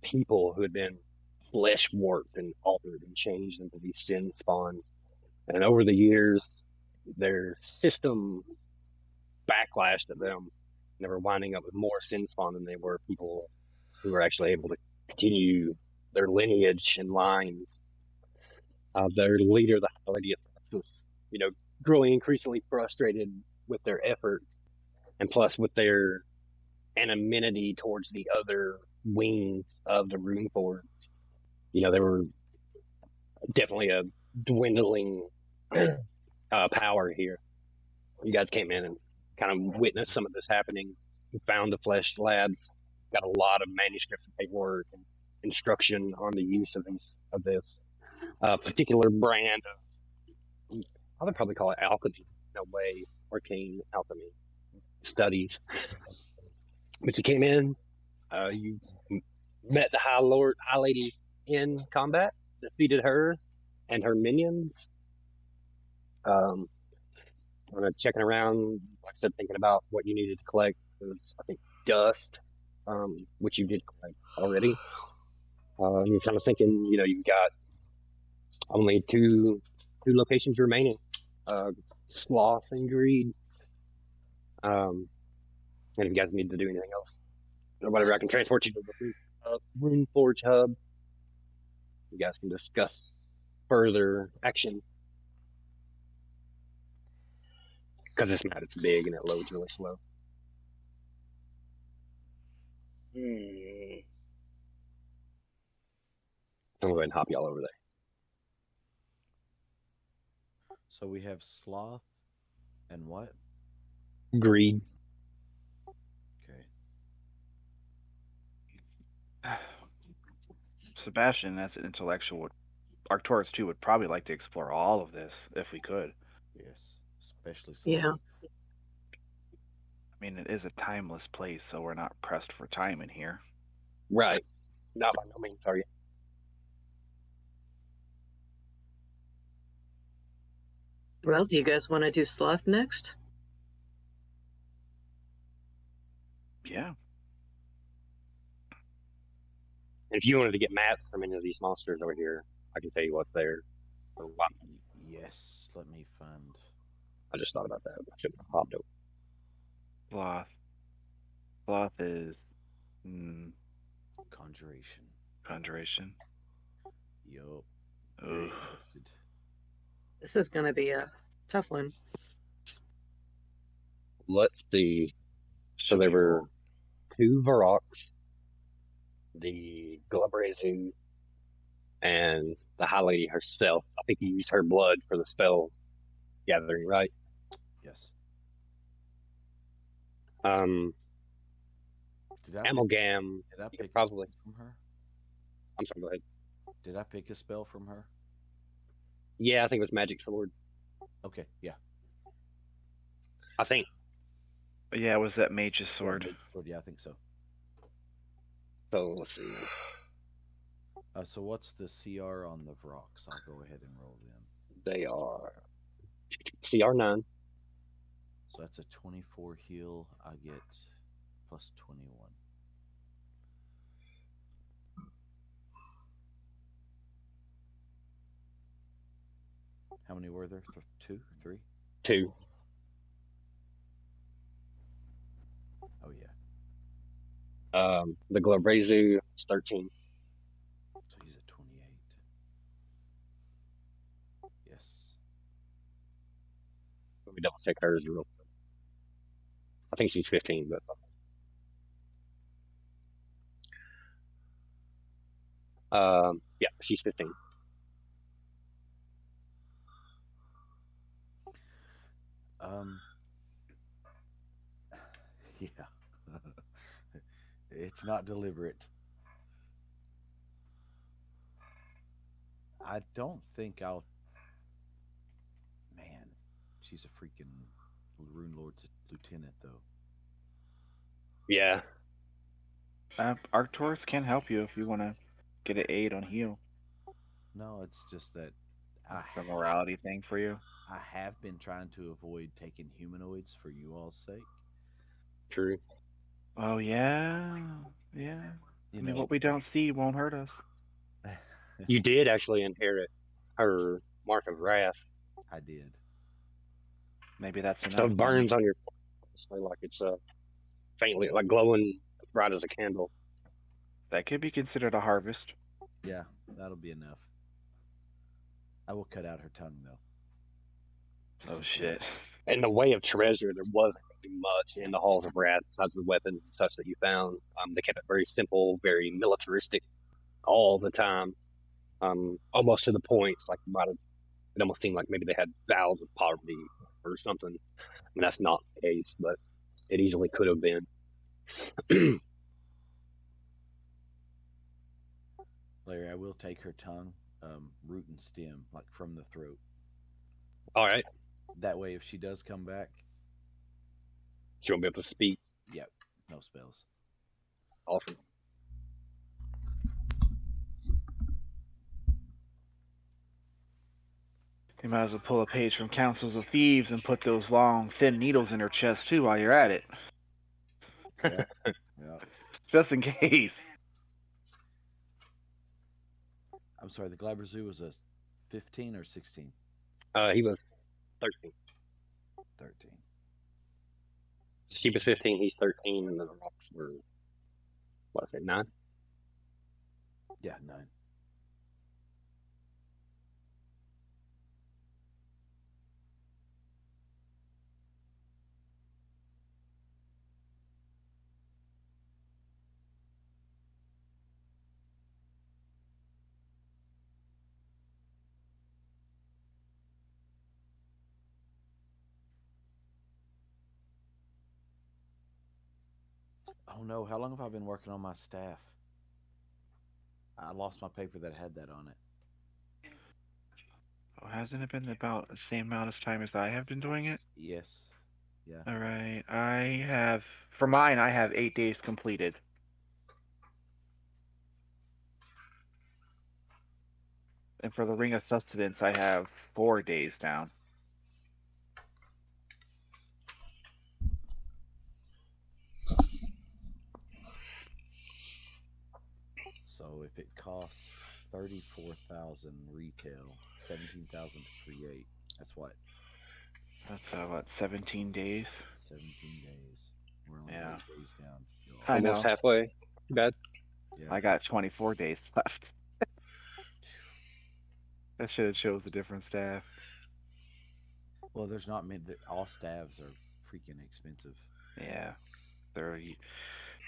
people who had been flesh warped and altered and changed into these sin spawn. And over the years, their system backlashed at them. They were winding up with more sin spawn than they were people who were actually able to continue their lineage and lines. Their leader, the Lady of Texas, growing increasingly frustrated with their effort, and plus with their anonymity towards the other wings of the RuneLords. They were definitely a dwindling power here. You guys came in and kind of witnessed some of this happening. We found the Flesh Labs, got a lot of manuscripts and paperwork and instruction on the use of this particular brand of, I would probably call it alchemy in a way, arcane alchemy studies. But you came in, you met the High Lady in combat, defeated her and her minions. Checking around, like I said, thinking about what you needed to collect. It was, I think, dust, which you did collect already. You're kind of thinking, you've got only two locations remaining: Sloth and Greed. And if you guys need to do anything else, whatever, I can transport you to the RuneForge hub. You guys can discuss further action. Because this map is big and it loads really slow. I'm going to go ahead and hop y'all over there. So we have Sloth and what? Greed. Okay. Sebastian, as an intellectual, Arcturus too would probably like to explore all of this if we could. Yes, especially Sloth. Yeah. I mean, it is a timeless place, so we're not pressed for time in here. Right. Not by no means, are you? Well, do you guys want to do Sloth next? Yeah. If you wanted to get mats from any of these monsters over here, I can tell you what's there. Yes, let me find. I just thought about that. I shouldn't have hopped over. Sloth. Sloth is Conjuration. Conjuration. Yup. Ugh. This is going to be a tough one. Let's see. So there were 2 Varoks, the Glabrazu, and the High Lady herself. I think you used her blood for the spell gathering, right? Yes. Amalgam. Did I pick probably from her? I'm sorry. Go ahead. Did I pick a spell from her? Yeah, I think it was Magic Sword. Okay. Yeah. I think. Yeah, it was that Mage's Sword. Yeah, I think so. So let's see. So what's the CR on the Vrox? I'll go ahead and roll them. They are CR9. So that's a 24 heal. I get plus 21. How many were there? 2? 3? 2. Oh yeah. The Glabrazu is 13. So he's at 28. Yes. Let me double check hers real quick. I think she's 15, but yeah, she's 15. Yeah. It's not deliberate. I don't think I'll. Man, she's a freaking RuneLords lieutenant, though. Yeah. Arcturus can help you if you want to get an aid on heal. No, it's just that it's a morality thing for you. I have been trying to avoid taking humanoids for you all's sake. True. Oh yeah, yeah. You I mean, know, what we don't see won't hurt us. You did actually inherit her mark of wrath. I did. Maybe that's enough. So it burns on your forehead, like it's faintly, like glowing as bright as a candle. That could be considered a harvest. Yeah, that'll be enough. I will cut out her tongue though. Just Oh in case. shit. In the way of treasure, there wasn't really much in the halls of wrath besides the weapons and such that you found. They kept it very simple, very militaristic, all the time. Almost to the points like it almost seemed like maybe they had vows of poverty or something. I mean, that's not the case, but it easily could have been. Larry, I will take her tongue, root and stem, like from the throat. All right, That way, if she does come back, she won't be able to speak. yep, no spells. Awesome. You might as well pull a page from Councils of Thieves and put those long, thin needles in her chest too while you're at it. Yeah, yeah. Just in case. I'm sorry, the Glabrezu was a 15 or 16? He was 13. 13. She was 15. He's 13, and the rocks were what I say 9. Yeah, 9. Oh no, how long have I been working on my staff? I lost my paper that had that on it. Oh, hasn't it been about the same amount of time as I have been doing it? Yes. Yeah. All right. For mine, I have 8 days completed. And for the Ring of Sustenance, I have 4 days down. So if it costs 34,000 retail, 17,000 to create, that's what? That's what, 17 days? 17 days. We're only Yeah. 8 days down. I Almost know. halfway. Too bad. Yeah. I got 24 days left. I should have chose a different staff. Well, there's not many. All staves are freaking expensive. Yeah. They're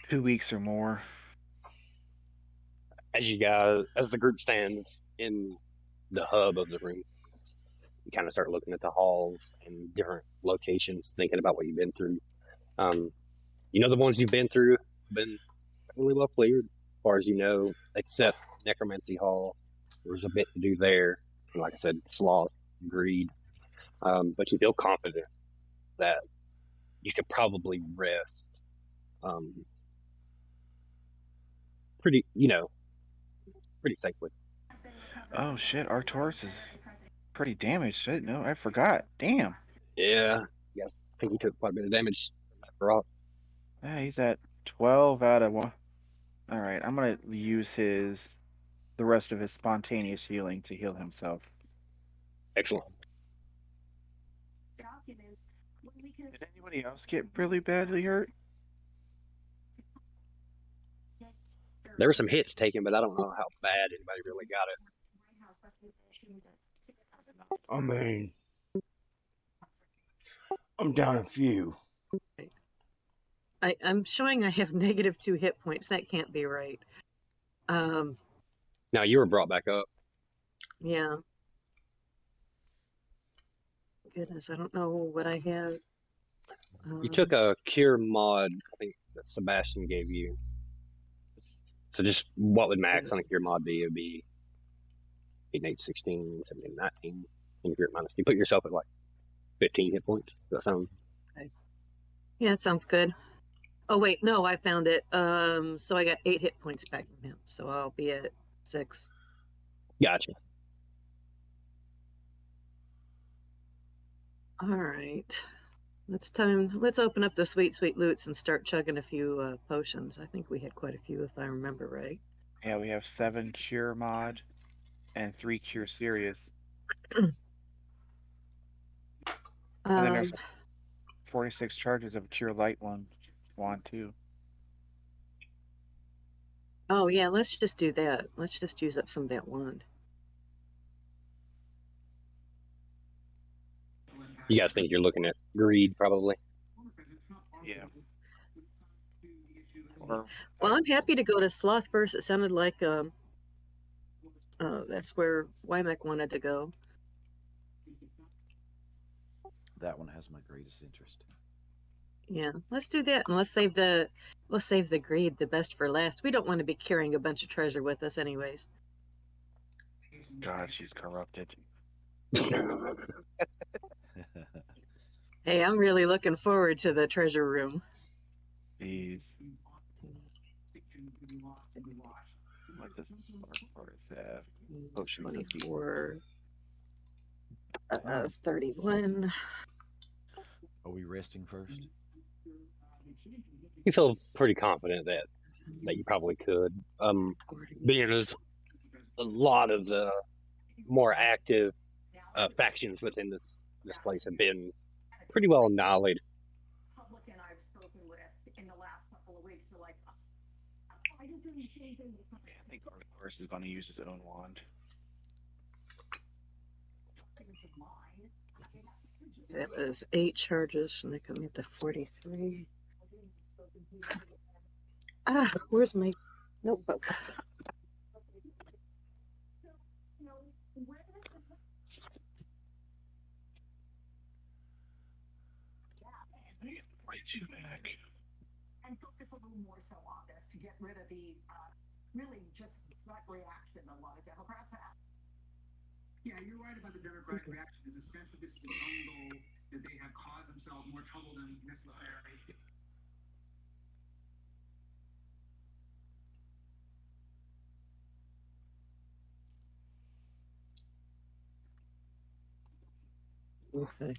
2 weeks or more. As the group stands in the hub of the room, you kind of start looking at the halls and different locations, thinking about what you've been through. The ones you've been through have been really well cleared, as far as you know, except Necromancy Hall. There's a bit to do there. And like I said, sloth, greed. But you feel confident that you could probably rest pretty safely. Oh shit, our Taurus is pretty damaged. I didn't know. I forgot. Damn. Yeah. I think he took quite a bit of damage from that rock. Yeah, he's at 12 out of 1. All right, I'm going to use the rest of his spontaneous healing to heal himself. Excellent. Did anybody else get really badly hurt? There were some hits taken, but I don't know how bad anybody really got it. I mean, I'm down a few. I'm showing I have -2 hit points. That can't be right. Now you were brought back up. Yeah. Goodness, I don't know what I have. You took a cure mod, I think that Sebastian gave you. So just what would max on a cure mod be? It would be 8, 8, 16, 17, 19. And if you're at minus, you put yourself at like 15 hit points. Does that sound? Yeah, sounds good. Oh wait, no, I found it. So I got 8 hit points back from him. So I'll be at 6. Gotcha. All right. Let's open up the sweet loots and start chugging a few potions. I think we had quite a few, if I remember right. Yeah, we have 7 Cure Mod and 3 Cure Serious. And then there's 46 charges of Cure Light wand too. Oh yeah, let's just do that. Let's just use up some of that wand. You guys think you're looking at greed, probably? Yeah. Well, I'm happy to go to Sloth first. It sounded like that's where Wymek wanted to go. That one has my greatest interest. Yeah, let's do that, and let's save the greed, the best for last. We don't want to be carrying a bunch of treasure with us, anyways. God, she's corrupted. Hey, I'm really looking forward to the treasure room. Jeez. What does Forest have? Potion 24, 31. Are we resting first? You feel pretty confident that you probably could. Being as a lot of the more active factions within this place have been pretty well annihilated. Public and I've spoken with in the last couple of weeks are like, I didn't do anything. I think Forest is going to use his own wand. That was 8 charges, and that got me up to 43. Ah, where's my notebook? And focus a little more so on this to get rid of the really just gut reaction a lot of Democrats have. Yeah, you're right about the Democratic reaction. There's a sense that this is an own goal, that they have caused themselves more trouble than necessary. Okay.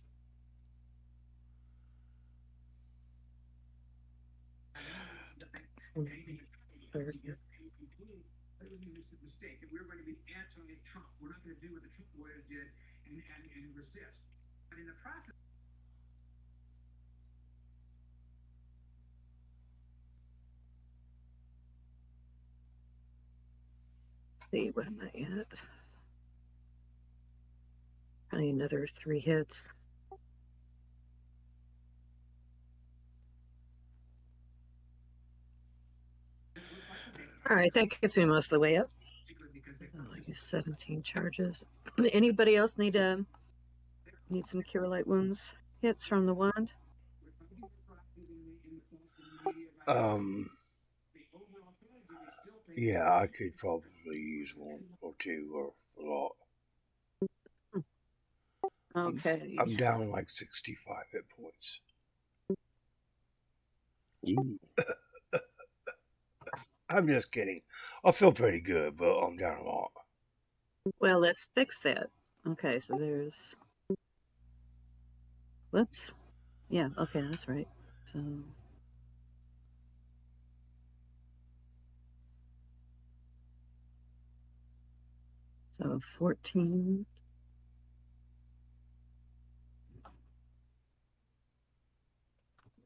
Mistake. If we're going to be anti-Trump, we're not going to do what the Trump lawyers did and resist. But in the process. See, what am I at? Probably another 3 hits. All right, that gets me most of the way up. Oh, I guess 17 charges. Anybody else need some Cure Light Wounds hits from the wand? Yeah, I could probably use 1 or 2 or a lot. Okay. I'm down like 65 hit points. I'm just kidding. I feel pretty good, but I'm down a lot. Well, let's fix that. Okay, so there's... Whoops. Yeah, okay, that's right. So... So 14...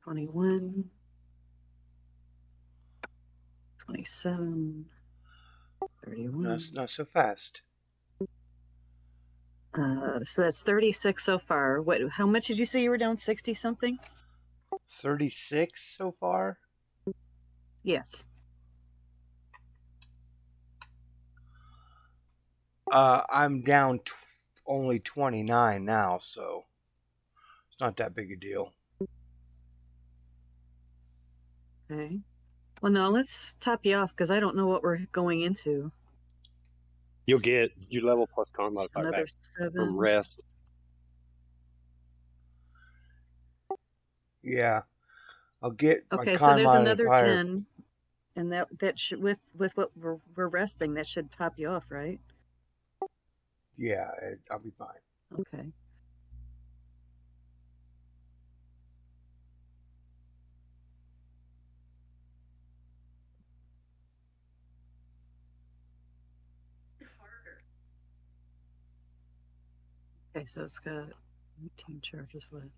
21... 27... 31... Not so fast. So that's 36 so far. How much did you say you were down? 60 something? 36 so far? Yes. I'm down only 29 now, so it's not that big a deal. Okay. Well, no, let's top you off because I don't know what we're going into. You'll get your level plus con modifier Another back 7 from rest. Yeah, I'll get my Okay, so con there's another modifier. 10, and that should with what we're resting, that should top you off, right? Yeah, I'll be fine. Okay. Okay, so it's got 18 charges left.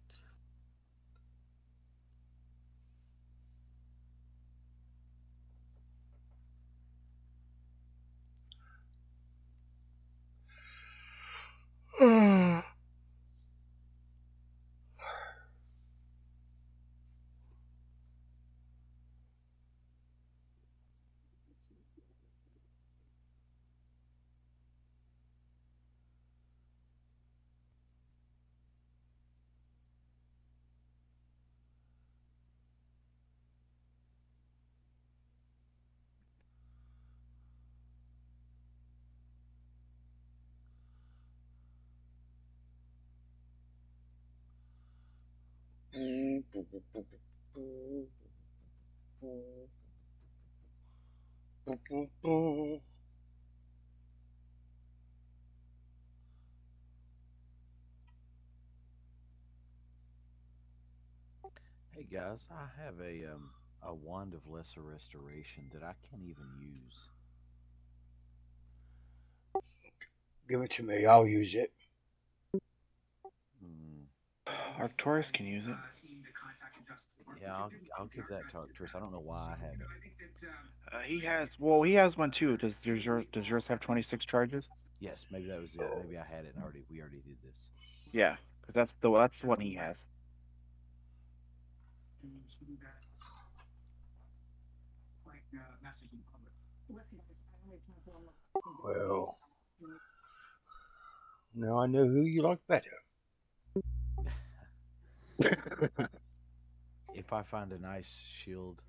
Hey guys, I have a wand of lesser restoration that I can't even use. Give it to me. I'll use it. Hmm. Arcturus can use it. Yeah, I'll give that to Arcturus. I don't know why I have it. He has one too. Does yours have 26 charges? Yes, maybe that was it. Maybe I had it and we already did this. Yeah, because that's the one he has. Well, now I know who you like better. If I find a nice shield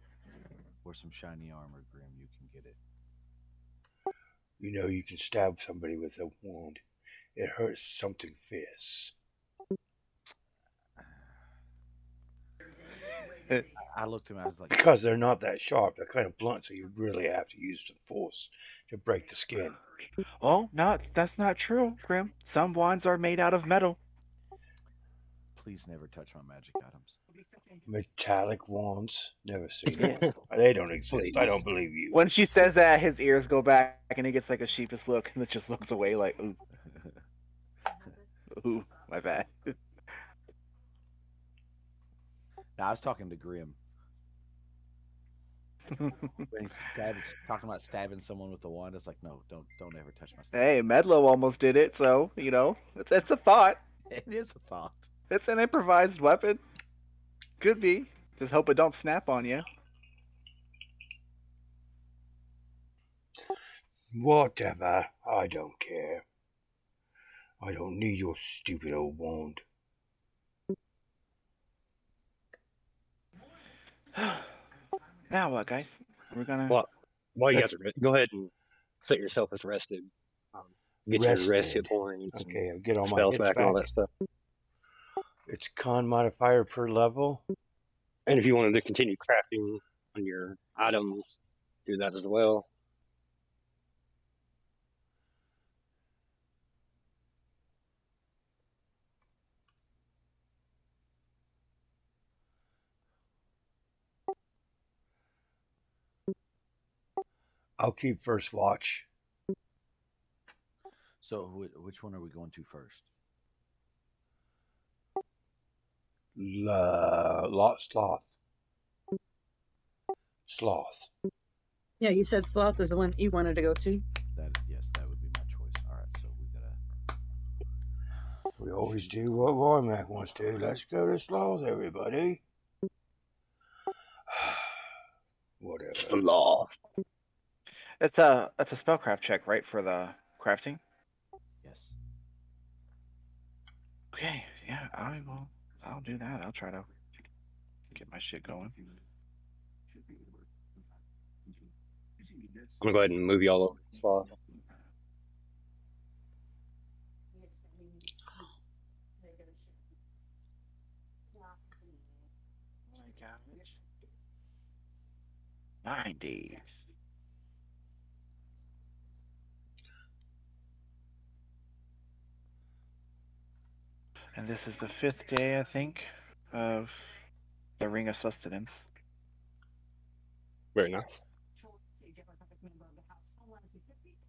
or some shiny armor, Grim, you can get it. You know you can stab somebody with a wand. It hurts something fierce. I looked at him. I was like, Because they're not that sharp. They're kind of blunt, so you really have to use some force to break the skin. Oh, no, that's not true, Grim. Some wands are made out of metal. please never touch my magic items. Metallic wands? Never seen Yeah. them. They don't exist. Please. I don't believe you. When she says that, his ears go back and he gets like a sheepish look and it just looks away like, ooh, ooh, my bad. Now I was talking to Grim when he's talking about stabbing someone with a wand. It's like, no, don't ever touch my stuff. Hey, Medlo almost did it, so it's a thought. It is a thought. It's an improvised weapon. Could be. Just hope it don't snap on you. Whatever. I don't care. I don't need your stupid old wand. Now what, guys? We're gonna. Well, while you guys are go ahead and set yourself as rested. Um, get your rest hit Rested. points, Okay, I'll get all my spells hits back, and all back. that stuff. It's con modifier per level. And if you wanted to continue crafting on your items, do that as well. I'll keep first watch. So which one are we going to first? Sloth. Sloth. Yeah, you said Sloth is the one you wanted to go to. Yes, that would be my choice. All right, so we gotta. We always do what Warmack wants to. Let's go to Sloth, everybody. Whatever. Sloth. It's a spellcraft check, right, for the crafting? Yes. Okay, yeah, I'll do that. I'll try to get my shit going. I'm gonna go ahead and move y'all over to Sloth. My God. 90. And this is the 5th day, I think, of the Ring of Sustenance. Very nice. How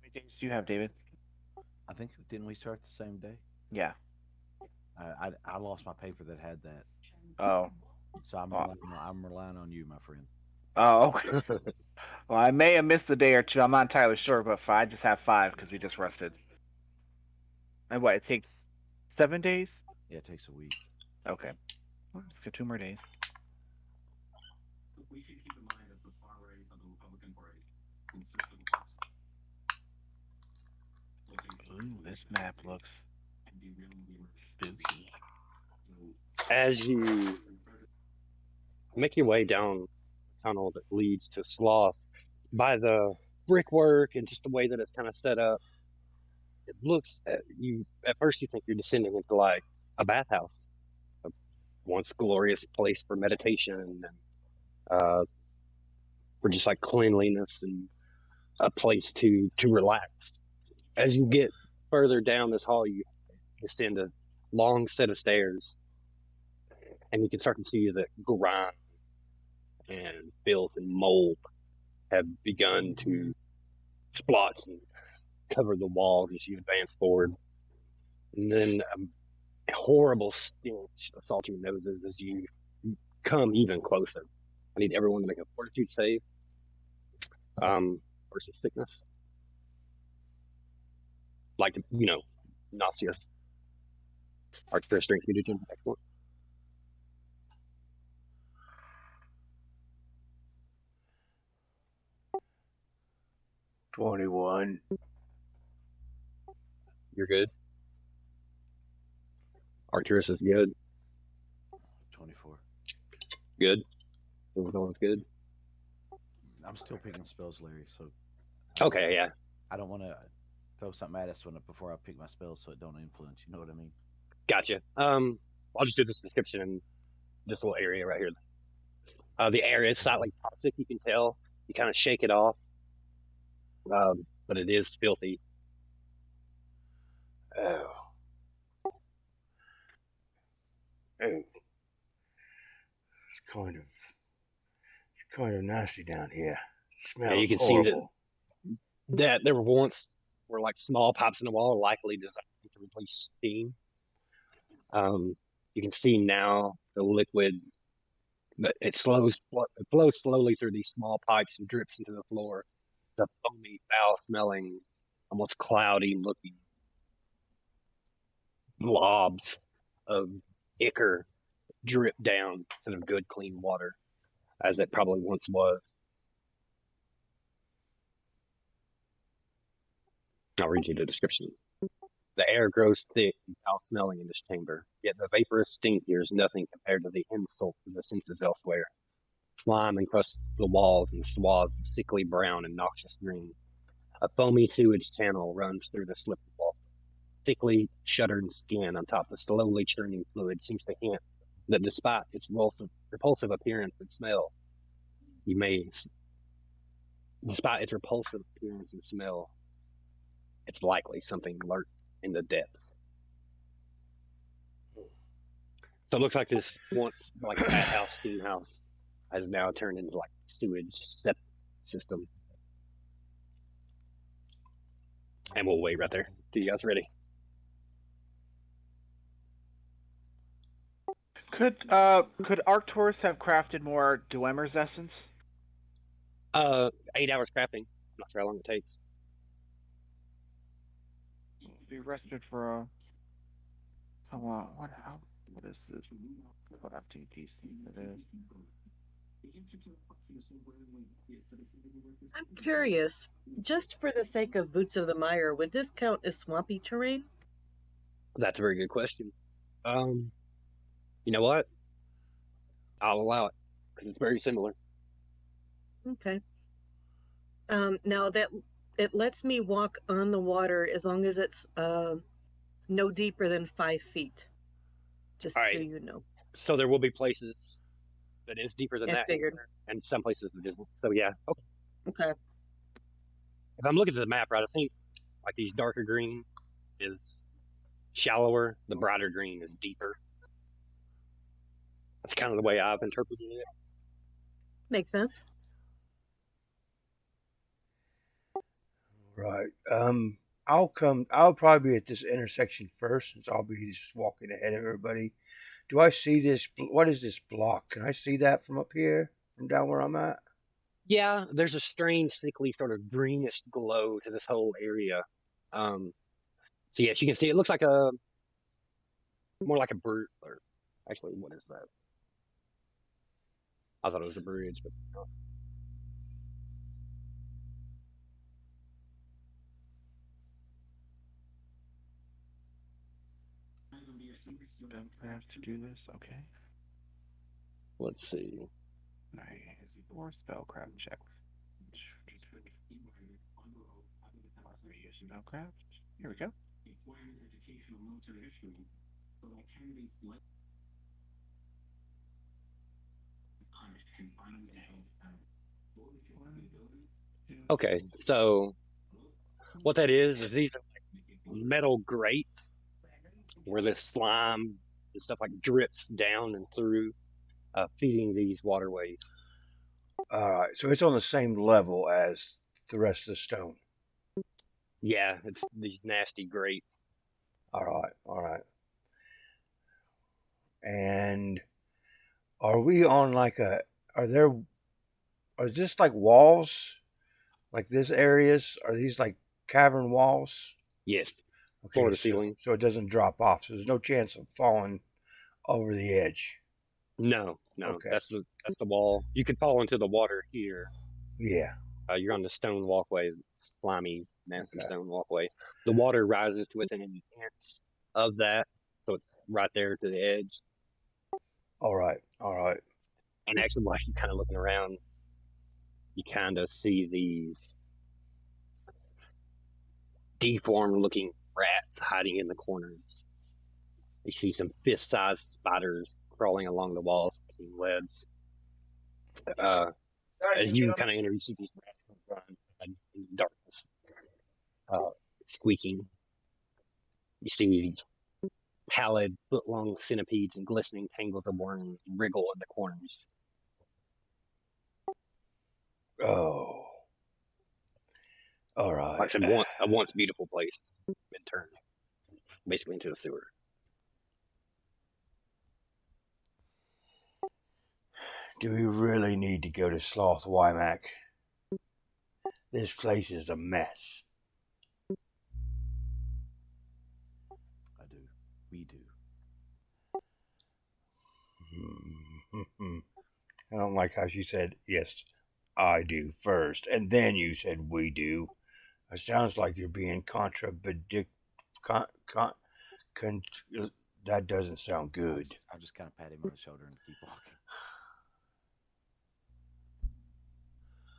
many days do you have, David? I think didn't we start the same day? Yeah. I lost my paper that had that, Oh. so I'm relying on you, my friend. Oh. Okay. Well, I may have missed a day or two. I'm not entirely sure, but I just have 5 because we just rested. And what? It takes 7 days? Yeah, it takes a week. Okay. Well, let's go 2 more days. We should keep in mind that the far right of the Republican Party consists of Ooh, this map looks spooky. As you make your way down the tunnel that leads to Sloth, by the brickwork and just the way that it's kind of set up, it looks at first you think you're descending into like a bathhouse, a once glorious place for meditation and for just like cleanliness and a place to relax. As you get further down this hall, you descend a long set of stairs, and you can start to see that grime and filth and mold have begun to splotch and cover the walls as you advance forward. And then a horrible stench assaults your noses as you come even closer. I need everyone to make a fortitude save versus sickness. Like, nauseous. Archer strength mutagen. Excellent. 21. You're good. Arcturus is good. 24. Good. Everyone's good. I'm still picking spells, Larry. So Okay, yeah. I don't want to throw something at us before I pick my spells, so it don't influence. You know what I mean? Gotcha. I'll just do this description in this little area right here. The area is slightly toxic, you can tell. You kind of shake it off. But it is filthy. Oh. Oh. It's kind of nasty down here. It smells you can horrible. see that there were like small pipes in the wall, likely designed to release steam. You can see now the liquid, but it flows slowly through these small pipes and drips into the floor. The foamy, foul-smelling, almost cloudy-looking blobs of ichor drip down instead of good, clean water, as it probably once was. I'll read you the description. The air grows thick and foul-smelling in this chamber, yet the vaporous stink here is nothing compared to the insult to the senses elsewhere. Slime encrusts the walls in swaths of sickly brown and noxious green. A foamy sewage channel runs through the slippery wall. Thickly shuttered skin on top of the slowly churning fluid seems to hint that despite its repulsive appearance and smell, it's likely something lurked in the depths. So it looks like this once like a bathhouse, steam house has now turned into like sewage septic system. And we'll wait right there. Do you guys ready? Could Arcturus have crafted more Dwemer's essence? 8 hours crafting. I'm not sure how long it takes. Be rested for a. How long? What is this? Crafting DC it is. I'm curious, just for the sake of Boots of the Mire, would this count as swampy terrain? That's a very good question. You know what? I'll allow it because it's very similar. Okay. Now that it lets me walk on the water as long as it's no deeper than 5 feet. Just so you know. So there will be places that is deeper than that, figured. and some places that isn't. So yeah. Okay. If I'm looking at the map right, I think like these darker green is shallower, the brighter green is deeper. That's kind of the way I've interpreted it. Makes sense. Right. I'll probably be at this intersection first, since I'll be just walking ahead of everybody. Do I see this? What is this block? Can I see that from up here, from down where I'm at? Yeah, there's a strange, sickly sort of greenish glow to this whole area. So yes, you can see it looks like a more like a bridge. Or actually, what is that? I thought it was a bridge, but no. I have to do this. Okay. Let's see. Nice. Or spellcraft checks. Spellcraft. Here we go. Okay, so what that is these are like metal grates where the slime and stuff like drips down and through, feeding these waterways. All right, so it's on the same level as the rest of the stone. Yeah, it's these nasty grates. All right. And are we on like a? Are this like walls? Like this areas? Are these like cavern walls? Yes, Okay, floor to ceiling. so it doesn't drop off. So there's no chance of falling over the edge. No, Okay. that's the wall. You could fall into the water here. Yeah. You're on the stone walkway, slimy, nasty Okay. stone walkway. The water rises to within an inch of that, so it's right there to the edge. All right. And actually, while you're kind of looking around, you kind of see these deformed-looking rats hiding in the corners. You see some fist-sized spiders crawling along the walls, making webs. As you kind of enter, you see these rats run in the darkness, squeaking. You see pallid, foot-long centipedes and glistening tangles of worms wriggle in the corners. Oh. All right. Like I said, a once beautiful place has been turned basically into a sewer. Do we really need to go to Sloth Wymack? This place is a mess. I do. We do. I don't like how she said, yes, I do first, and then you said we do. It sounds like you're being that doesn't sound good. I'll just kind of pat him on the shoulder and keep walking.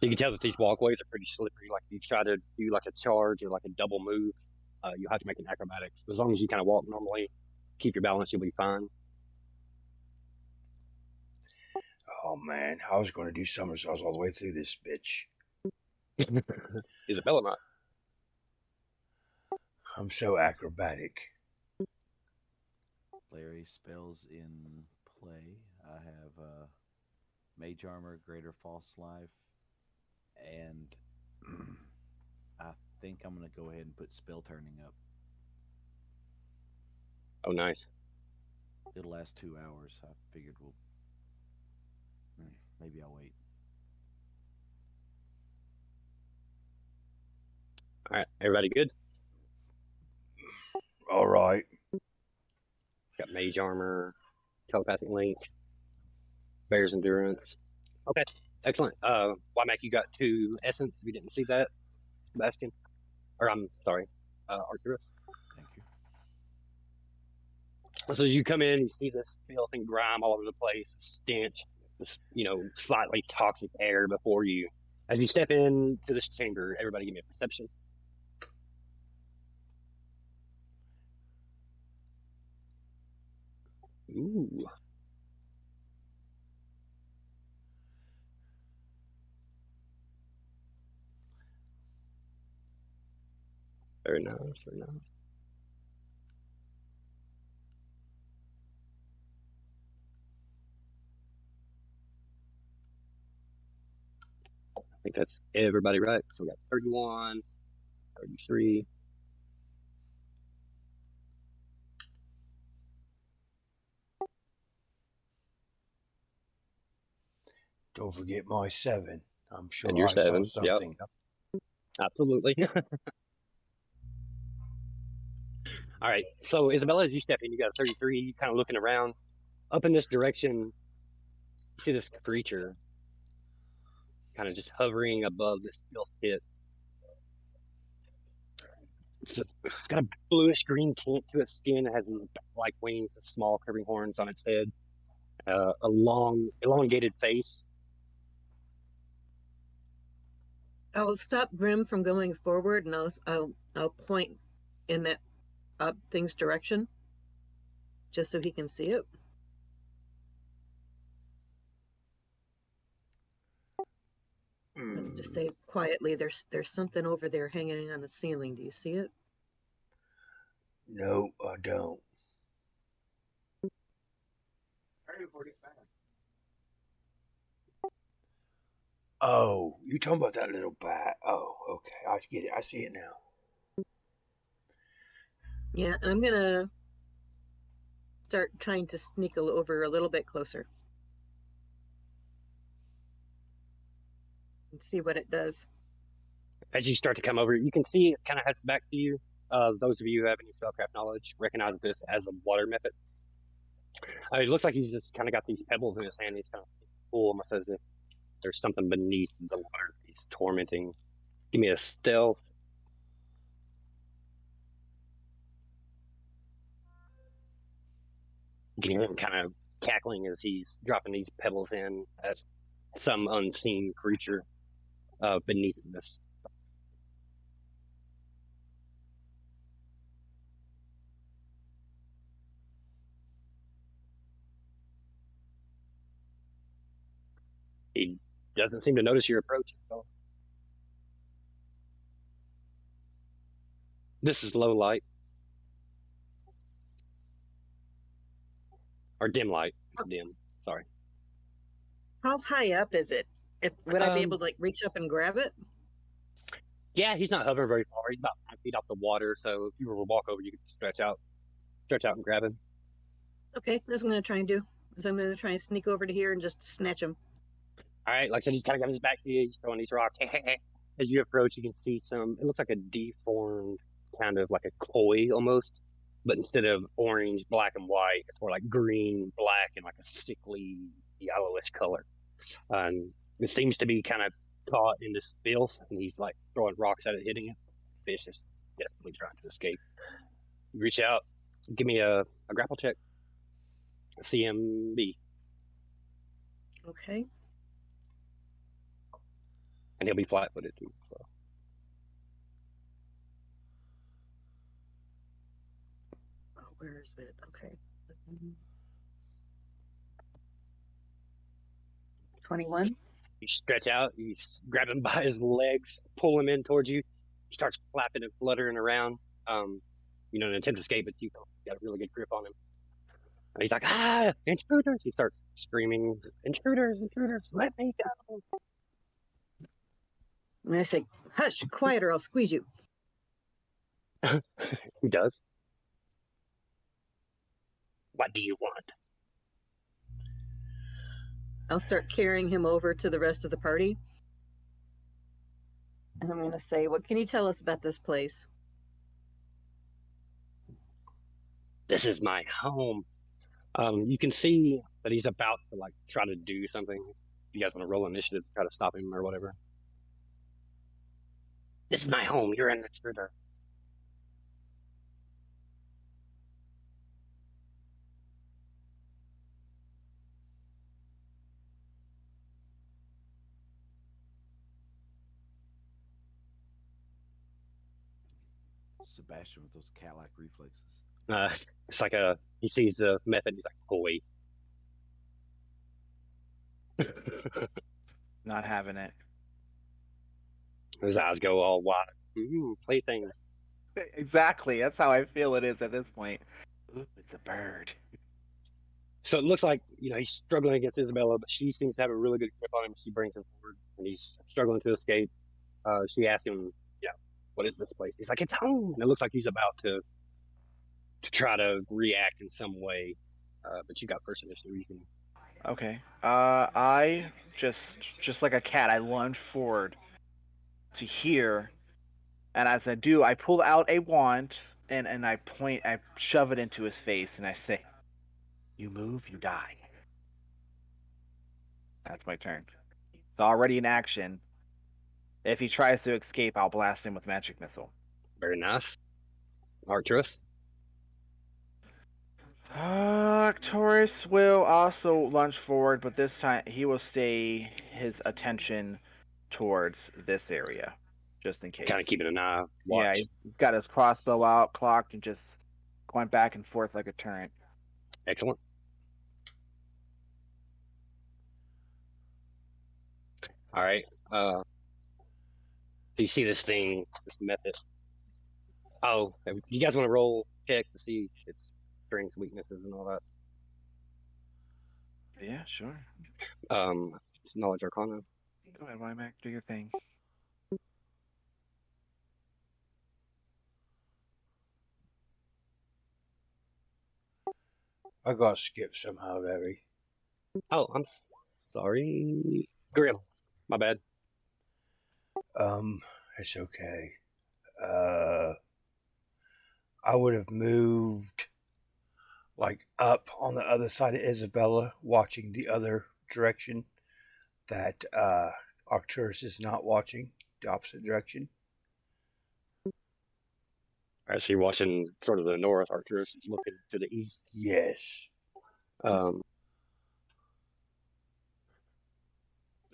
You can tell that these walkways are pretty slippery. Like if you try to do like a charge or like a double move, you have to make an acrobatics. But as long as you kind of walk normally, keep your balance, you'll be fine. Oh man, I was going to do somersaults all the way through this bitch. Isabella not. I'm so acrobatic. Larry, spells in play. I have Mage Armor, Greater False Life, and I think I'm going to go ahead and put Spell Turning up. Oh, nice. It'll last 2 hours. I figured maybe I'll wait. All right, everybody good? All right. Got mage armor, telepathic link, bear's endurance. Okay, excellent. Wymack, you got 2 essence. If you didn't see that, Sebastian, or I'm sorry, Arcturus. Thank you. So as you come in, you see this filth and grime all over the place, stench, this slightly toxic air before you. As you step into this chamber, everybody give me a perception. Ooh. Very nice, very nice. I think that's everybody right. So we got 31, 33, Don't forget my 7. I'm sure And you're I saw 7. something. Yep. Absolutely. All right. So, Isabella, as you step in, you got a 33. You kind of looking around. Up in this direction, you see this creature kind of just hovering above this stealth pit. It's got a bluish green tint to its skin. It has these like wings, small curving horns on its head, a long, elongated face. I'll stop Grim from going forward, and I'll point in that up thing's direction, just so he can see it. Just say quietly, "There's something over there hanging on the ceiling. Do you see it?" No, I don't. Oh, you talking about that little bat? Oh, okay. I get it. I see it now. Yeah, and I'm gonna start trying to sneak over a little bit closer and see what it does. As you start to come over, you can see it kind of heads back to you. Those of you who have any spellcraft knowledge recognize this as a water method. It looks like he's just kind of got these pebbles in his hand. He's kind of cool, almost as if there's something beneath the water he's tormenting. Give me a stealth. You can hear him kind of cackling as he's dropping these pebbles in as some unseen creature beneath this. He doesn't seem to notice your approach. This is low light. Or dim light. It's dim. Sorry. How high up is it? Would I be able to like reach up and grab it? Yeah, he's not hovering very far. He's about 5 feet off the water, so if you were to walk over, you could stretch out and grab him. Okay, that's what I'm gonna try and do. So I'm gonna try and sneak over to here and just snatch him. All right, like I said, he's kind of got his back to you. He's throwing these rocks. As you approach, you can see it looks like a deformed, kind of like a koi almost, but instead of orange, black, and white, it's more like green, black, and like a sickly yellowish color. And it seems to be kind of caught in this filth, and he's like throwing rocks at it, hitting it. The fish is desperately trying to escape. You reach out, give me a grapple check. CMB. Okay. And he'll be flat-footed too. So. Oh, where is it? Okay. 21. You stretch out, you grab him by his legs, pull him in towards you. He starts flapping and fluttering around. In an attempt to escape, but you got a really good grip on him. And he's like, intruders! He starts screaming, intruders, let me go. And I say, hush, quiet or I'll squeeze you. He does. What do you want? I'll start carrying him over to the rest of the party. And I'm going to say, what can you tell us about this place? This is my home. You can see that he's about to try to do something. You guys want to roll initiative to try to stop him or whatever? This is my home. You're an intruder. Sebastian with those cat-like reflexes. It's like he sees the method. He's like, oh wait. Not having it. His eyes go all wide. Plaything. Exactly. That's how I feel it is at this point. Ooh, it's a bird. So it looks like he's struggling against Isabella, but she seems to have a really good grip on him. She brings him forward, and he's struggling to escape. She asks him, what is this place? He's like, it's home. And it looks like he's about to try to react in some way. But you got first initiative. You can. Okay. I just like a cat, I lunge forward to here, and as I do, I pull out a wand and I shove it into his face, and I say, "You move, you die." That's my turn. It's already in action. If he tries to escape, I'll blast him with magic missile. Very nice. Arcturus. Arcturus will also lunge forward, but this time he will stay his attention towards this area, just in case. Kind of keeping an eye, Yeah, watch. he's got his crossbow out, clocked, and just going back and forth like a turret. Excellent. All right. So you see this thing, this method. Oh, you guys want to roll checks to see its strengths, weaknesses, and all that? Yeah, sure. It's knowledge arcana. Go ahead, Wymac, do your thing. I got skipped somehow, Larry. Oh, I'm sorry. Grim. My bad. It's okay. I would have moved like up on the other side of Isabella, watching the other direction that Arcturus is not watching, the opposite direction. All right, so you're watching sort of the north. Arcturus is looking to the east. Yes.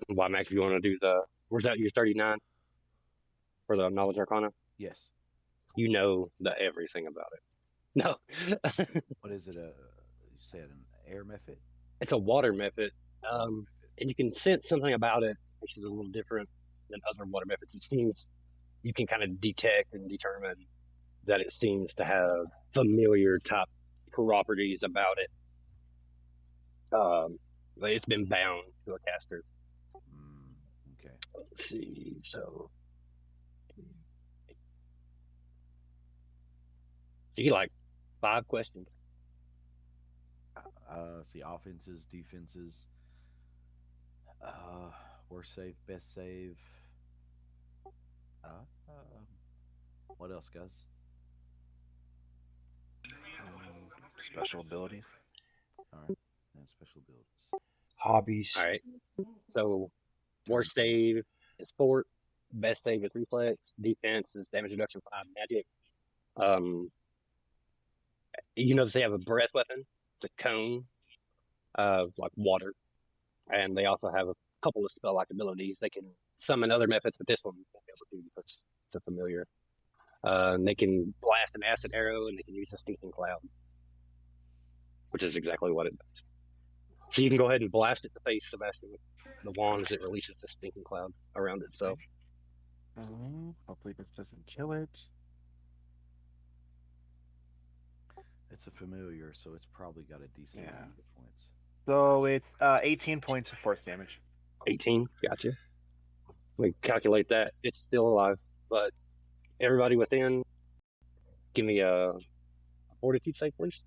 Why, Mac, if you want to do the, where's that? Your 39 for the knowledge arcana? Yes. You know everything about it. No. What is it? You said an air method? It's a water method. And you can sense something about it makes it a little different than other water methods. It seems you can kind of detect and determine that it seems to have familiar type properties about it. It's been bound to a caster. Okay. Let's see. So you get like 5 questions. See, offenses, defenses, worst save, best save. What else, guys? Special abilities. All right. And special abilities. Hobbies. All right. So worst save is fort. Best save is reflex. Defense is damage reduction 5 magic. You know that they have a breath weapon. It's a cone of like water, and they also have a couple of spell-like abilities. They can summon other methods, but this one won't be able to because it's a familiar. And they can blast an acid arrow, and they can use a stinking cloud, which is exactly what it does. So you can go ahead and blast it to face Sebastian with the wand as it releases the stinking cloud around itself. Hopefully this doesn't kill it. It's a familiar, so it's probably got a decent amount of hit points. So it's 18 points of force damage. 18, gotcha. We calculate that. It's still alive, but everybody within, give me a fortitude save, please.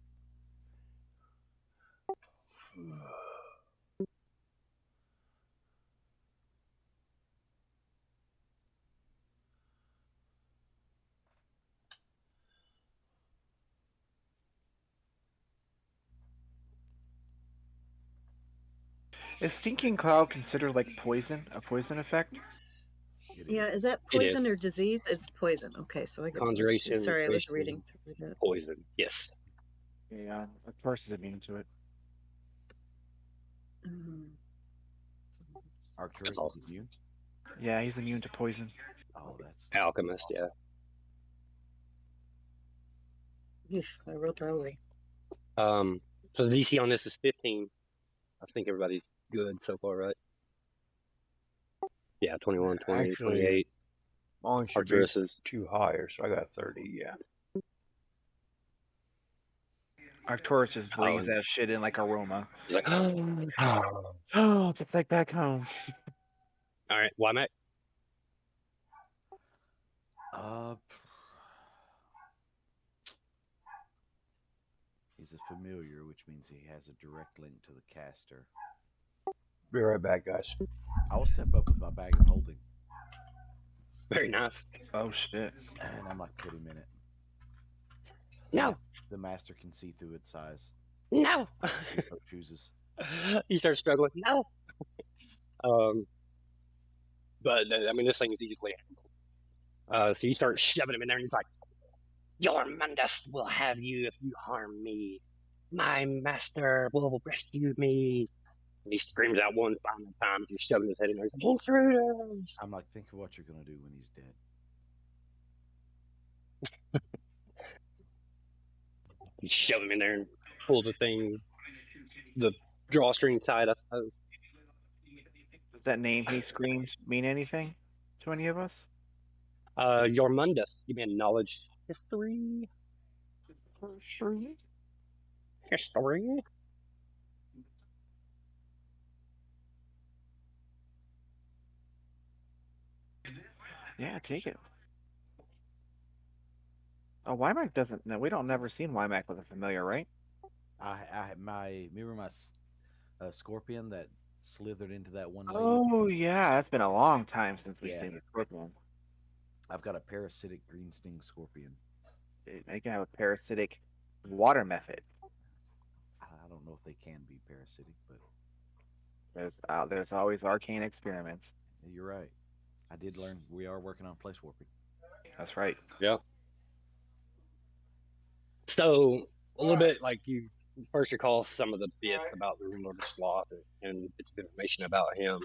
Is stinking cloud considered like poison? A poison effect? Yeah, is that It is. poison or disease? It's poison. Okay, so I get Conjuration, Sorry, I was nutrition, reading through that. poison. Yes. Yeah, of course is immune to it. Arcturus That's awesome. is immune. Yeah, he's immune to poison. Oh, that's Alchemist, yeah. Oof, I rolled early. So the DC on this is 15. I think everybody's good so far, right? Yeah, 21, 20, Actually, 28. Mine should Arcturus be is 2 higher, so I got 30, yeah. Arcturus just breathes and- that shit in like aroma. he's like, oh. Oh, just like back home. All right, Wymac. He's a familiar, which means he has a direct link to the caster. Be right back, guys. I will step up with my bag of holding, Very nice. Oh shit! and I'm like, put him in it. No, The master can see through its size. no. He so chooses. You start struggling. No. But I mean, this thing is easily handled. So you start shoving him in there, and he's like, "Your Mundus will have you if you harm me. My master will rescue me." And he screams out one final time as you're shoving his head in there. He's like, "Intruders!" I'm like, think of what you're gonna do when he's dead. You shove him in there and pull the thing, the drawstring tied, I suppose. Does that name he screamed mean anything to any of us? Your Mundus. Give me a knowledge history. History. Yeah, take it. Oh, Wymack doesn't. No, we don't never seen Wymack with a familiar, right? Remember my scorpion that slithered into that one lady. Oh yeah, that's been a long time since we've Yeah. seen the scorpion. I've got a parasitic green sting scorpion. They can have a parasitic water method. I don't know if they can be parasitic, but There's always arcane experiments. you're right. I did learn we are working on flesh warping. That's right. Yeah. So a little bit like you first recall some of the bits about the RuneLord Sloth and bits of information about him.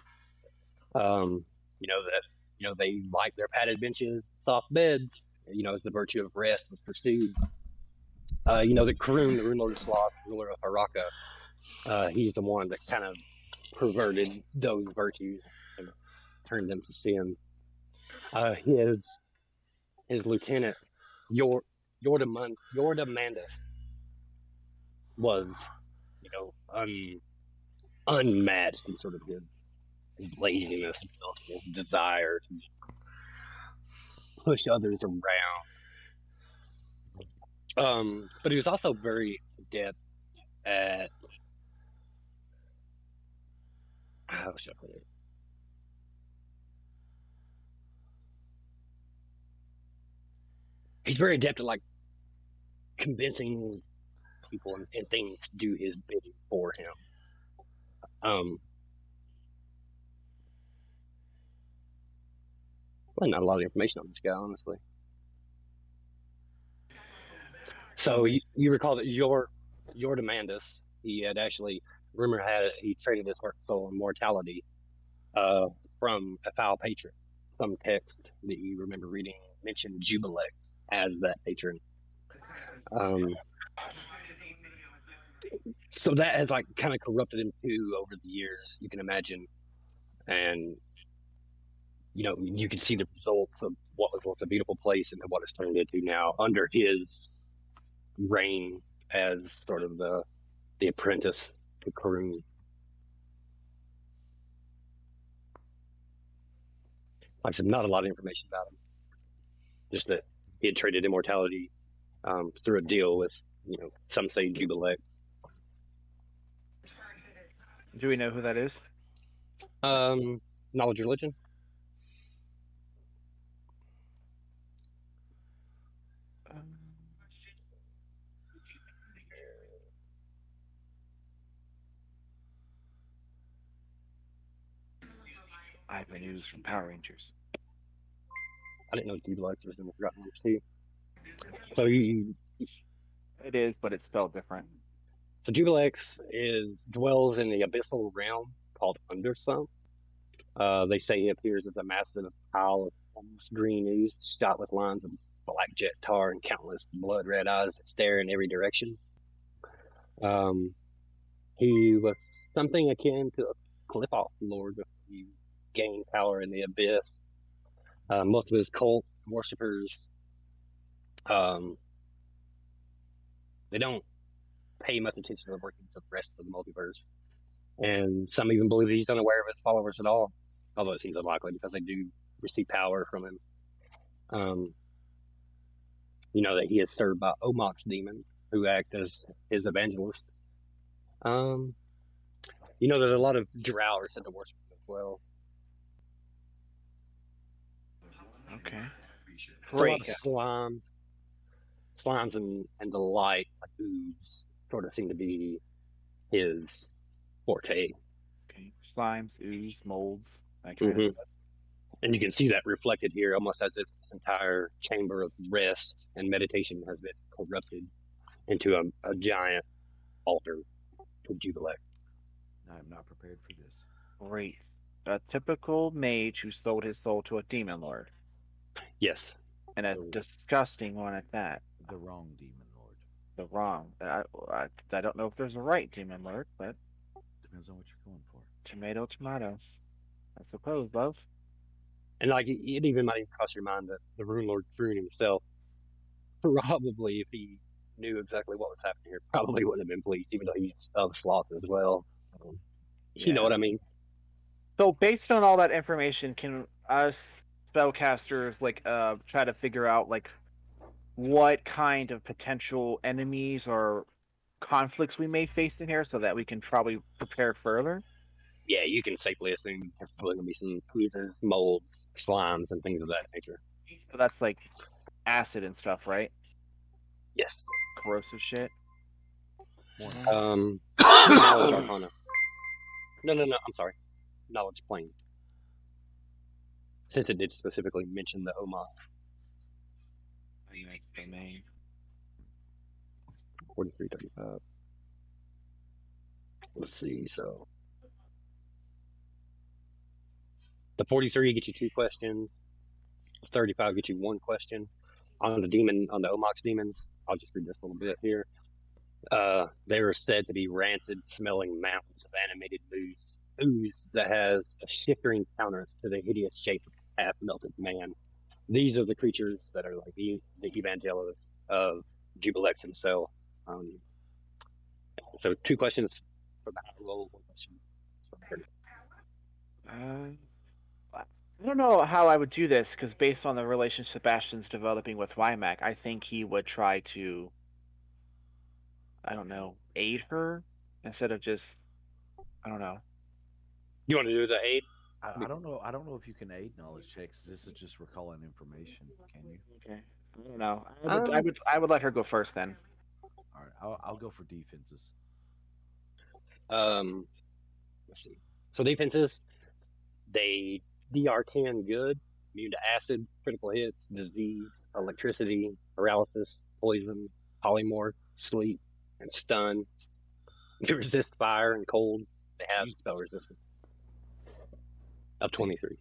They like their padded benches, soft beds. As the virtue of rest was pursued. That Karun, the RuneLord Sloth, ruler of Haraka, he's the one that kind of perverted those virtues and turned them to sin. His lieutenant, Yordamandus, was, unmatched in sort of his laziness, his desire to push others around. But he was also very adept at, how should I put it? He's very adept at like convincing people and things to do his bidding for him. Not a lot of information on this guy, honestly. So you recall that your Demandus, he had actually, rumor had it, he traded his heart, soul, and mortality from a foul patron. Some text that you remember reading mentioned Jubilex as that patron. So that has like kind of corrupted him too over the years, you can imagine. And you can see the results of what was once a beautiful place and what it's turned into now under his reign as sort of the apprentice to Karun. Like I said, not a lot of information about him. Just that he had traded immortality through a deal with, some say Jubilex. Do we know who that is? Knowledge religion? I have the news from Power Rangers. I didn't know Jubilex was in the Forgotten Realms too. So you It is, but it's spelled different. So Jubilex dwells in the abyssal realm called Undersunk. They say he appears as a massive pile of almost green ooze, shot with lines of black jet tar and countless blood-red eyes that stare in every direction. He was something akin to a clip-off lord before he gained power in the abyss. Most of his cult worshippers, they don't pay much attention to the workings of the rest of the multiverse. And some even believe that he's unaware of his followers at all, although it seems unlikely because they do receive power from him. That he is served by Omok's demons who act as his evangelist. You know, there's a lot of drow are said to worship him as well. Okay. It's a lot Great. of slimes and the light, like ooze, sort of seem to be his forte. Okay. Slimes, ooze, molds, that kind of stuff. And you can see that reflected here, almost as if this entire chamber of rest and meditation has been corrupted into a giant altar to Jubilee. I am not prepared for this. Great. A typical mage who sold his soul to a demon lord. Yes. And a disgusting one at that. The wrong demon lord. The wrong. I don't know if there's a right demon lord, but Depends on what you're going for. tomato, tomato. I suppose, love. And like it even might even cross your mind that the RuneLord Rune himself, probably if he knew exactly what was happening here, probably wouldn't have been pleased, even though he's of sloth as well. You know what I mean? So based on all that information, can us spellcasters try to figure out what kind of potential enemies or conflicts we may face in here so that we can probably prepare further? Yeah, you can safely assume there's probably going to be some oozes, molds, slimes, and things of that nature. So that's like acid and stuff, right? Yes. Corrosive shit. Knowledge Arcana. No, I'm sorry. Knowledge Plane. Since it did specifically mention the Omar. 4335. Let's see, so the 43 gets you 2 questions. 35 gets you 1 question. On the Omox demons, I'll just read this a little bit here. They are said to be rancid smelling mountains of animated ooze that has a shifting countenance to the hideous shape of a half-melted man. These are the creatures that are like the evangelists of Jubilex himself. So 2 questions for the high roll, 1 question. I don't know how I would do this because based on the relationship Sebastian's developing with Wymac, I think he would try to, I don't know, aid her instead of just, I don't know. You want to do the aid? I don't know. I don't know if you can aid knowledge checks. This is just recalling information. Can you? Okay. I don't know. I would let her go first then. All right. I'll go for defenses. Let's see. So defenses, they DR10 good, immune to acid, critical hits, disease, electricity, paralysis, poison, polymorph, sleep, and stun. They resist fire and cold. They have spell resistance of 23.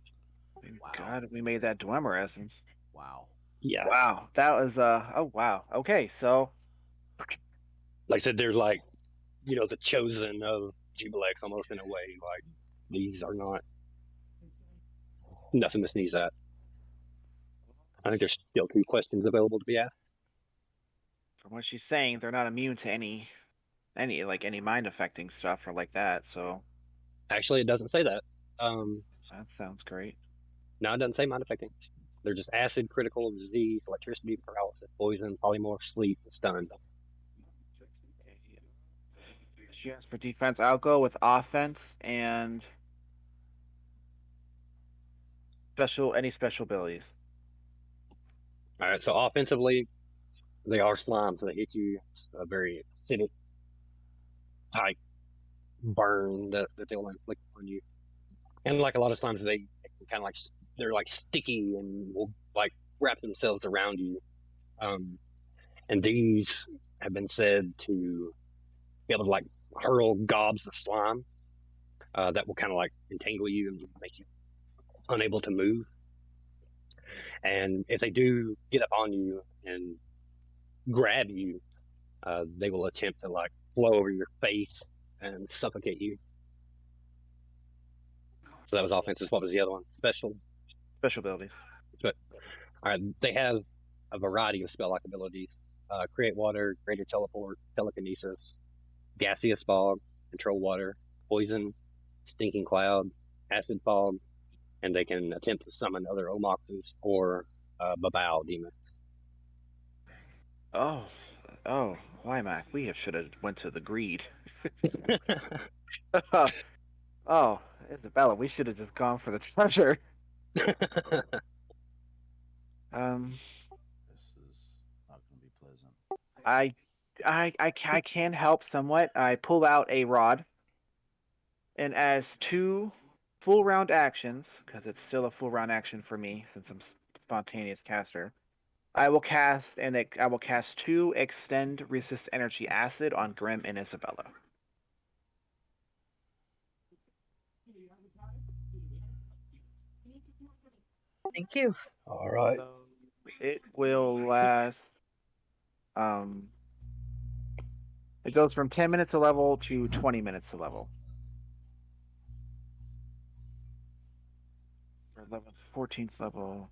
Wow. God, we made that Dwemer essence. Wow. Yeah. Wow. That was oh wow. Okay, so like I said, they're like, the chosen of Jubilex almost in a way. Like these are not nothing to sneeze at. I think there's still 2 questions available to be asked. From what she's saying, they're not immune to any mind affecting stuff or like that, so Actually, it doesn't say that. that sounds great. No, it doesn't say mind affecting. They're just acid, critical, disease, electricity, paralysis, poison, polymorph, sleep, and stun. She asked for defense. I'll go with offense and any special abilities. All right, so offensively, they are slimes. So they hit you. It's a very acidic type burn that they'll inflict on you. And like a lot of slimes, they kind of like they're like sticky and will like wrap themselves around you. And these have been said to be able to like hurl gobs of slime that will kind of like entangle you and make you unable to move. And if they do get up on you and grab you, they will attempt to like flow over your face and suffocate you. So that was offenses. What was the other one? Special abilities. But all right, they have a variety of spell-like abilities: create water, greater teleport, telekinesis, gaseous fog, control water, poison, stinking cloud, acid fog, and they can attempt to summon other Omoxes or Babao demons. Oh, Climax. We should have went to the greed. Oh, Isabella, we should have just gone for the treasure. This is not going to be pleasant. I can help somewhat. I pull out a rod, and as 2 full round actions, because it's still a full round action for me since I'm spontaneous caster, I will cast 2 extend resist energy acid on Grim and Isabella. Thank you. All right. So it will last. It goes from 10 minutes a level to 20 minutes a level. 11th, 14th level.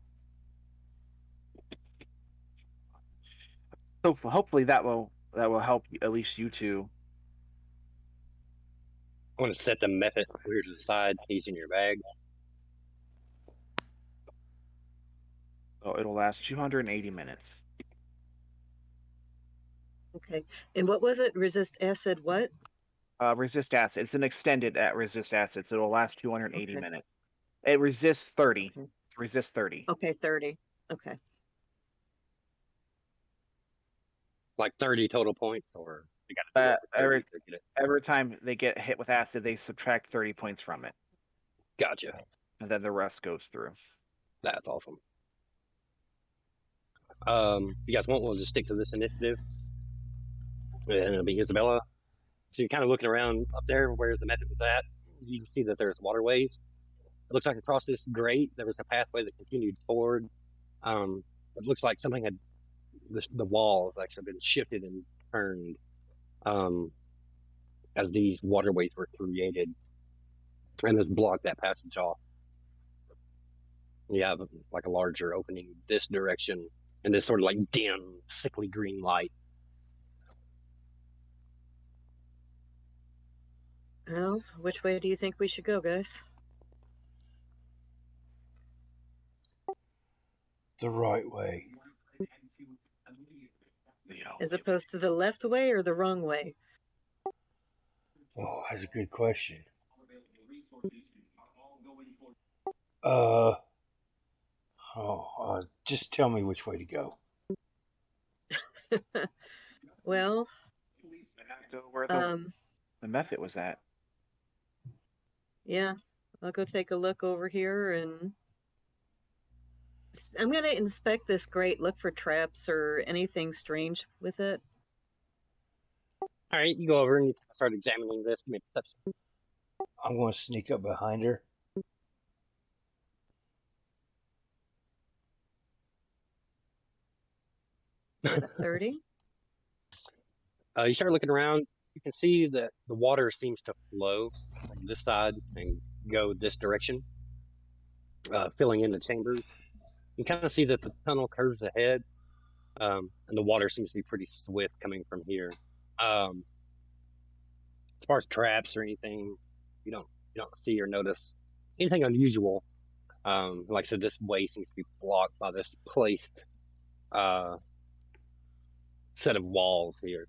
So hopefully that will help at least you two. I want to set the method clear to the side. He's in your bag. So it'll last 280 minutes. Okay. And what was it? Resist acid what? Resist acid. It's an extended resist acid, so it'll last 280 Okay. minutes. It resists 30. Okay. Resist 30. Okay, 30. Okay. Like 30 total points, or you got to do it for 30 to get it. Every time they get hit with acid, they subtract 30 points from it. Gotcha. And then the rest goes through. That's awesome. You guys want, we'll just stick to this initiative. And it'll be Isabella. So you're kind of looking around up there where the method was at. You can see that there's waterways. It looks like across this grate, there was a pathway that continued forward. It looks like something had, the walls actually been shifted and turned as these waterways were created. And this blocked that passage off. You have like a larger opening this direction and this sort of like dim, sickly green light. Well, which way do you think we should go, guys? The right way. As opposed to the left way or the wrong way? Oh, that's a good question. Just tell me which way to go. Well, Go where the method was at. yeah, I'll go take a look over here, and I'm going to inspect this grate, look for traps or anything strange with it. All right, you go over and you start examining this. Give me a perception. I'm going to sneak up behind her. At a 30. You start looking around. You can see that the water seems to flow from this side and go this direction, filling in the chambers. You kind of see that the tunnel curves ahead, and the water seems to be pretty swift coming from here. As far as traps or anything, you don't see or notice anything unusual. Like I said, this way seems to be blocked by this placed set of walls here.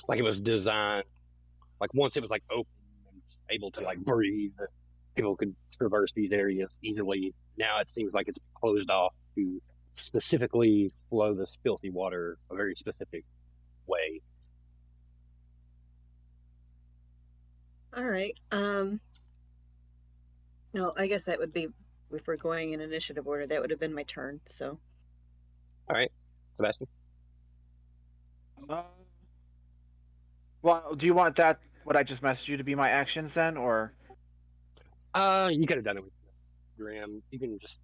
Like it was designed, like once it was like open and able to like breathe, people could traverse these areas easily. Now it seems like it's closed off to specifically flow this filthy water a very specific way. All right. No, I guess that would be, if we're going in initiative order, that would have been my turn. So. All right, Sebastian. Well, do you want that? What I just messaged you to be my actions then, or? You could have done it with Graham. You can just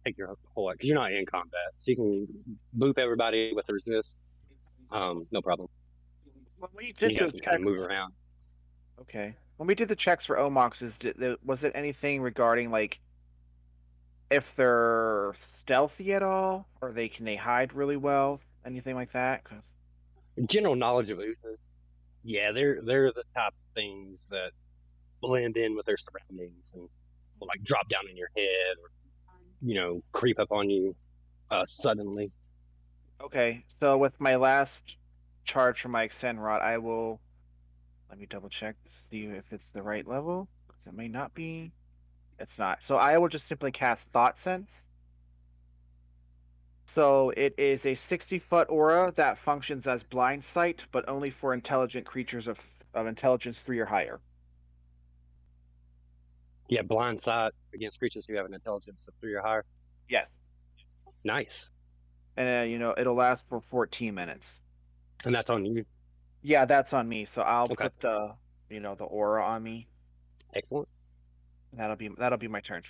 take your whole, because you're not in combat, so you can boop everybody with resist. No problem. When we did you guys the can kind of checks, move around. okay. When we did the checks for Omoxes, was it anything regarding like if they're stealthy at all, or can they hide really well, anything like that? 'Cause... General knowledge of oozes, yeah, they're the type of things that blend in with their surroundings and will like drop down in your head or creep up on you suddenly. Okay, so with my last charge for my extend rod, I will let me double check to see if it's the right level. 'Cause it may not be. It's not. So I will just simply cast Thought Sense. So it is a 60-foot aura that functions as blind sight, but only for intelligent creatures of intelligence 3 or higher. Yeah, blind sight against creatures who have an intelligence of 3 or higher. Yes. Nice. And it'll last for 14 minutes. And that's on you. Yeah, that's on me. So I'll Okay. put the aura on me. Excellent. That'll be my turn.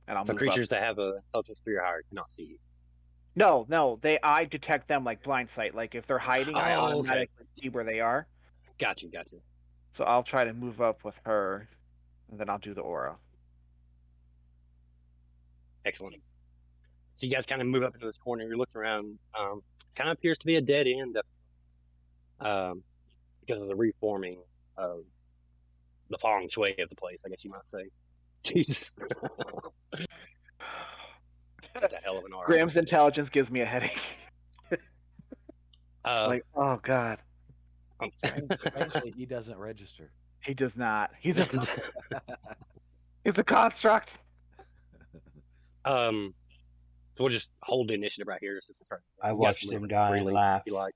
And I'll So move creatures up. that have a intelligence 3 or higher cannot see you. No, I detect them like blind sight. Like if they're hiding, I Oh, okay. automatically see where they are. Got you. So I'll try to move up with her, and then I'll do the aura. Excellent. So you guys kind of move up into this corner. You're looking around. Kind of appears to be a dead end because of the reforming of the feng shui of the place, I guess you might say. Jesus. That's a hell of an aura. Graham's intelligence gives me a headache. Uh, Like, oh god, Strangely, he doesn't register. he does not. He's a construct. so we'll just hold the initiative right here. Since it's right. I You guys watched can move them it die and freely laugh. if you like.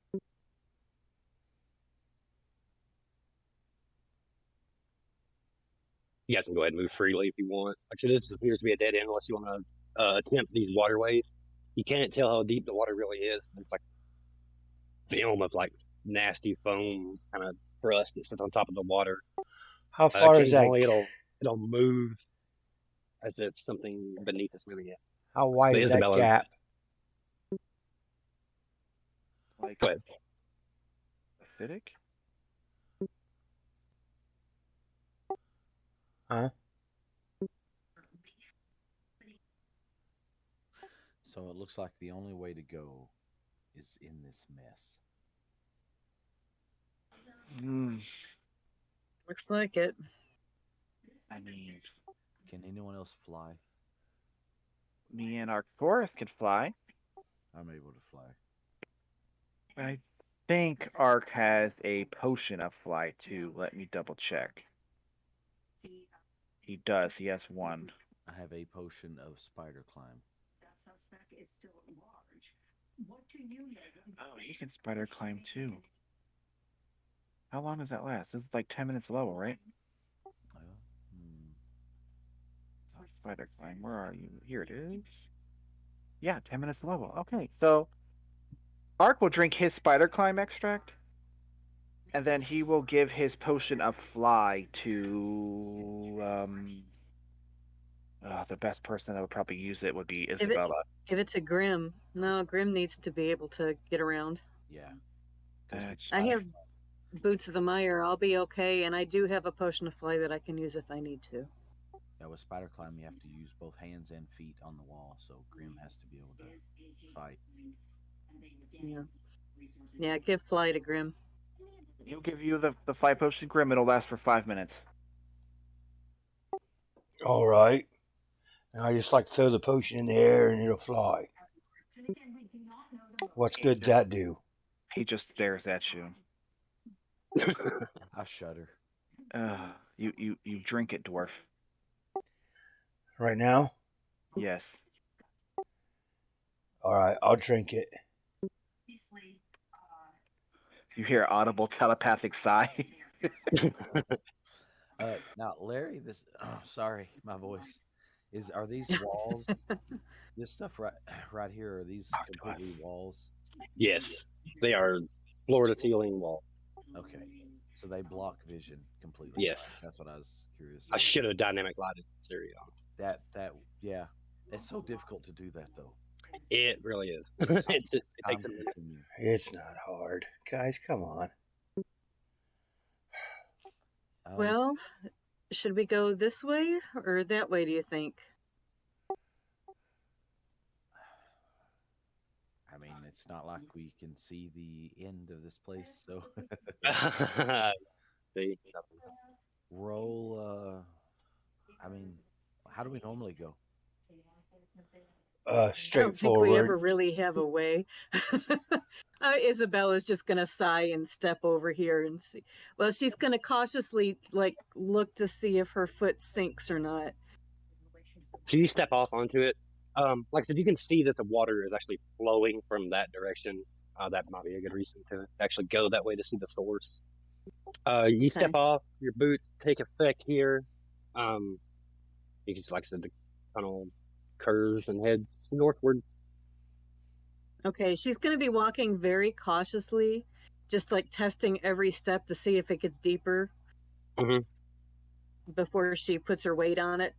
You guys can go ahead and move freely if you want. Like I said, this appears to be a dead end unless you want to attempt these waterways. You can't tell how deep the water really is. There's like film of like nasty foam kind of crust that sits on top of the water. How far is that? Occasionally it'll move as if something beneath it's moving it. How wide But is that Isabella- gap? Like Go ahead. acidic. Huh? So it looks like the only way to go is in this mess. Looks like it. I mean, Can anyone else fly? me and Arcturus could fly. I'm able to fly. I think Ark has a potion of fly too. Let me double check. He does. He has one. I have a potion of spider climb. That suspect is still at large. What do you know? Oh, he can spider climb too. How long does that last? This is like 10 minutes level, right? Spider climb. Where are you? Here it is. Yeah, 10 minutes level. Okay, so Ark will drink his spider climb extract, and then he will give his potion of fly to the best person that would probably use it would be Isabella. Give it to Grim. No, Grim needs to be able to get around. Yeah. I have Boots of the Mire. I'll be okay, and I do have a potion of fly that I can use if I need to. Yeah, with spider climb, you have to use both hands and feet on the wall, so Grim has to be able to fight. Yeah, give fly to Grim. He'll give you the fly potion, Grim. It'll last for 5 minutes. All right. Now I just like throw the potion in the air and it'll fly. What's good that do? He just stares at you. I shudder. You drink it, dwarf. Right now? Yes. All right, I'll drink it. You hear audible telepathic sigh. Now, Larry, sorry, my voice. Are these walls? This stuff right here, are these completely walls? Yes, they are floor to ceiling wall. Okay, so they block vision completely. Yes, that's what I was curious. I should have dynamic lighted stereo. Yeah, it's so difficult to do that though. It really is. it takes a minute. It's not hard, guys. Come on. Well, should we go this way or that way? Do you think? I mean, it's not like we can see the end of this place, so See, roll. I mean, how do we normally go? I don't think we ever straightforward. really have a way. Isabella's just going to sigh and step over here and see. Well, she's going to cautiously look to see if her foot sinks or not. So you step off onto it. Like I said, you can see that the water is actually flowing from that direction. That might be a good reason to actually go that way to see the source. You step off, your boots take effect here. You can, like I said, the tunnel curves and heads northward. Okay, she's going to be walking very cautiously, just like testing every step to see if it gets deeper before she puts her weight on it.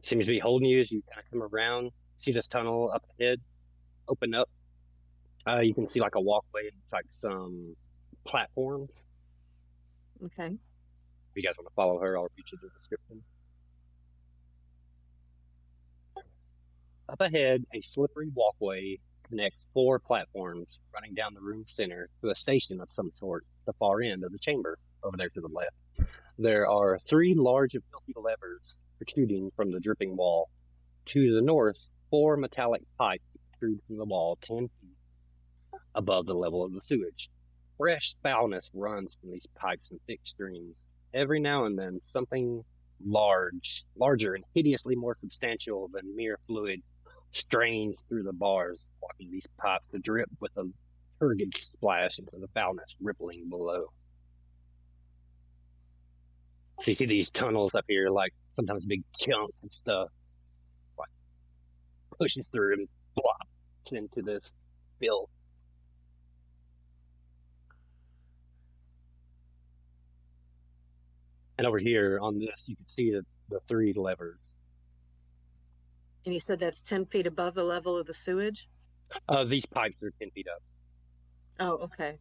Seems to be holding you as you kind of come around. See this tunnel up ahead open up. You can see like a walkway and it's like some platforms. Okay. If you guys want to follow her, I'll read you the description. Up ahead, a slippery walkway connects 4 platforms running down the room center to a station of some sort at the far end of the chamber, over there to the left. There are 3 large and filthy levers protruding from the dripping wall. To the north, 4 metallic pipes protrude from the wall 10 feet above the level of the sewage. Fresh foulness runs from these pipes in thick streams. Every now and then, something larger and hideously more substantial than mere fluid, strains through the bars, blocking these pipes to drip with a turgid splash into the foulness rippling below. So you see these tunnels up here, like sometimes big chunks of stuff, like pushes through and blops into this filth. And over here on this, you can see the 3 levers. And you said that's 10 feet above the level of the sewage? These pipes are 10 feet up. Oh, okay.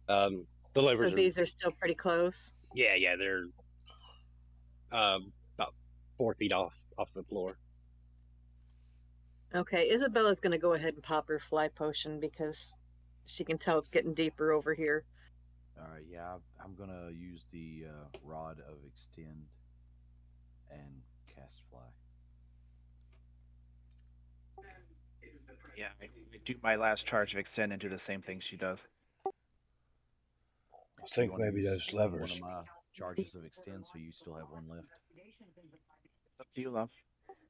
The levers so these are still pretty close? Yeah, they're about 4 feet off the floor. Okay, Isabella's going to go ahead and pop her fly potion because she can tell it's getting deeper over here. All right, yeah, I'm gonna use the rod of extend and cast fly. Yeah, I do my last charge of extend and do the same thing she does. I think maybe those One levers. of my charges of extend, so you still have 1 left. It's up to you, love.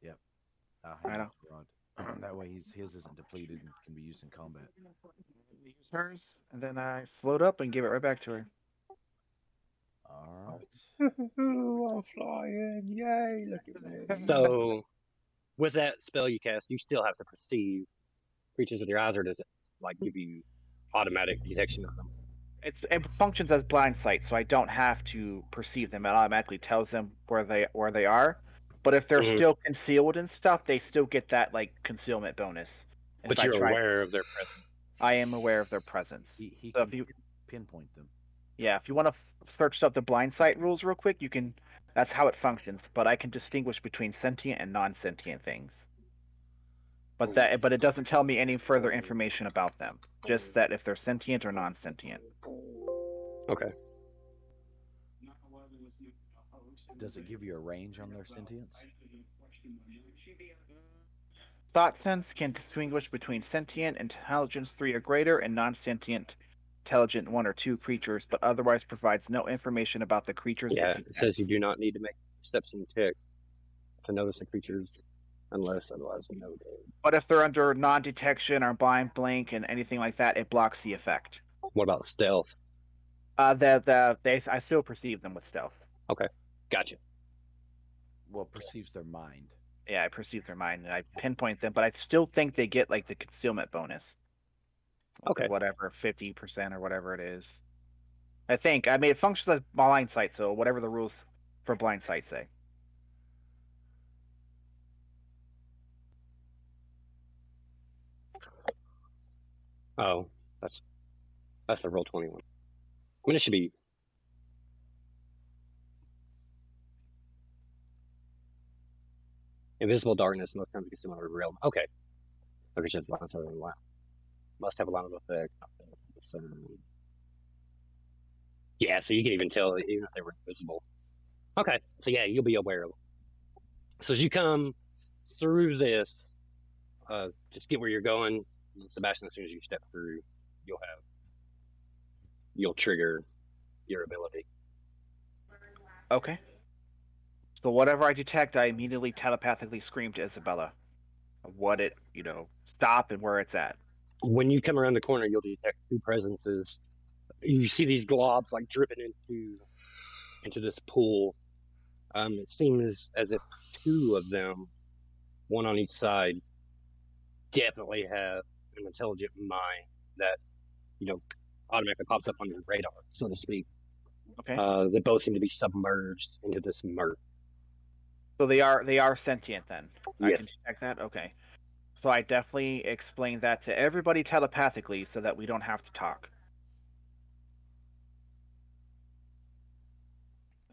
Yep. I know. Rod. That way his isn't depleted and can be used in combat. Use hers, and then I float up and give it right back to her. All right. I'm flying! Yay! Look at me. So, with that spell you cast, you still have to perceive creatures with your eyes, or does it like give you automatic detection of them? It functions as blind sight, so I don't have to perceive them. It automatically tells them where they are. But if they're still concealed and stuff, they still get that like concealment bonus. But you're aware of their presence. I am aware of their presence. He So can if you pinpoint them. Yeah, if you want to search up the blind sight rules real quick, you can. That's how it functions. But I can distinguish between sentient and non-sentient things. But it doesn't tell me any further information about them. Just that if they're sentient or non-sentient. Okay. Does it give you a range on their sentience? Thought sense can distinguish between sentient, intelligence 3 or greater, and non-sentient, intelligent 1 or 2 creatures, but otherwise provides no information about the creatures. Yeah, it says you do not need to make a perception check to notice the creatures unless otherwise noted. But if they're under non-detection or blind blink and anything like that, it blocks the effect. What about stealth? I still perceive them with stealth. Okay, gotcha. Well, perceives their mind. Yeah, I perceive their mind and I pinpoint them, but I still think they get like the concealment bonus. Okay. Whatever, 50% or whatever it is. I think. I mean, it functions as blind sight, so whatever the rules for blind sight say. Oh, that's the roll 21. I mean, it should be. Invisible darkness most times gets similar to realm. Okay. Okay, just blind sight. Wow. Must have a lot of effect. Yeah, so you can even tell even if they were invisible. Okay, so yeah, you'll be aware of them. So as you come through this, just get where you're going. Sebastian, as soon as you step through, you'll trigger your ability. Okay. So whatever I detect, I immediately telepathically scream to Isabella what it, stop and where it's at. When you come around the corner, you'll detect two presences. You see these globs like dripping into this pool. It seems as if two of them, one on each side, definitely have an intelligent mind that, automatically pops up on your radar, so to speak. Okay. They both seem to be submerged into this murk. So they are sentient then. I can Yes. detect that. Okay. So I definitely explain that to everybody telepathically so that we don't have to talk.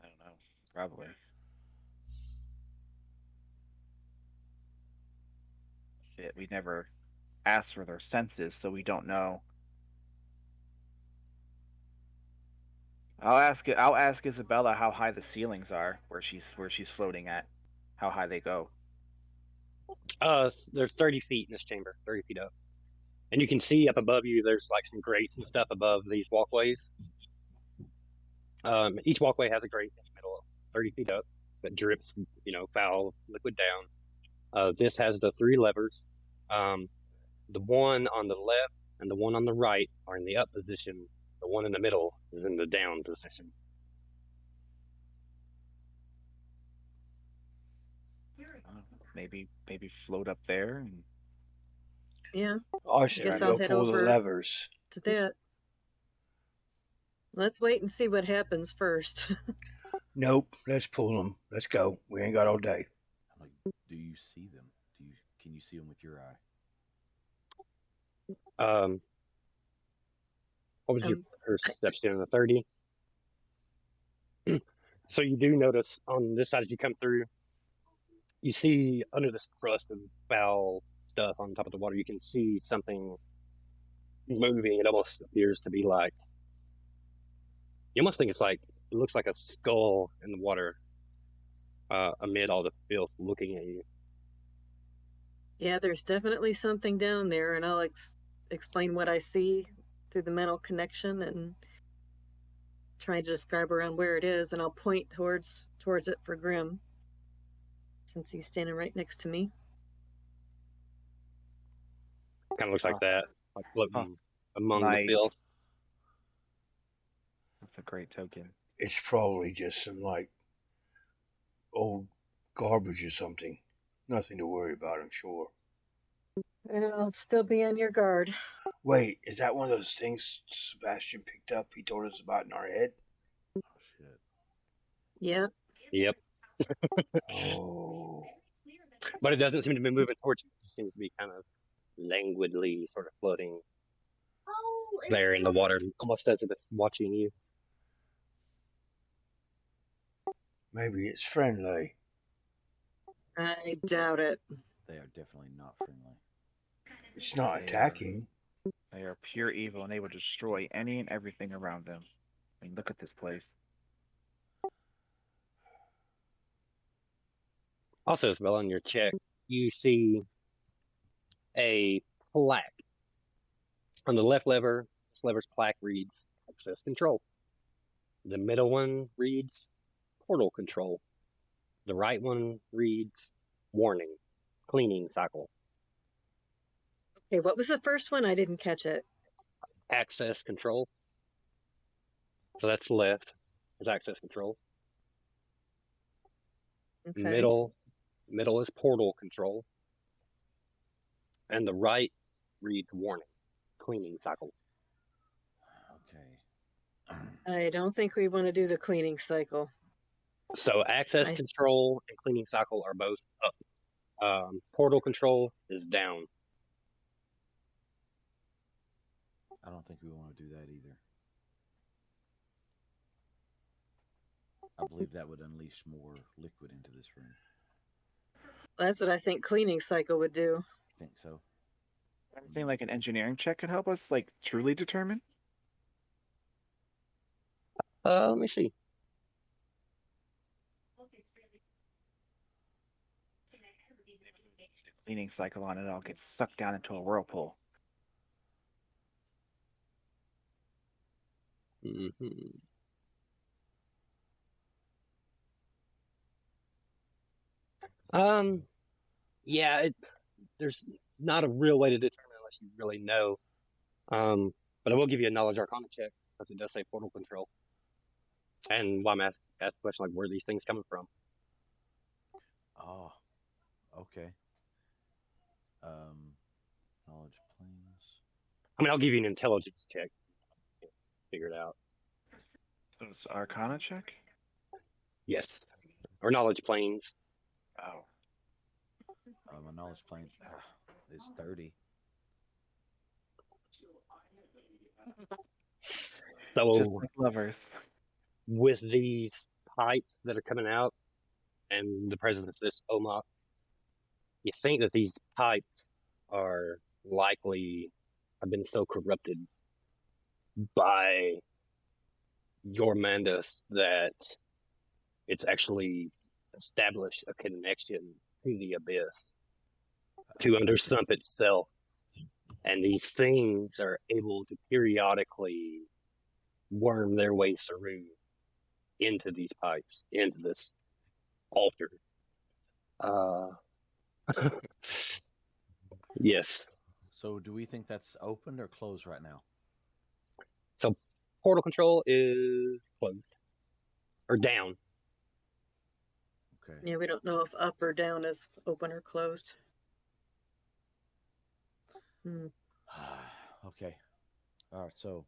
I don't know. Probably. Shit, we never asked for their senses, so we don't know. I'll ask Isabella how high the ceilings are where she's floating at. How high they go. They're 30 feet in this chamber, 30 feet up. And you can see up above you, there's like some grates and stuff above these walkways. Each walkway has a grate in the middle, 30 feet up, that drips, foul liquid down. This has the three levers. The one on the left and the one on the right are in the up position. The one in the middle is in the down position. Maybe float up there and Yeah, I say guess we I'll go head pull the over levers. to that. Let's wait and see what happens first. Nope, let's pull them. Let's go. We ain't got all day. I'm like, do you see them? Can you see them with your eye? What was your perception in the 30? So you do notice on this side as you come through, you see under this crust of foul stuff on top of the water, you can see something moving. It almost appears to be like, you almost think it looks like a skull in the water amid all the filth looking at you. Yeah, there's definitely something down there, and I'll explain what I see through the mental connection and try to describe around where it is, and I'll point towards it for Grim, since he's standing right next to me. Kind of looks like that, like floating among the Nice. filth. That's a great token. It's probably just some old garbage or something. Nothing to worry about, I'm sure. I'll still be on your guard. Wait, is that one of those things Sebastian picked up he told us about in our head? Oh shit. Yeah. Yep. Oh. But it doesn't seem to be moving towards you. It just seems to be kind of languidly sort of floating there in the water, almost as if it's watching you. Maybe it's friendly. I doubt it. They are definitely not friendly. It's not attacking. They are pure evil, and they will destroy any and everything around them. I mean, look at this place. Also, as well, on your check, you see a plaque. On the left lever, this lever's plaque reads Access Control. The middle one reads Portal Control. The right one reads Warning, Cleaning Cycle. Okay, what was the first one? I didn't catch it. Access Control. So that's left is Access Control. Okay. Middle is Portal Control. And the right reads Warning, Cleaning Cycle. Okay. I don't think we want to do the cleaning cycle. So Access Control and Cleaning Cycle are both up. Portal Control is down. I don't think we want to do that either. I believe that would unleash more liquid into this room. That's what I think cleaning cycle would do. I think so. Anything like an engineering check could help us, truly determine? Let me see. cleaning cycle on it, I'll get sucked down into a whirlpool. Mhm. Yeah, there's not a real way to determine unless you really know. But I will give you a knowledge arcana check because it does say portal control. And why I'm asking the question, like, where are these things coming from? Oh, okay. Knowledge planes. I mean, I'll give you an intelligence check. Figure it out. So it's Arcana check? Yes. Or knowledge planes. Oh. My knowledge plane is 30. Just So like lovers. with these pipes that are coming out and the presence of this OMOC, you think that these pipes are likely have been so corrupted by your Mandus that it's actually established a connection to the abyss, to Undersump itself. And these things are able to periodically worm their way through into these pipes, into this altar. Yes. So, do we think that's open or closed right now? So portal control is closed or down. Okay. Yeah, we don't know if up or down is open or closed. Okay. All right. So,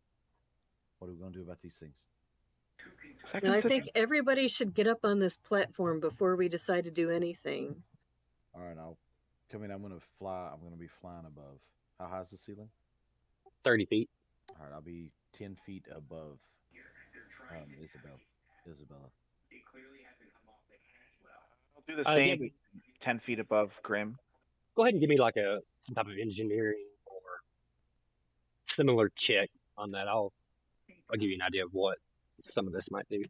what are we going to do about these things? Now, I think everybody should get up on this platform before we decide to do anything. All right. I'll come in. I'm going to fly. I'm going to be flying above. How high is the ceiling? 30 feet. All right. I'll be 10 feet above Isabella. I'll do the same. Yeah, 10 feet above Grim. go ahead and give me like some type of engineering or similar check on that. I'll give you an idea of what some of this might do.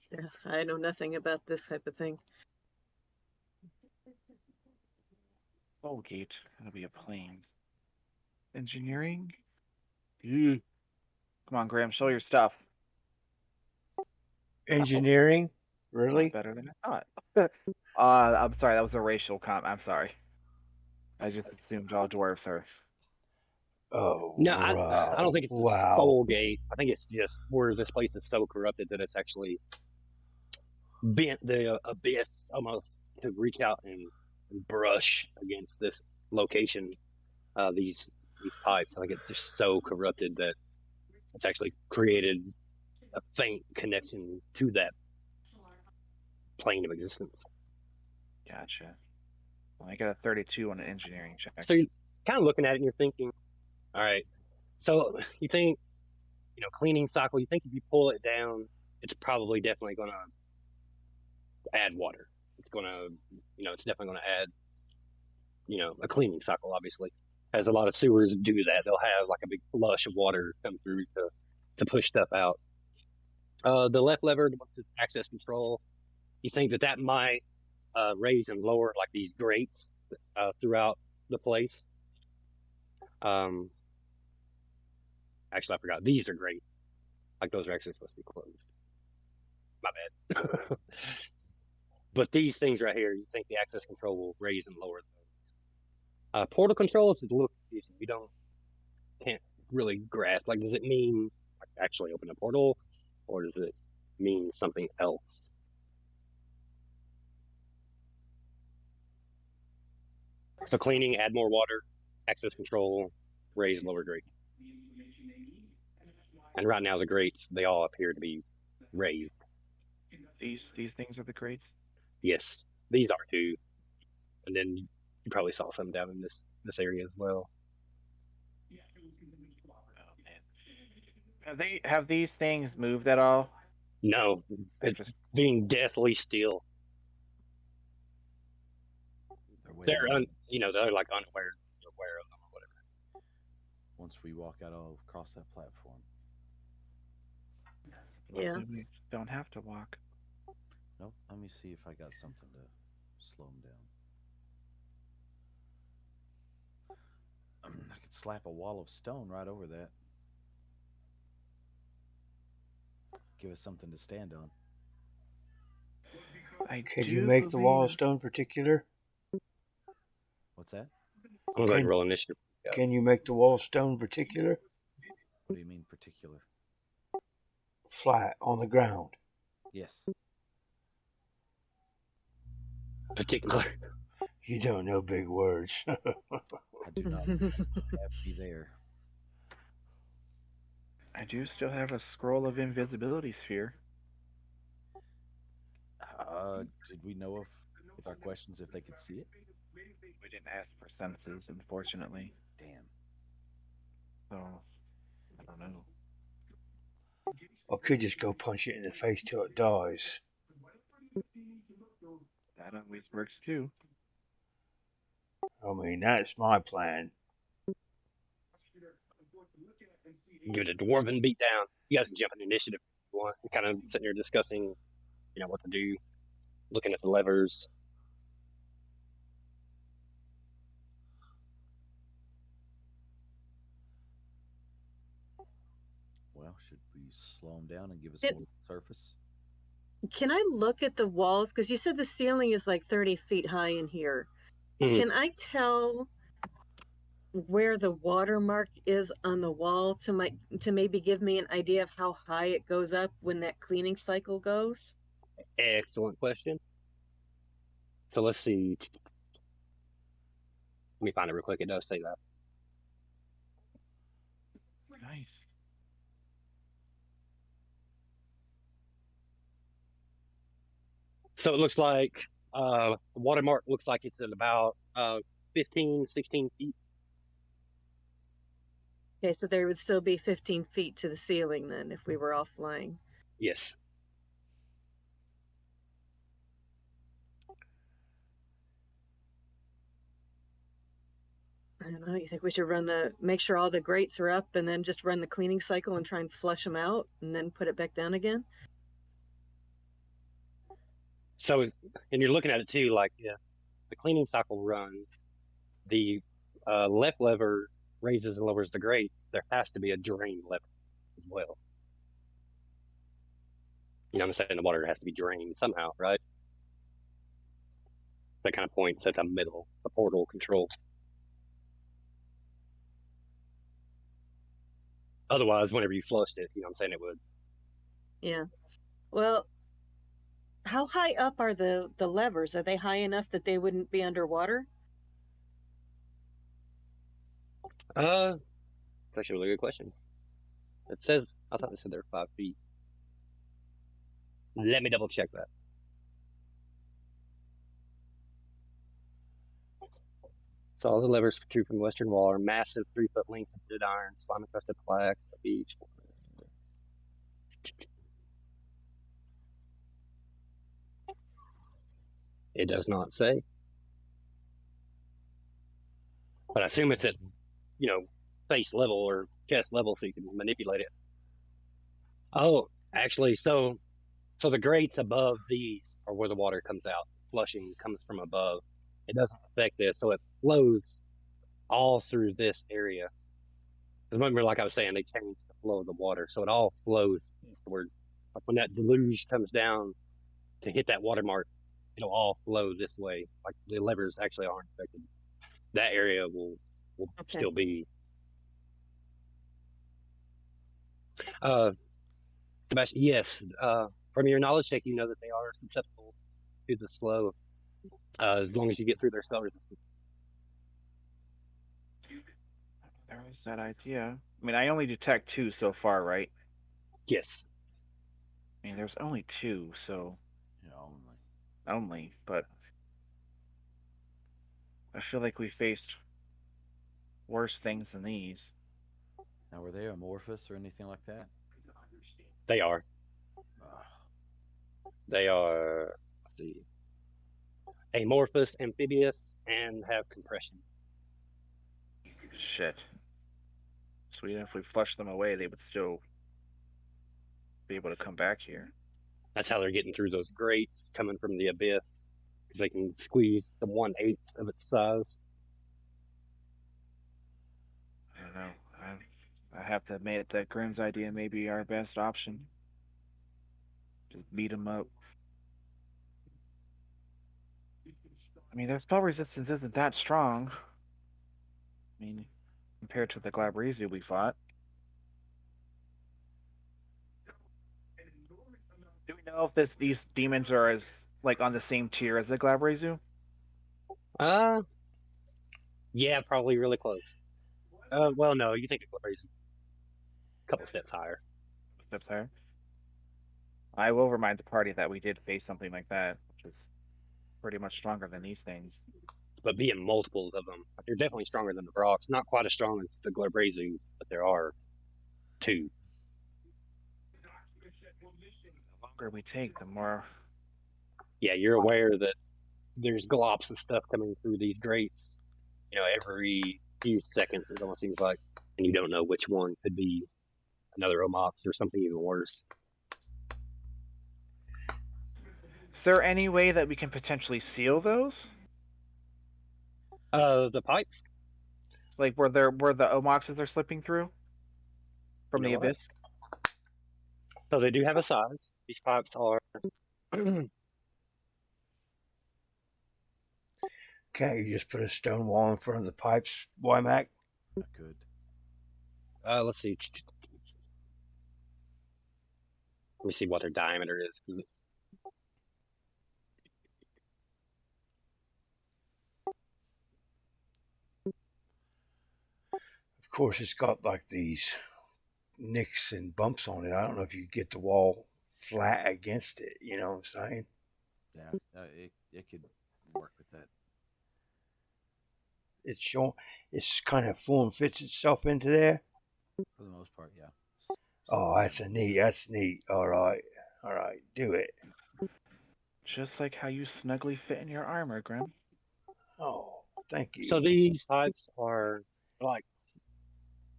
Yeah, I know nothing about this type of thing. Soul gate. That'll be a plane. Engineering? Come on, Graham, show your stuff. Engineering? Really? Better than I thought. I'm sorry, that was a racial comment. I'm sorry. I just assumed all dwarves are. Oh, No, wow. I don't think it's the Wow. soul gate. I think it's just where this place is so corrupted that it's actually bent the abyss almost to reach out and brush against this location. These pipes. I think it's just so corrupted that it's actually created a faint connection to that plane of existence. Gotcha. Well, I got a 32 on an engineering check. So you're kind of looking at it and you're thinking, all right, so you think, cleaning cycle, you think if you pull it down, it's probably definitely going to add water. It's going to, it's definitely going to add, a cleaning cycle, obviously. As a lot of sewers do that, they'll have like a big flush of water come through to push stuff out. The left lever, once it's access control, you think that might raise and lower like these grates throughout the place. Actually, I forgot. These are great. Like those are actually supposed to be closed. My bad. But these things right here, you think the access control will raise and lower those. Portal controls is a little confusing. You can't really grasp. Like, does it mean actually open a portal, or does it mean something else? So cleaning, add more water, access control, raise, lower grade. And right now the grates, they all appear to be raised. These things are the grates? Yes, these are too. And then you probably saw some down in this area as well. Oh, man. Have these things moved at all? No, it's just being deathly still. They're they're like unaware of them or whatever. Once we walk out across that platform. Yeah. We don't have to walk. Nope. Let me see if I got something to slow him down. I could slap a wall of stone right over that. Give us something to stand on. I Could do you make the wall of believe- stone particular? What's that? I'm gonna go ahead and roll initiative. Yeah. Can you make the wall of stone particular? What do you mean particular? Flat on the ground. Yes. Particular. You don't know big words. I do not have me there. I do still have a scroll of invisibility sphere. Did we know if with our questions if they could see it? We didn't ask for senses, unfortunately. Damn. So I don't know. I could just go punch it in the face till it dies. That always works too. I mean, that's my plan. Give it a dwarven beatdown. You guys can jump in initiative if you want. You're kind of sitting here discussing, what to do, looking at the levers. Well, should we slow him down and give us It- more surface? Can I look at the walls? Because you said the ceiling is like 30 feet high in here. Mhm. Can I tell where the watermark is on the wall to maybe give me an idea of how high it goes up when that cleaning cycle goes? Excellent question. So let's see. Let me find it real quick. It does say that. Nice. So it looks like the watermark looks like it's at about 15, 16 feet. Okay, so there would still be 15 feet to the ceiling then if we were all flying. Yes. I don't know. You think we should make sure all the grates are up and then just run the cleaning cycle and try and flush them out and then put it back down again? So, and you're looking at it too, like, the cleaning cycle runs. The left lever raises and lowers the grates. There has to be a drain lever as well. I'm saying the water has to be drained somehow, right? That kind of points at the middle, the portal control. Otherwise, whenever you flushed it, it would. Yeah. Well, how high up are the levers? Are they high enough that they wouldn't be underwater? That's actually a really good question. It says, I thought they said they're 5 feet. Let me double check that. So all the levers protrude from the western wall are massive 3-foot lengths of good iron, slime encrusted plaque of each. It does not say. But I assume it's at, face level or chest level so you can manipulate it. Oh, actually, so the grates above these are where the water comes out. Flushing comes from above. It doesn't affect this, so it flows all through this area. Because remember, like I was saying, they changed the flow of the water, so it all flows eastward. Like when that deluge comes down to hit that watermark, it'll all flow this way. Like the levers actually aren't affected. That area will Okay. still be. Sebastian, yes. From your knowledge check, you know that they are susceptible to the slow, as long as you get through their spell resistance. There was that idea. I mean, I only detect 2 so far, right? Yes. I mean, there's only 2, so Yeah, only. but I feel like we faced worse things than these. Now, were they amorphous or anything like that? They are. Ugh. They are, let's see, amorphous, amphibious, and have compression. Shit. So even if we flush them away, they would still be able to come back here. That's how they're getting through those grates coming from the abyss. because they can squeeze the 1/8 of its size. I don't know. I have to admit that Grimm's idea may be our best option. Just beat him up. I mean, their spell resistance isn't that strong. I mean, compared to the Glabrizu we fought. Do we know if these demons are as like on the same tier as the Glabrizu? Yeah, probably really close. Well, no, you think it's a couple steps higher. Steps higher. I will remind the party that we did face something like that, which is pretty much stronger than these things. But being multiples of them, they're definitely stronger than the Brock's. Not quite as strong as the Glabrazu, but there are two. The longer we take, the more. Yeah, you're aware that there's glops of stuff coming through these grates. Every few seconds it almost seems like, and you don't know which one could be another Omox or something even worse. Is there any way that we can potentially seal those? The pipes? Like where the Omoxes are slipping through from the abyss? So they do have a size. These pipes are. Can't you just put a stone wall in front of the pipes, Wymac? I could. Let's see. Let me see what their diameter is. Of course, it's got like these nicks and bumps on it. I don't know if you get the wall flat against it. You know what I'm saying? Yeah, it could work with that. It's kind of form fits itself into there. For the most part, yeah. Oh, that's neat. All right, do it. Just like how you snugly fit in your armor, Grim. Oh, thank you. So these pipes are like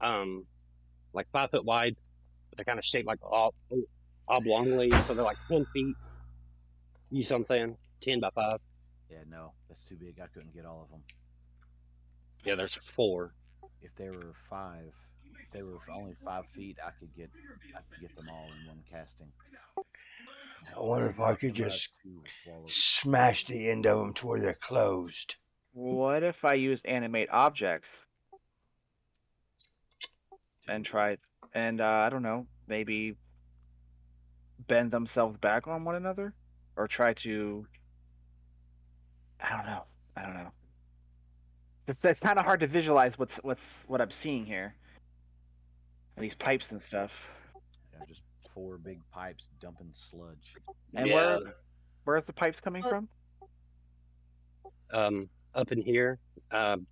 5 foot wide. But they're kind of shaped like oblongly, so they're like 10 feet. You see what I'm saying? 10 by 5. Yeah, no, that's too big. I couldn't get all of them. Yeah, there's 4. If they were 5, if they were only 5 feet, I could get them all in one casting. I wonder if I could just smash the end of them to where they're closed. What if I use animate objects and try and I don't know, maybe bend themselves back on one another, or try to. I don't know. It's kind of hard to visualize what I'm seeing here. These pipes and stuff. Yeah, just 4 big pipes dumping sludge. And yeah. where's the pipes coming from? Up in here,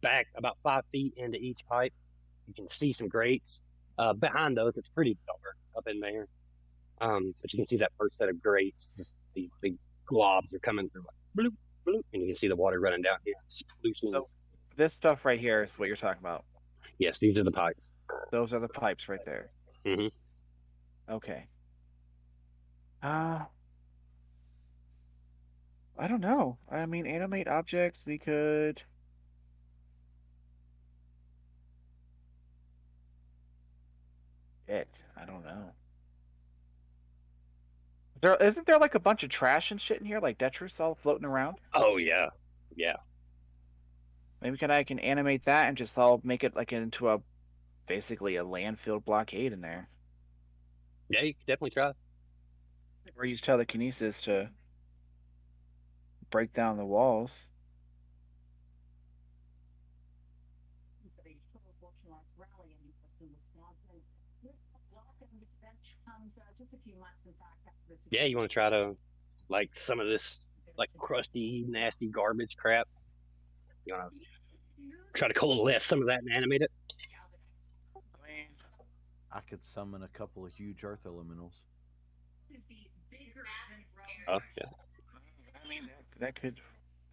back about 5 feet into each pipe, you can see some grates. Behind those, it's pretty dark up in there. But you can see that first set of grates. These big globs are coming through, like bloop, bloop, and you can see the water running down here. So this stuff right here is what you're talking about. Yes, these are the pipes. Those are the pipes right there. Mm-hmm. Okay. I don't know. I mean, animate objects, we could. I don't know. Isn't there like a bunch of trash and shit in here, like detritus all floating around? Oh yeah. Maybe I can animate that and just all make it like into basically a landfill blockade in there. Yeah, you could definitely try. Or use telekinesis to break down the walls. Yeah, you want to try to like some of this like crusty, nasty garbage crap. You want to try to coalesce some of that and animate it. I could summon a couple of huge earth elementals. Oh yeah. I mean, that could.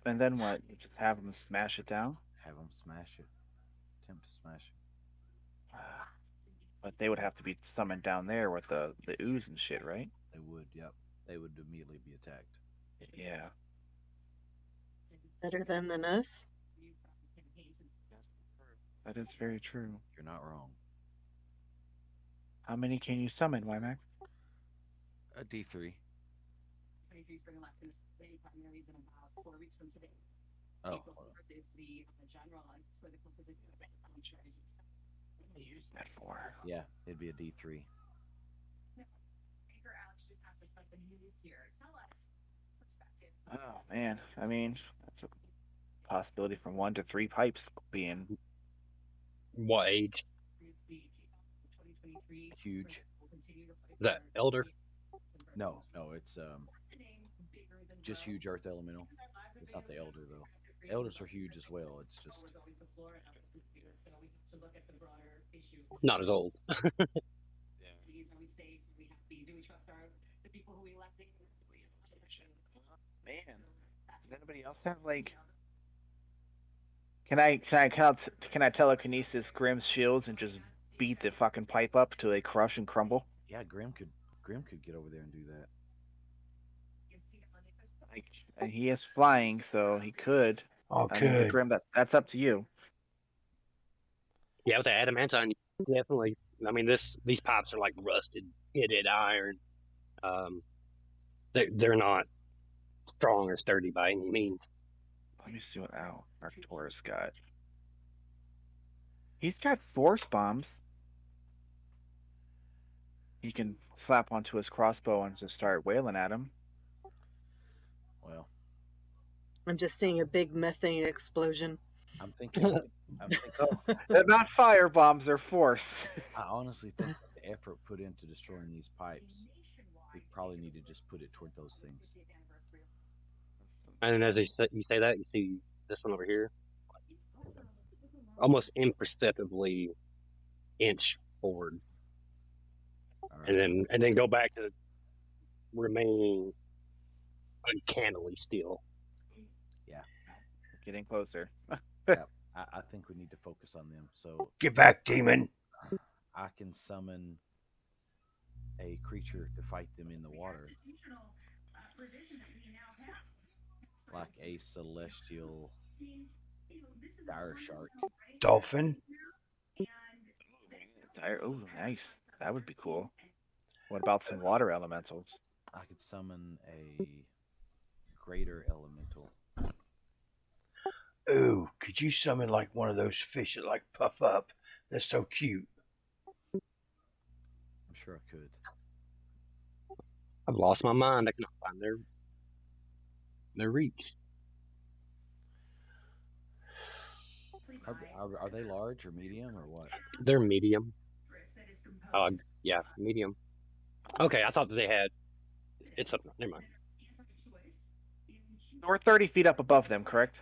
And then what? You just have them smash it down? Have them smash it. Attempt to smash it. But they would have to be summoned down there with the ooze and shit, right? They would, yep. They would immediately be attacked. Yeah. Better them than us. That is very true. You're not wrong. How many can you summon, Wymack? A D3. 23 spring elections, the primaries in about 4 weeks from today. Oh, April 4th is the general for the composition of the strategies. What do you use that for? yeah, it'd be a D3. Anchor Alex just asked us about the new here. Tell us perspective. Oh man, I mean that's a possibility from 1 to 3 pipes being What age? Huge. Is that elder? No, it's just huge earth elemental. It's not the elder though. Elders are huge as well. It's just Not as old. man. Does anybody else have like? Can I telekinesis Grimm's shields and just beat the fucking pipe up till they crush and crumble? yeah. Grim could get over there and do that. Like, and he is flying, so he could. Oh, I mean, good. Grim, that's up to you. Yeah, with the adamantine, definitely. I mean, these pipes are like rusted, pitted iron. They're not strong or sturdy by any means. Let me see what Arcturus got. He's got force bombs. He can slap onto his crossbow and just start wailing at him. Well, I'm just seeing a big methane explosion. I'm thinking. They're not fire bombs; they're force. I honestly think the effort put into destroying these pipes, we probably need to just put it toward those things. And then as you say that, you see this one over here, almost imperceptibly inch forward, All right. and then go back to remaining uncannily still. Yeah. Getting closer. I think we need to focus on them. So Get back, demon. I can summon a creature to fight them in the water, like a celestial dire shark. Dolphin. Oh, nice. That would be cool. What about some water elementals? I could summon a greater elemental. Ooh, could you summon like one of those fish that like puff up? That's so cute. I'm sure I could. I've lost my mind. I cannot find their reach. Are they large or medium or what? They're medium. Yeah, medium. Okay, I thought that they had. It's up. Never mind. We're 30 feet up above them, correct?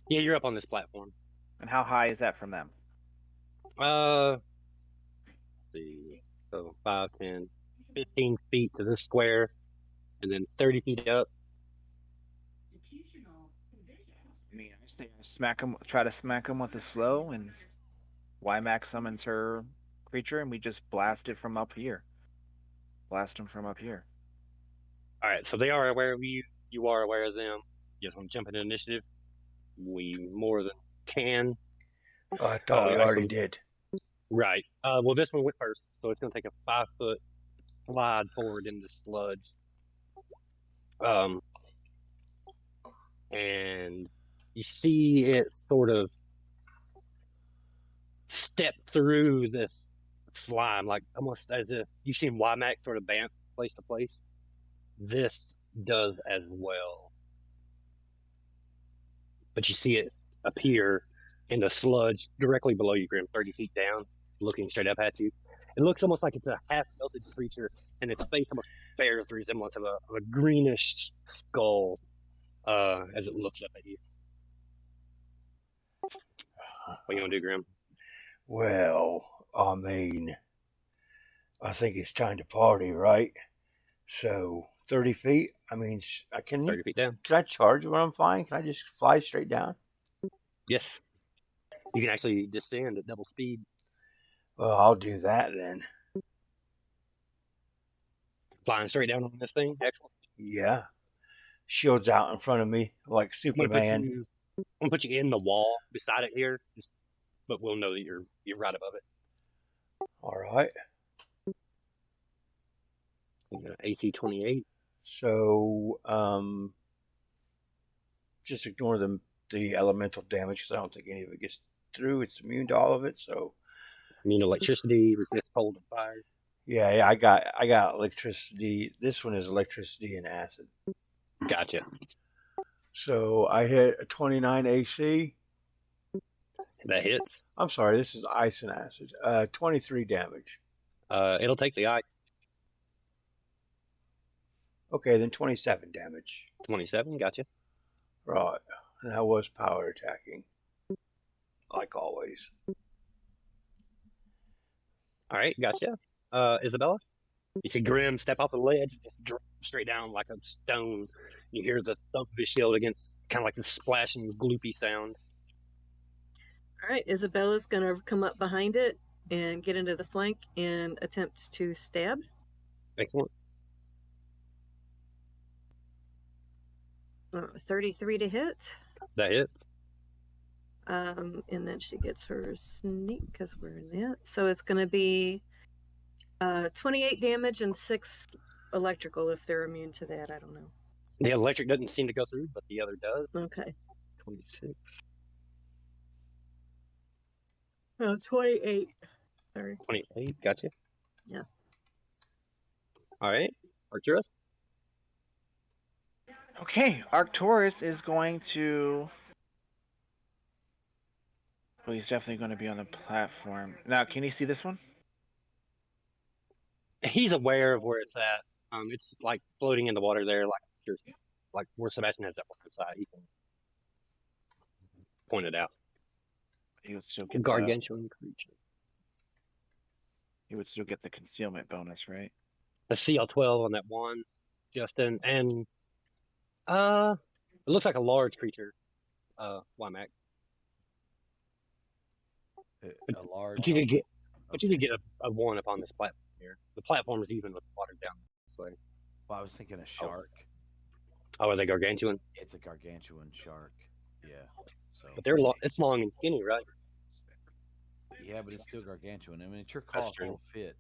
Yeah, you're up on this platform. And how high is that from them? Let's see. So 5, 10, 15 feet to this square, and then 30 feet up. I mean, I say try to smack him with a slow, and Wymax summons her creature, and we just blast it from up here. Blast him from up here. All right, so they are aware of you. You are aware of them. You just want to jump into initiative. We more than can. I thought we already did. Right. Well, this one went first, so it's going to take a 5-foot slide forward into sludge. And you see it sort of step through this slime, like almost as if you've seen Wymax sort of bounce place to place. This does as well. But you see it appear in the sludge directly below you, Grim, 30 feet down, looking straight up at you. It looks almost like it's a half-melted creature, and its face almost bears the resemblance of a greenish skull as it looks up at you. What you want to do, Grim? Well, I mean, I think it's time to party, right? So 30 feet. I mean, 30 feet down. Can I charge when I'm flying? Can I just fly straight down? Yes. You can actually descend at double speed. Well, I'll do that then. Flying straight down on this thing. Excellent. Yeah. shields out in front of me like I'm Superman. gonna put you in the wall beside it here, but we'll know that you're right above it. All right. AC 28. So just ignore the elemental damage because I don't think any of it gets through. It's immune to all of it. So Immune to electricity, resist cold and fire. yeah, I got electricity. This one is electricity and acid. Gotcha. So I hit a 29 AC. That hits. I'm sorry, this is ice and acid. 23 damage. It'll take the ice. Okay, then 27 damage. 27. Gotcha. Right. And that was power attacking. Like always. All right, gotcha. Isabella? You see Grim step off the ledge, just drop straight down like a stone. You hear the thump of his shield against kind of like the splashing, gloopy sound. All right, Isabella's going to come up behind it and get into the flank and attempt to stab. Excellent. 33 to hit. That hits. And then she gets her sneak because we're in that. So it's going to be 28 damage and 6 electrical if they're immune to that. I don't know. The electric doesn't seem to go through, but the other does. Okay. 26. Oh, 28. Sorry. 28. Gotcha. Yeah. All right. Arcturus? Okay, Arcturus is going to. Well, he's definitely going to be on the platform. Now, can you see this one? He's aware of where it's at. It's like floating in the water there, like where Sebastian has that one side. He can point it out. He would still get Gargantuan creature. He would still get the concealment bonus, right? A CL12 on that one, Justin, and it looks like a large creature. Wymac. A large. But you could get a one up on this platform here. The platform is even with the water down this way. Well, I was thinking a shark. Oh, are they gargantuan? It's a gargantuan shark. Yeah. So. But it's long and skinny, right? Yeah, but it's still gargantuan. I mean, it's your call to fit.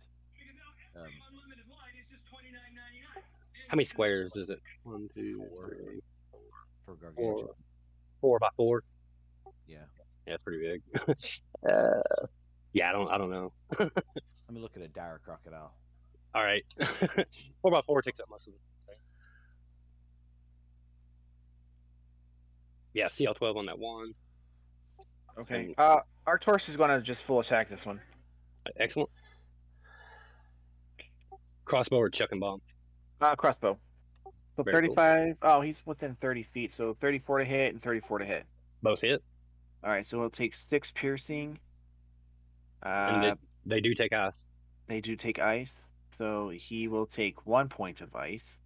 How many squares is it? 1, 2, 3. For gargantuan. 4 by 4. Yeah. Yeah, it's pretty big. Yeah, I don't know. Let me look at a dire crocodile. All right. 4 by 4 takes up most of it. Yeah, CL12 on that one. Okay. Arcturus is going to just full attack this one. Excellent. Crossbow or chuck and bomb? Crossbow. So Very 35. Cool. Oh, he's within 30 feet. So 34 to hit and 34 to hit. Both hit. All right. So he'll take 6 piercing. And they do take ice. They do take ice. So he will take 1 point of ice.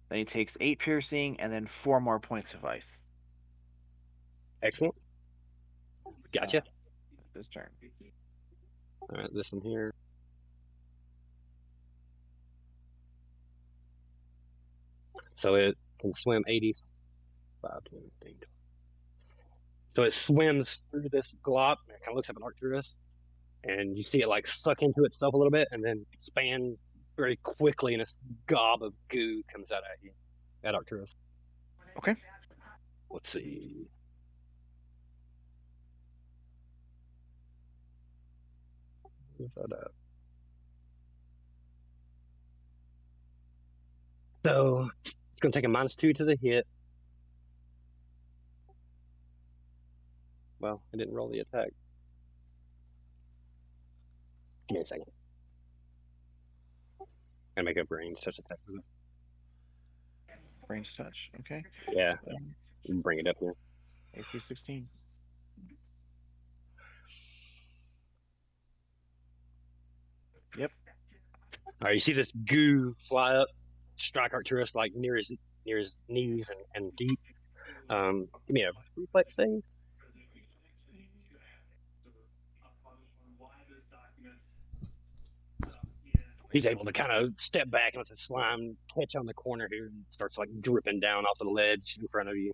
Then he takes 8 piercing and then 4 more points of ice. Excellent. Gotcha. This turn. All right, this one here. So it can swim 80. 5, 10, 15. So it swims through this glop, and it kind of looks up at Arcturus, and you see it like suck into itself a little bit and then expand very quickly, and this gob of goo comes out at you, at Arcturus. Okay. Let's see. So it's going to take a -2 to the hit. Well, I didn't roll the attack. Give me a second. Gotta make up range touch attack with it. Range touch. Okay. Yeah. You can bring it up here. AC 16. Yep. All right, you see this goo fly up, strike Arcturus like near his knees and deep. Give me a reflex save. he's able to kind of step back and let the slime catch on the corner here and starts like dripping down off the ledge in front of you.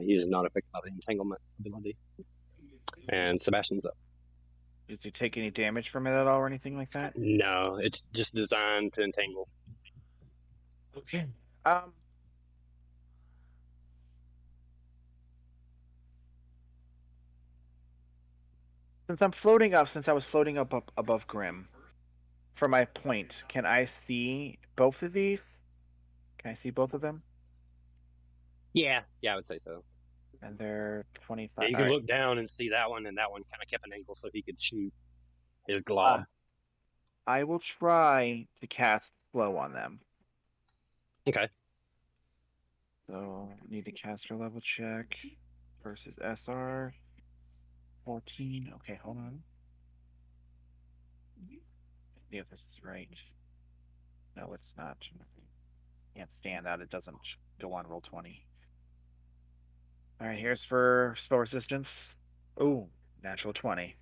He is not affected by the entanglement ability. And Sebastian's up. Does he take any damage from it at all or anything like that? No, it's just designed to entangle. Okay. Since I was floating up above Grim, from my point, can I see both of these? Can I see both of them? Yeah, I would say so. And they're 25. Yeah, you can look down and see that one, and that one kind of kept an angle so he could shoot his glob. I will try to cast slow on them. Okay. So need a caster level check versus SR 14. Okay, hold on. See if this is right. No, it's not. Can't stand that. It doesn't go on roll 20. All right, here's for spell resistance. Oh, natural 20.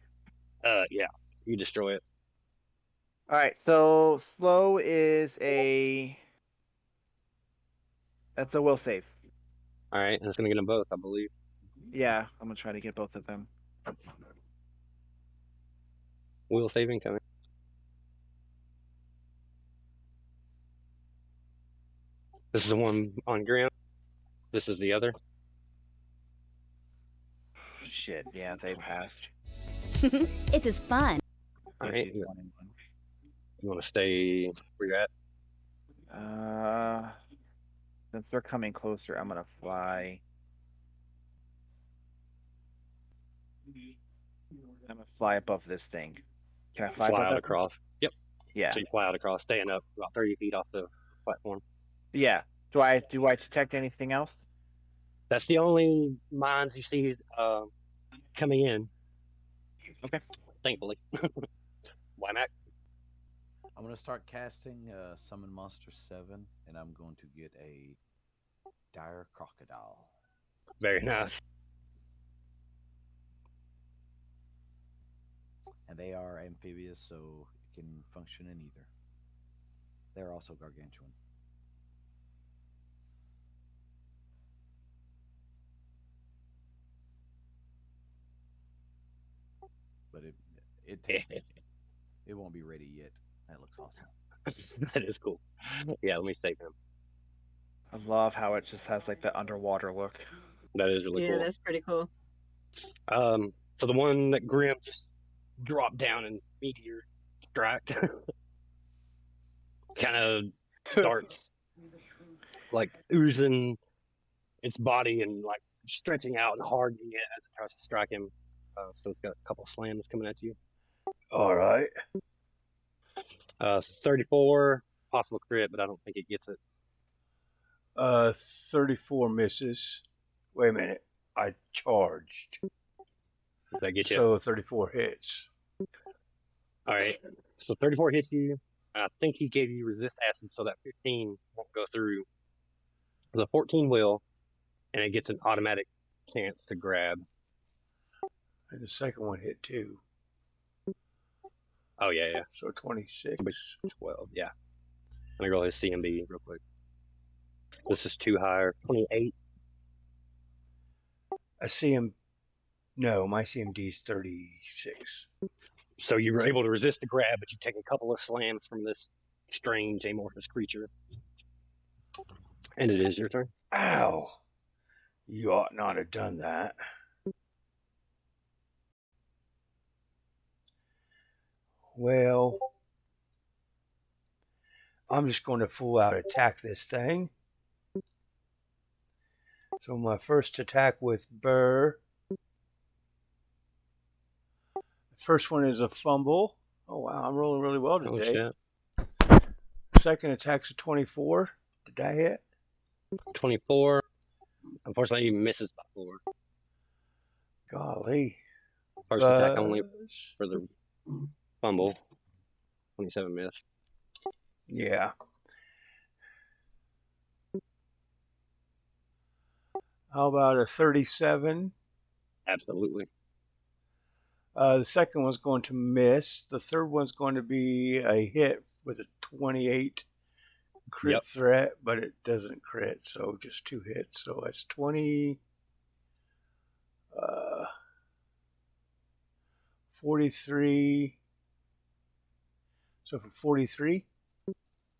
Yeah, you destroy it. All right, so slow is that's a will save. All right, and it's gonna get them both, I believe. Yeah, I'm gonna try to get both of them. Will saving coming. This is the one on Grim. This is the other. Shit, yeah, they passed. It is fun. All Let's right, see, you 21. want to stay where you're at? Since they're coming closer, I'm gonna fly. I'm gonna fly above this thing. Can I fly Fly above out that? across. Yep. Yeah. So you fly out across, staying up about 30 feet off the platform. Yeah. Do I detect anything else? That's the only mines you see coming in. Okay. Thankfully. Why not? I'm going to start casting Summon Monster 7, and I'm going to get a Dire Crocodile. Very nice. And they are amphibious, so it can function in either. They're also gargantuan. But it it won't be ready yet. That looks awesome. That is cool. Yeah, let me save him. I love how it just has like the underwater look. That is really cool. Yeah, that's pretty cool. So the one that Grim just dropped down and meteor strike kind of starts like oozing its body and like stretching out and hardening it as it tries to strike him. So it's got a couple slams coming at you. All right. 34 possible crit, but I don't think it gets it. 34 misses. Wait a minute. I charged. Does that get you? So 34 hits. All right. So 34 hits you. I think he gave you resist acid, so that 15 won't go through. The 14 will, and it gets an automatic chance to grab. And the second one hit too. Oh, yeah. So 26. 12, yeah. I'm going to go his CMB real quick. This is too high. 28. A CM. No, my CMD is 36. So you were able to resist the grab, but you take a couple of slams from this strange amorphous creature. And it is your turn. Ow. You ought not have done that. Well, I'm just going to full out attack this thing. So my first attack with Burr. First one is a fumble. Oh, wow. I'm rolling really well today. Oh, shit. Second attack's a 24. Did that hit? 24. Unfortunately, he misses by 4. Golly. First attack only for the fumble. 27 missed. Yeah. How about a 37? Absolutely. The second one's going to miss. The third one's going to be a hit with a 28 crit Yep. threat, but it doesn't crit, so just 2 hits. So that's 20. 43. So for 43.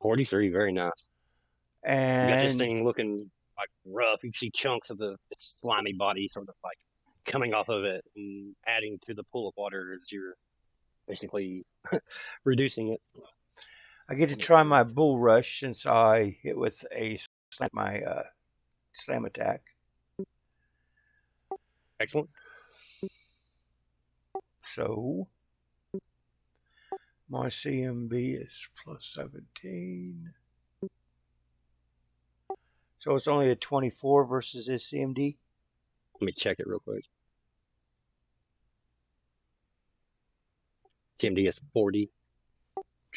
43, very nice. You got this And thing looking like rough. You see chunks of its slimy body sort of like coming off of it and adding to the pool of water as you're basically reducing it. I get to try my bull rush since I hit with my slam attack. Excellent. So my CMB is plus 17. So it's only a 24 versus his CMD. Let me check it real quick. CMD is 40.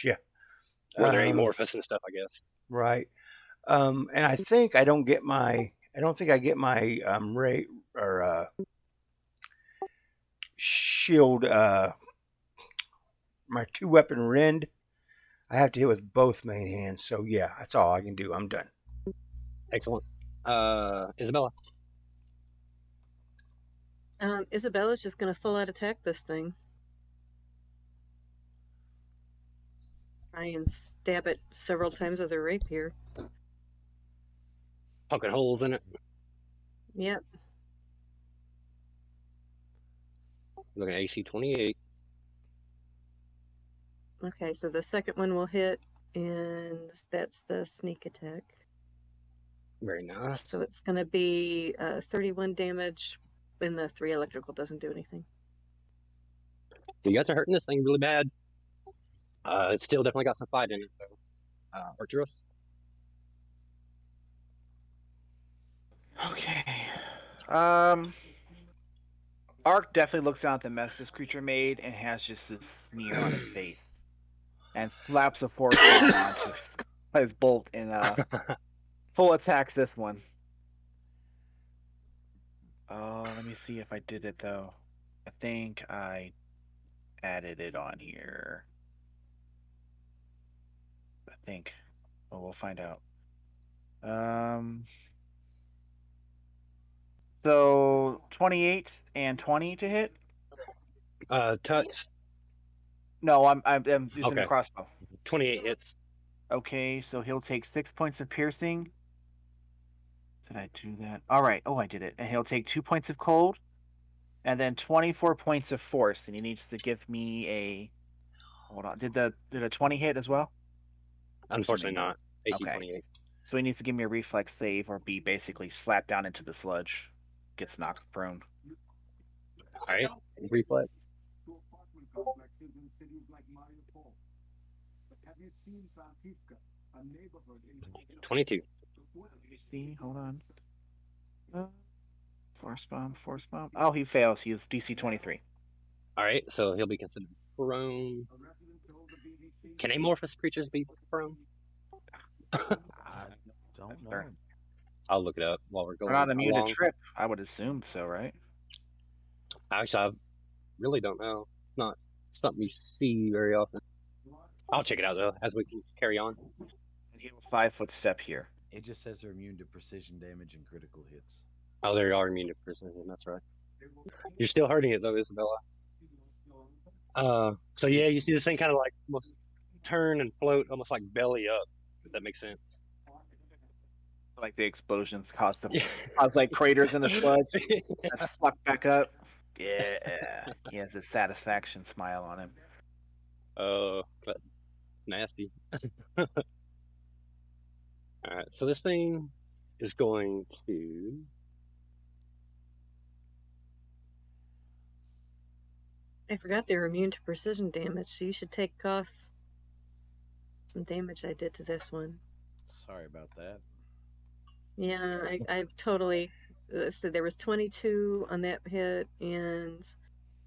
Yeah. Where they're amorphous and stuff, I guess. Right. And I think I don't get my. I don't think I get my ray or shield. My 2-weapon rend. I have to hit with both main hands. So yeah, that's all I can do. I'm done. Excellent. Isabella. Isabella's just going to full out attack this thing. Try and stab it several times with her rapier. Poking holes in it. Yep. Looking at AC 28. Okay, so the second one will hit, and that's the sneak attack. Very nice. So it's going to be 31 damage, and the 3 electrical doesn't do anything. You guys are hurting this thing really bad. It's still definitely got some fight in it, though. Arcturus. Okay. Ark definitely looks down at the mess this creature made and has just a sneer on his face, and slaps a force bomb onto his bolt and full attacks this one. Oh, let me see if I did it though. I think I added it on here. I think. Well, we'll find out. So 28 and 20 to hit. Touch. No, I'm using the Okay. crossbow. 28 hits. Okay, so he'll take 6 points of piercing. Did I do that? All right. Oh, I did it. And he'll take 2 points of cold, and then 24 points of force. And he needs to give me a. Hold on. Did a 20 hit as well? Unfortunately not. AC Okay. 28. So he needs to give me a reflex save or be basically slapped down into the sludge. Gets knocked prone. All right. Reflex. To apartment complexes in cities like Mariupol. But have you seen Santivka, a neighborhood in 22. Let me see. Hold on. Force bomb. Oh, he fails. He is DC 23. All right. So he'll be considered prone. a resident told the BBC. Can amorphous creatures be prone? I don't know. I'll look it up while we're going We're not immune along. to trip. I would assume so, right? Actually, I really don't know. It's not something you see very often. I'll check it out though as we can carry on. And he will 5-foot step here. It just says they're immune to precision damage and critical hits. Oh, they are immune to precision. That's right. You're still hurting it though, Isabella. So yeah, you see this thing kind of like almost turn and float, almost like belly up. If that makes sense. Like the explosions cause like craters in the sludge and suck back up. Yeah, he has a satisfaction smile on him. But nasty. All right, so this thing is going to. I forgot they were immune to precision damage, so you should take off some damage I did to this one. Sorry about that. Yeah, I totally. So there was 22 on that hit and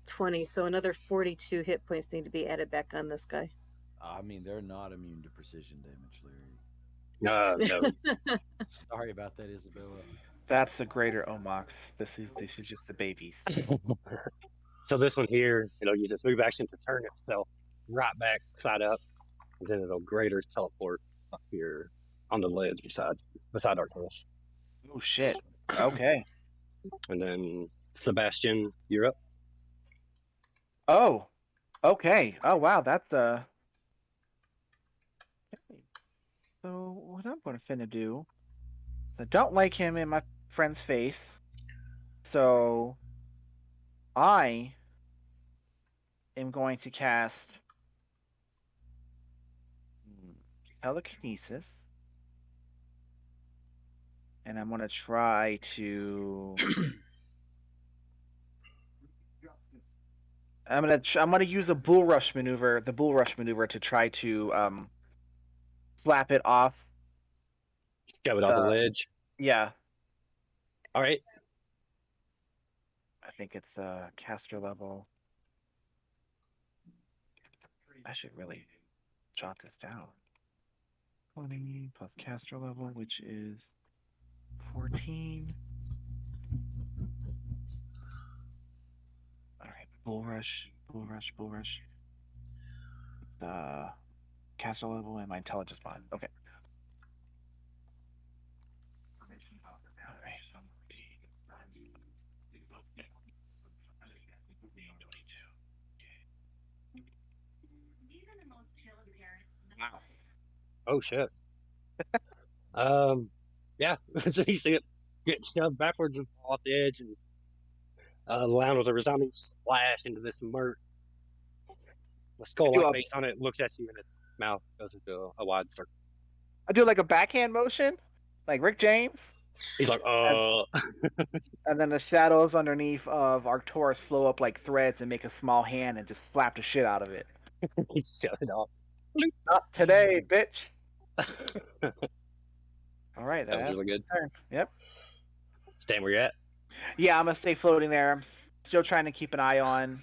20, so another 42 hit points need to be added back on this guy. I mean, they're not immune to precision damage, Larry. No. Sorry about that, Isabella. That's the greater Omox. This is just the babies. So this one here, use its move action to turn itself right back side up then it'll greater teleport up here on the ledge beside Arcturus. Oh shit. Okay. And then Sebastian, you're up. Oh. Okay. Oh wow, that's okay. So what I'm gonna finna do, I don't like him in my friend's face, so I am going to cast telekinesis, and I'm gonna try to. I'm gonna use the bull rush maneuver, to try to slap it off. Shove it off the ledge. Yeah, All right. I think it's caster level. I should really jot this down. 20 plus caster level, which is 14. All right, bull rush. Caster level and my intelligence mod. Okay. All right, so wow. Oh shit. Yeah. So you see it get shoved backwards and fall off the edge and land with a resounding splash into this murk. The skull-like face on it looks at you, and its mouth goes into a wide circle. I do like a backhand motion, like Rick James. He's like, And then the shadows underneath of Arcturus flow up like threads and make a small hand and just slap the shit out of it. Shut it off. Not today, bitch. All right, That was really good. Turn. Yep. Stand where you're at. Yeah, I'm gonna stay floating there. I'm still trying to keep an eye on.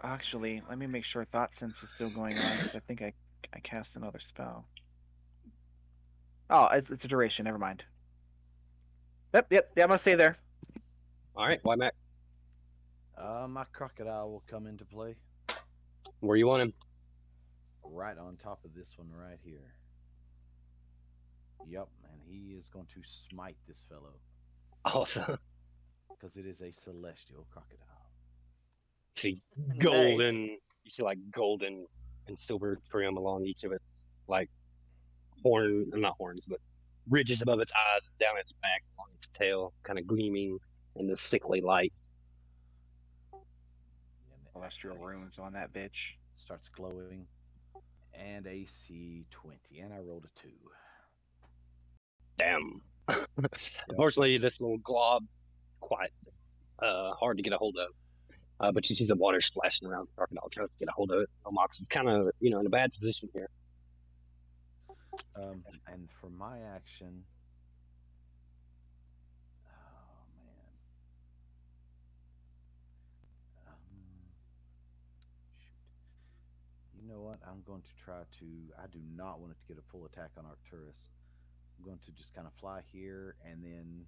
Actually, let me make sure Thought Sense is still going on because I think I cast another spell. Oh, it's a duration. Never mind. Yep. Yeah, I'm gonna stay there. All right, why Mac? My crocodile will come into play. Where you want him? Right on top of this one right here. Yep, and he is going to smite this fellow. Awesome. Because it is a celestial crocodile. See golden. Nice. You see like golden and silver trim along each of its like not horns, but ridges above its eyes, down its back, along its tail, kind of gleaming in the sickly light. Celestial runes on that bitch. Starts glowing. And AC 20, and I rolled a 2. Damn. Unfortunately, this little glob quite hard to get a hold of. But you see the water splashing around the crocodile trying to get a hold of it. Mox is kind of, in a bad position here. And for my action, oh man, shoot. You know what? I'm going to try to. I do not want it to get a full attack on Arcturus. I'm going to just kind of fly here, and then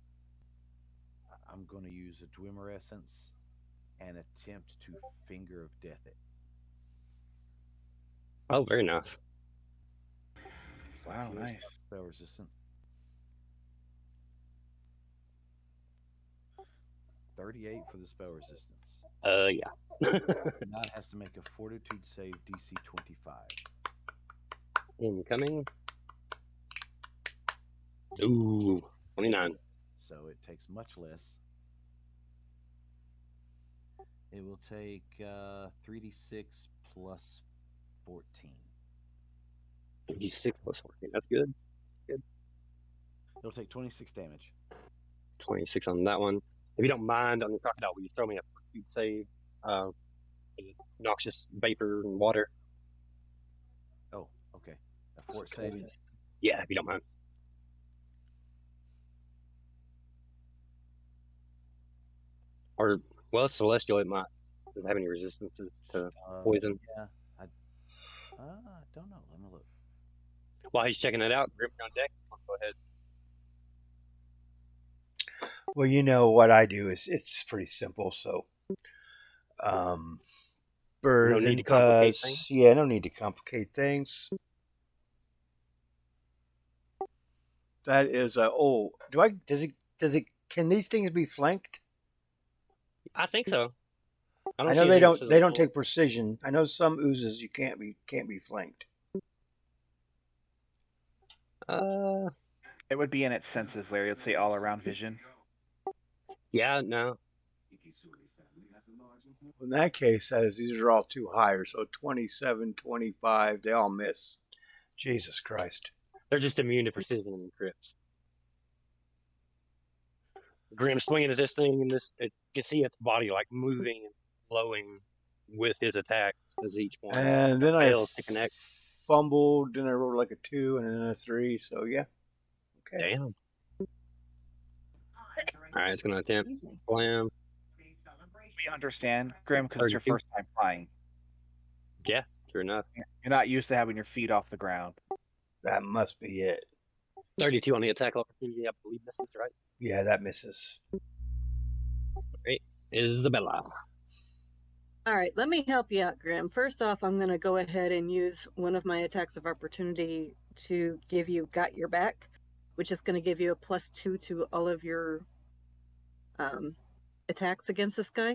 I'm going to use a Dwemer Essence and attempt to Finger of Death it. Oh, very nice. Wow, nice. Spell resistant. 38 for the spell resistance. Yeah. Now it has to make a Fortitude save DC 25. Incoming. Ooh, 29. So it takes much less. It will take 3d6 plus 14. 3d6 plus 14. That's good. Good. It'll take 26 damage. 26 on that one. If you don't mind, on the crocodile, will you throw me a fortitude save? Noxious vapor and water. Oh, okay. A fort save? Yeah, if you don't mind. Or, well, it's celestial. It might. Does it have any resistance to poison? Yeah. I don't know. Let me look. While he's checking it out, Grim on deck. Go ahead. Well, what I do is it's pretty simple. So, birth No need and to complicate buzz. things. Yeah, no need to complicate things. That is can these things be flanked? I think so. I I don't know see they anything that don't says they a don't full. take precision. I know some oozes you can't be flanked. It would be in its senses, Larry. Let's say all around vision. Yeah, no. In that case, these are all too higher. So 27, 25, they all miss. Jesus Christ. They're just immune to precision and crits. Grim's swinging at this thing, and you can see its body like moving and flowing with his attack as each one And then I fails to connect. fumbled, then I rolled like a 2 and then a 3, so yeah. Okay. Damn. All right, it's going to attempt slam. We understand, Grim, because it's your 32. first time flying. Yeah, sure enough. You're not used to having your feet off the ground. That must be it. 32 on the attack opportunity, I believe misses, right? Yeah, that misses. Great. Isabella. All right, let me help you out, Grim. First off, I'm going to go ahead and use one of my attacks of opportunity to give you Got Your Back, which is going to give you a +2 to all of your attacks against this guy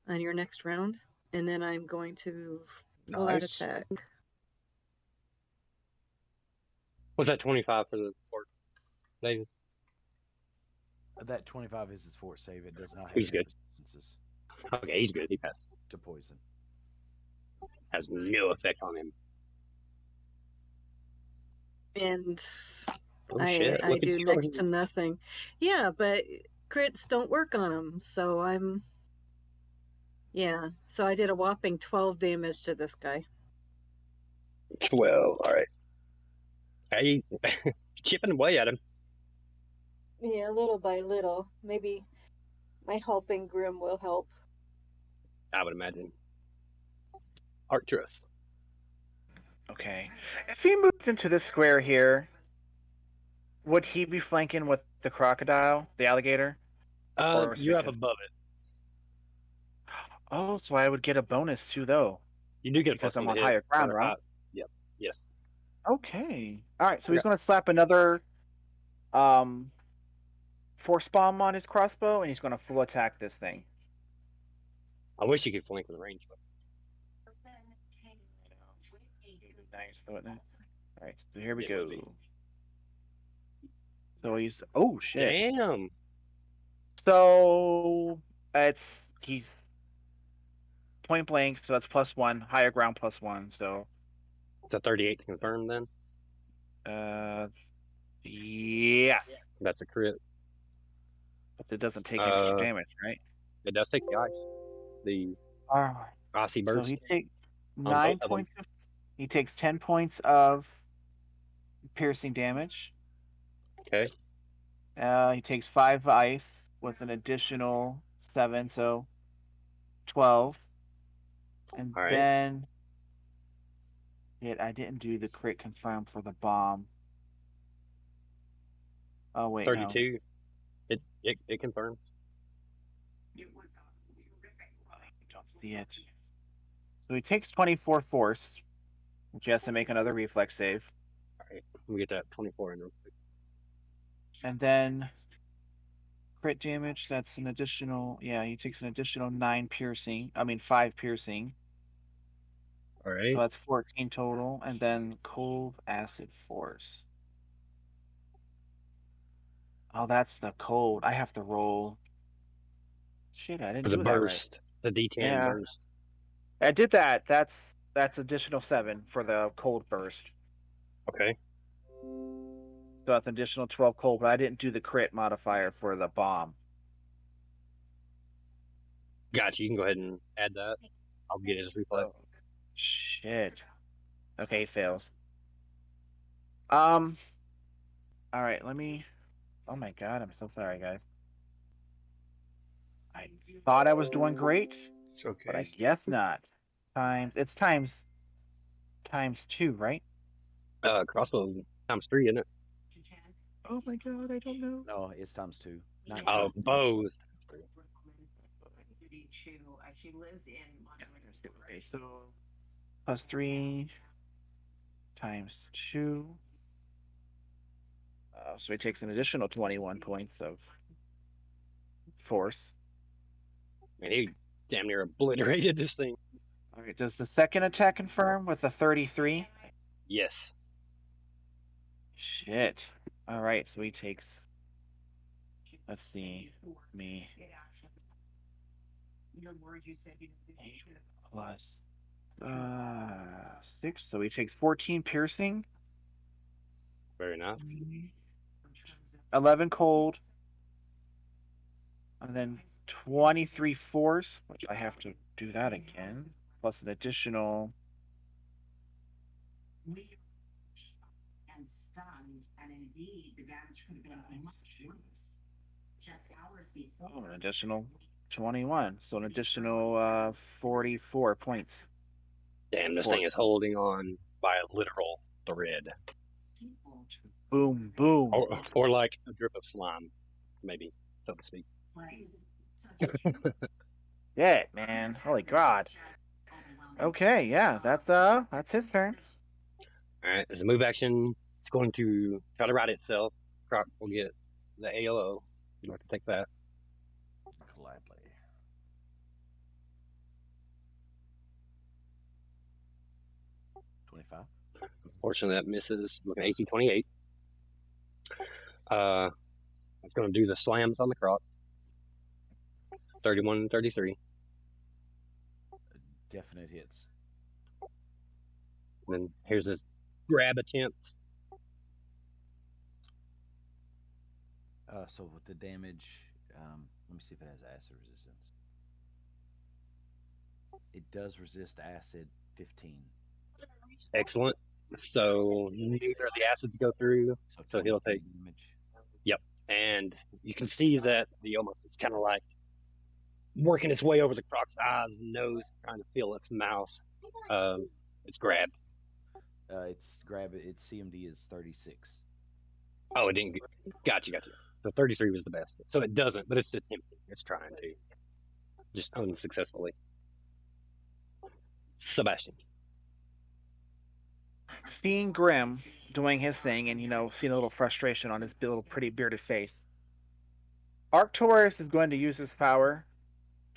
on your next round. And then I'm going to full out Nice. attack. Was that 25 for the fort, David? That 25 is his fort save. It does not have He's any good. resistances Okay, he's good. He passed. to poison. Has no effect on him. And Oh, I shit. I Look at do you next over to nothing. Yeah, but crits don't work on him, so I'm... Yeah, so I did a whopping 12 damage to this guy. 12. All right. Hey, chipping away at him. Yeah, little by little. Maybe my helping Grim will help. I would imagine. Arcturus. Okay. If he moved into this square here, would he be flanking with the crocodile, the alligator? Or You're up because- above it. Oh, so I would get a bonus too, though. You do get Because plus I'm one on to hit, higher ground, or, right? Yep. Yes. Okay. All right. So he's Okay. going to slap another force bomb on his crossbow, and he's going to full attack this thing. I wish you could flank with a range weapon. Nice, wouldn't it? All right. So here we It would go. be. So he's shit. Damn. So he's point blank. So that's +1, higher ground +1. So Is that 38 to confirm then? yes, That's a crit. but it doesn't take extra damage, right? It does take the ice. The All right. icy So burst. he takes on 9 both of them. points of. He takes 10 points of piercing damage. Okay. He takes 5 ice with an additional 7, so 12. And All right. then I didn't do the crit confirm for the bomb. Oh wait, 32. No. It confirms. Don't see it. So he takes 24 force, which he has to make another reflex save. All right. Let me get that 24 in real quick. And then crit damage, that's an additional, he takes an additional 5 piercing. All right. So that's 14 total. And then cold acid force. Oh, that's the cold. I have to roll. Shit, I didn't For the do that right. burst. The D10 burst. I did that. That's additional 7 for the cold burst. Okay. So that's an additional 12 cold, but I didn't do the crit modifier for the bomb. Gotcha. You can go ahead and add that. I'll get his reflex. Oh, shit. Okay, fails. All right, let me. Oh my god, I'm so sorry, guys. I thought I was doing great, It's okay. but I guess not. It's times 2, right? Crossbow times 3, isn't it? Oh my god, I don't know. No, it's times 2. Oh, bows. She lives in Montgomery. Okay, so plus 3 times 2. So he takes an additional 21 points of force. And he damn near obliterated this thing. All right, does the second attack confirm with a 33? Yes. Shit. All right, so he takes. Let's see. Me. Plus 6. So he takes 14 piercing, Very nice. 11 cold, and then 23 force, which I have to do that again, plus an additional. And stunned, and indeed the damage could have been much worse. Just hours before. Oh, an additional 21. So an additional 44 points. Damn, this thing is holding on by a literal thread. Boom, boom. Or like a drip of slime, maybe, so to speak. Yeah, man. Holy God. Okay, yeah, that's his turn. All right, as a move action, it's going to try to right itself. Croc will get the ALO. You'd like to take that. Gladly. $25. Unfortunately, that misses. Looking at AC 28. It's going to do the slams on the Croc. 31 and 33. Definite hits. And then here's his grab attempts. So with the damage, let me see if it has acid resistance. It does resist acid 15. Excellent. So neither of the acids go through. So he'll take damage. Yep. And you can see that the almost is kind of like working its way over the Croc's eyes and nose, trying to feel its mouth. It's grabbed. Its CMD is 36. Oh, it didn't. Gotcha. So 33 was the best. So it doesn't, but it's attempting. It's trying to. Just unsuccessfully. Sebastian. Seeing Grim doing his thing and, seeing a little frustration on his little pretty bearded face, Arcturus is going to use his power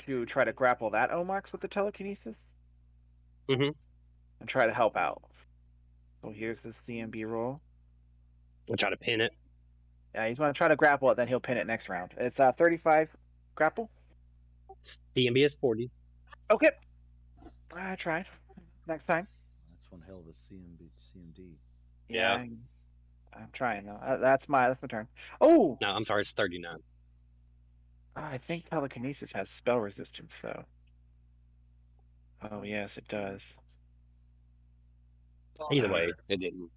to try to grapple that Omox with the telekinesis. Mm-hmm. And try to help out. So here's the CMB roll. We'll try to pin it. Yeah, he's going to try to grapple it, then he'll pin it next round. It's 35 grapple. CMB is 40. Okay. I tried. Next time. That's one hell of a CMD. Yeah. I'm trying. That's my turn. Oh! No, I'm sorry, it's 39. I think telekinesis has spell resistance, though. Oh, yes, it does. Either way, it didn't.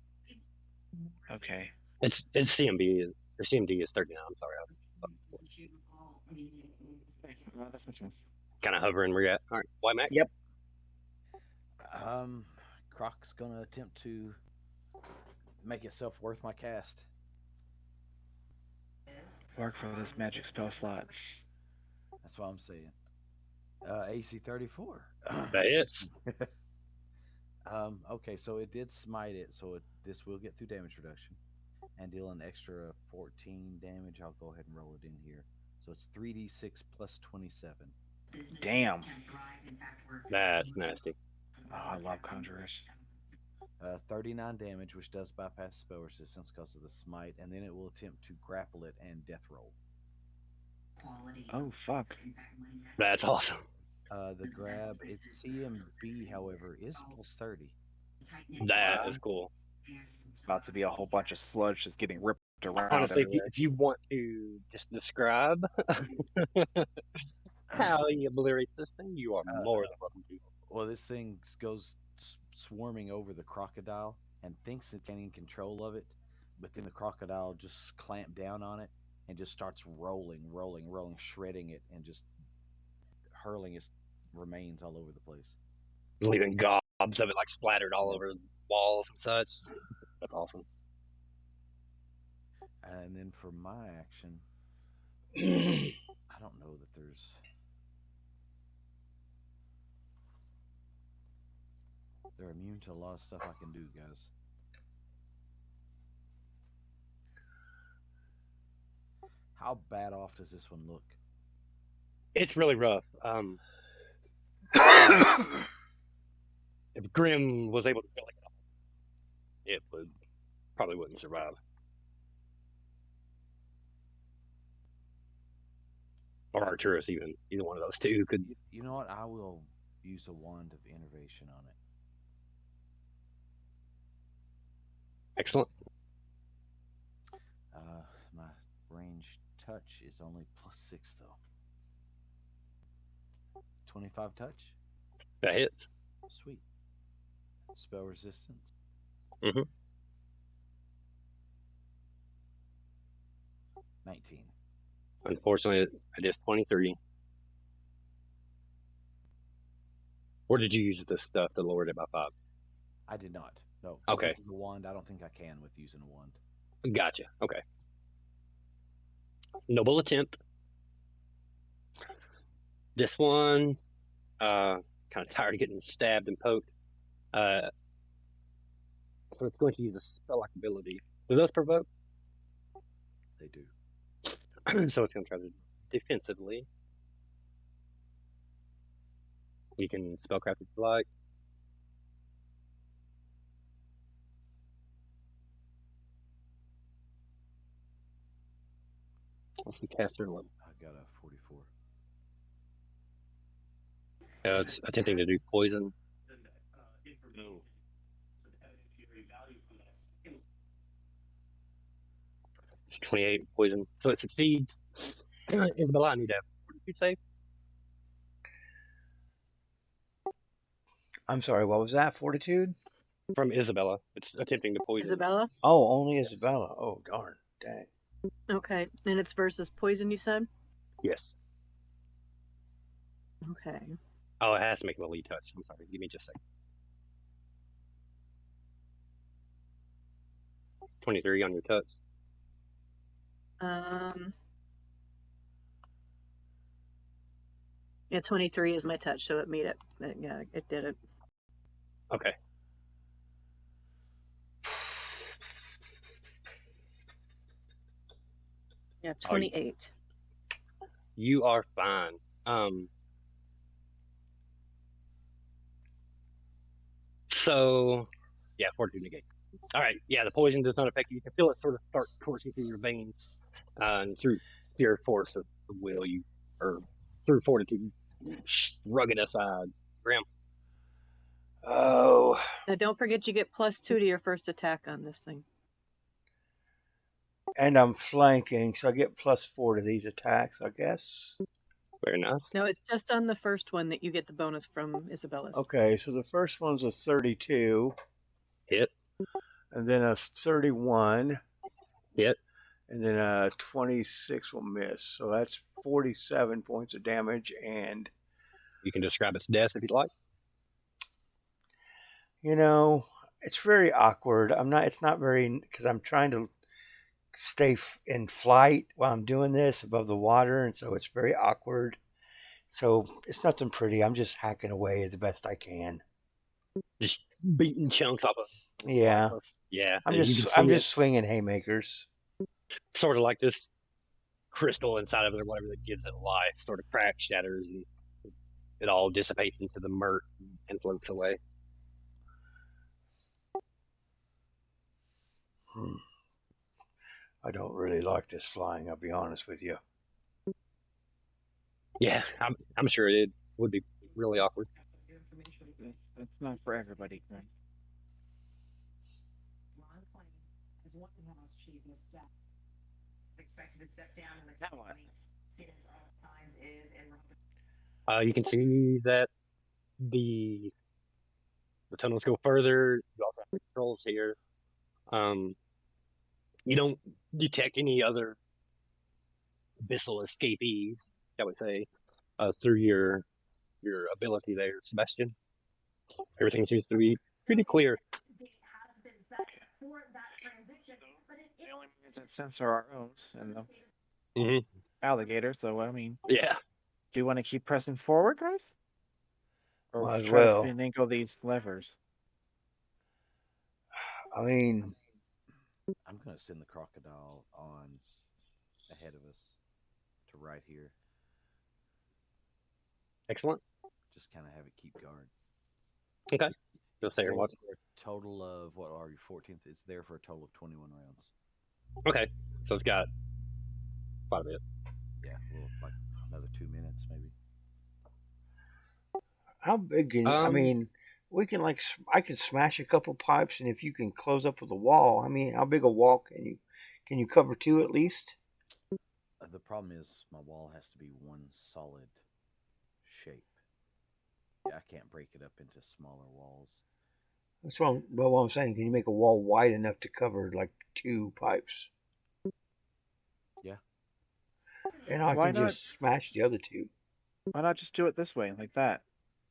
Okay. It's CMB. Or CMD is 39. I'm sorry. That's my turn. Kind of hovering where you're at. All right. White Mac? Yep. Croc's gonna attempt to make itself worth my cast. Work for this magic spell slot. That's what I'm saying. AC 34. That is. Okay, so it did smite it, so this will get through damage reduction and deal an extra 14 damage. I'll go ahead and roll it in here. So it's 3d6 plus 27. Damn. That's nasty. Oh, I love conjurers. 39 damage, which does bypass spell resistance because of the smite, and then it will attempt to grapple it and death roll. Oh, fuck. That's awesome. The grab, its CMB, however, is plus 30. That is cool. It's about to be a whole bunch of sludge just getting ripped around. Honestly, if you want to just describe how he obliterates this thing, you are more than welcome to. Well, this thing goes swarming over the crocodile and thinks it's gaining control of it, but then the crocodile just clamps down on it and just starts rolling, shredding it, and just hurling its remains all over the place. Leaving gobs of it like splattered all over walls and such. That's awesome. And then for my action, I don't know that there's They're immune to a lot of stuff I can do, guys. How bad off does this one look? It's really rough. If Grim was able to kill it would probably wouldn't survive. Or Arcturus, even either one of those two could. You know what? I will use a wand of innervation on it. Excellent. My range touch is only +6 though. 25 touch. That hits. Sweet. Spell resistance. Mm-hmm. 19. Unfortunately, it is 23. Or did you use this stuff to lower it by 5? I did not. No. Okay. This is a wand. I don't think I can with using a wand. Gotcha. Okay. Noble attempt. This one, kind of tired of getting stabbed and poked. So it's going to use a spell-like ability. Do those provoke? They do. So it's going to try to defensively. You can spellcraft if you like. What's the caster level? I got a 44. It's attempting to do poison. No. 28 poison. So it succeeds. Isabella, I need to have fortitude save. I'm sorry, what was that? Fortitude? From Isabella. It's attempting to poison. Isabella? Oh, only Isabella. Oh, darn. Dang. Okay. And it's versus poison, you said? Yes. Okay. Oh, it has to make a lead touch. I'm sorry. Give me just a second. 23 on your touch. Yeah, 23 is my touch, so it made it. Yeah, it did it. Okay. Yeah, 28. You are fine. So, yeah, fortitude negate. All right. Yeah, the poison does not affect you. You can feel it sort of start coursing through your veins, and through pure force of the will, or through fortitude, you shrug it aside. Grim. Oh. Now, don't forget you get +2 to your first attack on this thing. And I'm flanking, so I get +4 to these attacks, I guess. Very nice. No, it's just on the first one that you get the bonus from Isabella's. Okay, so the first one's a 32. Hit. And then a 31. Hit. And then a 26 will miss. So that's 47 points of damage. And you can describe its death if you'd like. You know, it's very awkward. It's not very, because I'm trying to stay in flight while I'm doing this above the water. And so it's very awkward. So it's nothing pretty. I'm just hacking away the best I can. Just beating chunks off of. Yeah. Yeah. I'm just swinging haymakers. Sort of like this crystal inside of it or whatever that gives it life sort of cracks, shatters, and it all dissipates into the murk and floats away. I don't really like this flying, I'll be honest with you. Yeah, I'm sure it would be really awkward. That's not for everybody, right? You can see that the tunnels go further. You also have controls here. You don't detect any other abyssal escapees, shall we say, through your ability there, Sebastian. Everything seems to be pretty clear. The only things that sense are our own and the alligator. So I mean, yeah. Do you want to keep pressing forward, guys? Or Might as try well. to finagle these levers? I mean, I'm gonna send the crocodile on ahead of us to right here. Excellent. Just kind of have it keep guard. Okay. You'll say There what? for a total of what are you 14th? It's there for a total of 21 rounds. Okay. So it's got quite a bit. Yeah, well, like another 2 minutes maybe. how big can you? I mean, we can I can smash a couple pipes, and if you can close up with a wall, I mean, how big a wall can you? Can you cover two at least? The problem is my wall has to be one solid shape. Yeah, I can't break it up into smaller walls. That's what I'm saying. Can you make a wall wide enough to cover like two pipes? Yeah. And I Why can not? just smash the other two. Why not just do it this way, like that?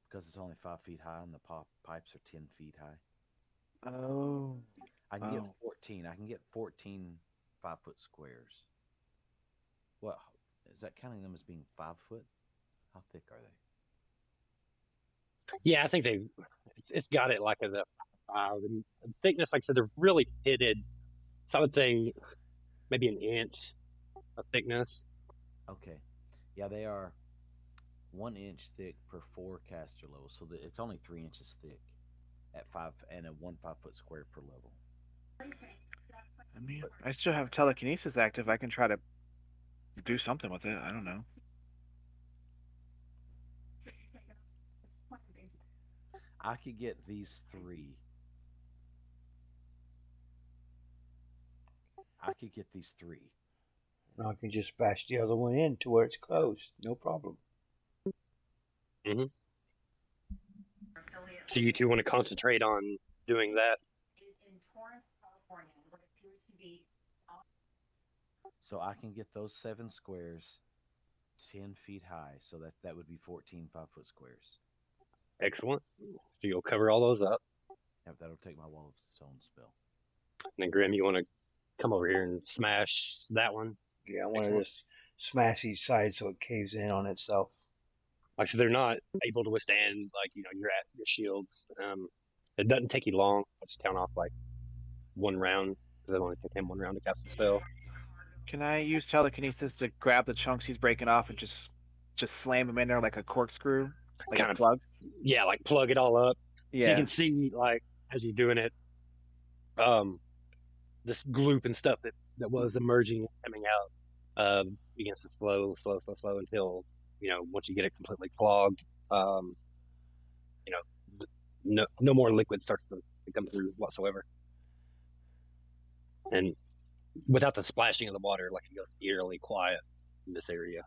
Because it's only 5 feet high and the pipes are 10 feet high. Oh. I can get 14. I can get 14 5-foot squares. What is that counting them as being 5 foot? How thick are they? Yeah, I think it's got it like the thickness. Like I said, they're really pitted. So I would think maybe an inch of thickness. Okay. Yeah, they are 1 inch thick per 4 caster level, so it's only 3 inches thick at 5 and a 1 5-foot square per level. I mean, I still have telekinesis active. I can try to do something with it. I don't know. I could get these 3. I could get these 3. And I can just bash the other one in to where it's closed. No problem. Mm-hmm. So you two want to concentrate on doing that? So I can get those 7 squares 10 feet high, so that would be 14 5-foot squares. Excellent. So you'll cover all those up. Yep, that'll take my wall of stone spell. And then Grim, you want to come over here and smash that one? Yeah, I want to just smash each side so it caves in on itself. Like, so they're not able to withstand, like, you're at your shields. It doesn't take you long. I'll just count off, like, 1 round, because it only take him 1 round to cast the spell. Can I use telekinesis to grab the chunks he's breaking off and just slam him in there like a corkscrew, like kind a of plug? Yeah, like plug it all up. Yeah. So you can see, like, as you're doing it, this gloop and stuff that was emerging and coming out begins to slow until, once you get it completely clogged, no more liquid starts to come through whatsoever. And without the splashing of the water, like, it goes eerily quiet in this area.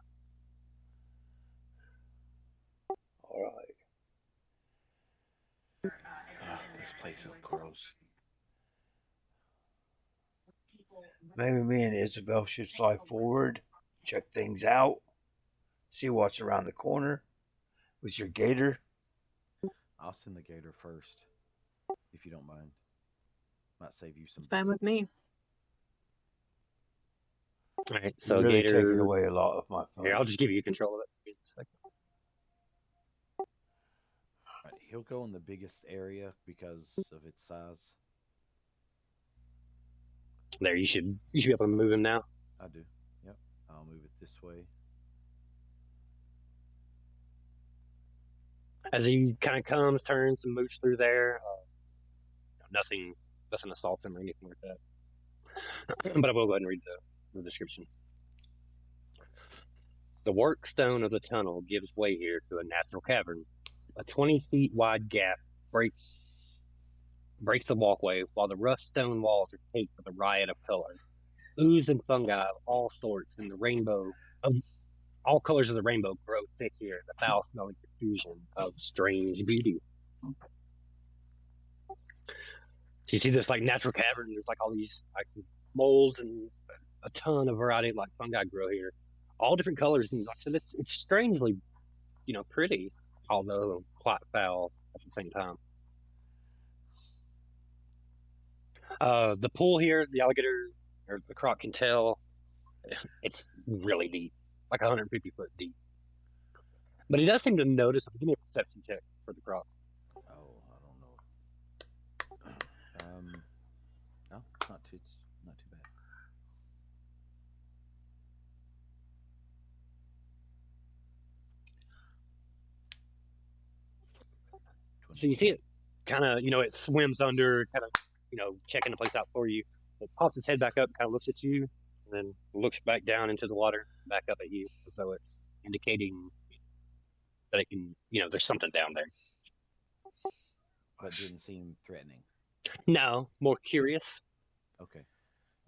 All right. This place is gross. Maybe me and Isabel should slide forward, check things out, see what's around the corner with your gator. I'll send the gator first, if you don't mind. Might save you some. It's fine with me. All right, So so really Gator, taking away a lot of my fun. here, I'll just give you control of it. Right, he'll go in the biggest area because of its size. There, you should be able to move him now. I do. Yep. I'll move it this way. As he kind of comes, turns, and moves through there, nothing assaults him or anything like that. But I will go ahead and read the description. The work stone of the tunnel gives way here to a natural cavern. A 20 feet wide gap breaks the walkway, while the rough stone walls are caked with a riot of color. Ooze and fungi of all sorts in the rainbow of all colors of the rainbow grow thick here, the foul-smelling confusion of strange beauty. So you see this, like, natural cavern. There's, like, all these, like, molds and a ton of variety of, like, fungi grow here, all different colors, and like I said, it's strangely, pretty, although quite foul at the same time. The pool here, the alligator or the croc can tell, it's really deep, like 150 foot deep. But he does seem to notice. Give me a perception check for the croc. Oh, I don't know. not too bad. So you see it kind of, it swims under, kind of, checking the place out for you. It pops its head back up, kind of looks at you, and then looks back down into the water, back up at you, as though it's indicating that it can, there's something down there. But didn't seem threatening. No, more curious. Okay.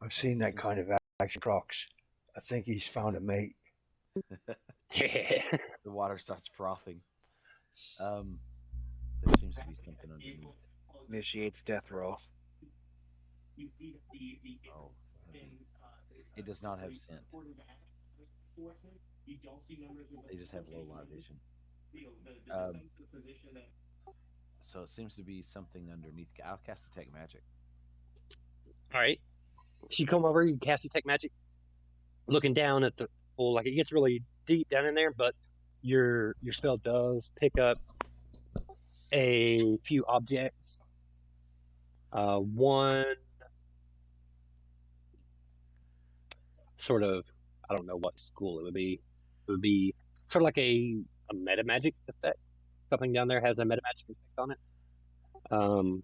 I've seen that kind of action, Crocs. I think he's found a mate. Yeah. The water starts frothing. There seems to be something underneath. Initiates death roll. Oh, it does not have scent. They just have low light vision. So it seems to be something underneath. I'll cast Detect Magic. All right. So you come over, you cast Detect Magic, looking down at the pool, like it gets really deep down in there, but your spell does pick up a few objects. One sort of, I don't know what school it would be. It would be sort of like a meta magic effect. Something down there has a meta magic effect on it. And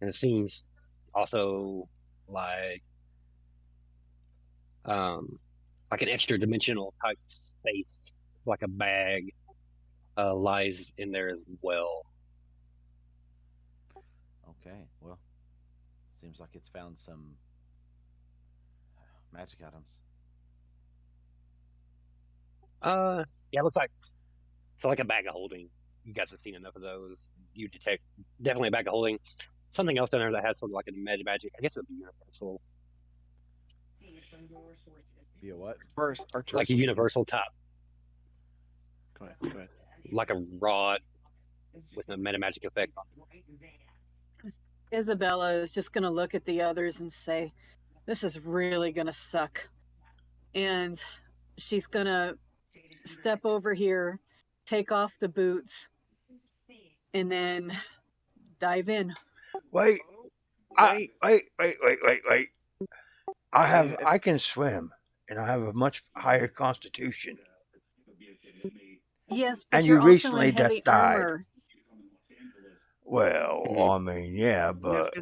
it seems also like an extra dimensional type space, like a bag, lies in there as well. Okay, well, seems like it's found some magic items. Yeah, it looks like it's like a bag of holding. You guys have seen enough of those. You detect definitely a bag of holding. Something else in there that has sort of like a magic. I guess it would be universal. Be a what? First, Like a universal type. Go ahead. Like a rod with a meta magic effect on it. Isabella is just going to look at the others and say, this is really going to suck. And she's going to step over here, take off the boots, and then dive in. Wait. Wait. Wait. I can swim, and I have a much higher constitution. Yes, but And you're you also recently in heavy just died. armor. Well, I mean, yeah, but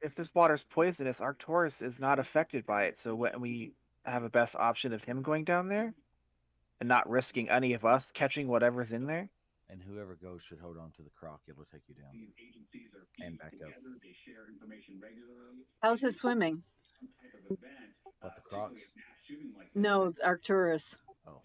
If this water's poisonous, Arcturus is not affected by it. So when we have a best option of him going down there and not risking any of us catching whatever's in there. And whoever goes should hold on to the croc. It'll take you down and back up. How's his swimming? But the crocs? No, Arcturus. Oh.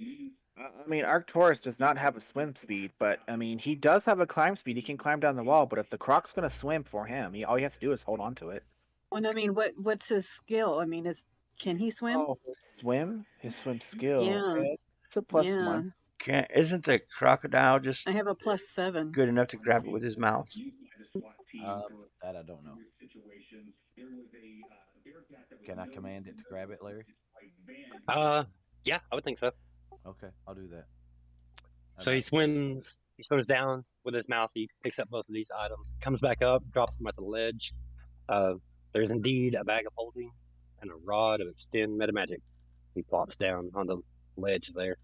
I mean, Arcturus does not have a swim speed, but I mean, he does have a climb speed. He can climb down the wall, but if the croc's going to swim for him, all he has to do is hold on to it. And I mean, what's his skill? I mean, can he swim? Oh, swim? His swim skill. Yeah. Okay. It's a +1. Isn't the crocodile just I have a +7. good enough to grab it with his mouth? That I don't know. Can I command it to grab it, Larry? Yeah, I would think so. Okay, I'll do that. So he swims down with his mouth. He picks up both of these items, comes back up, drops them at the ledge. There's indeed a bag of holding and a rod of extend meta magic. He plops down on the ledge there.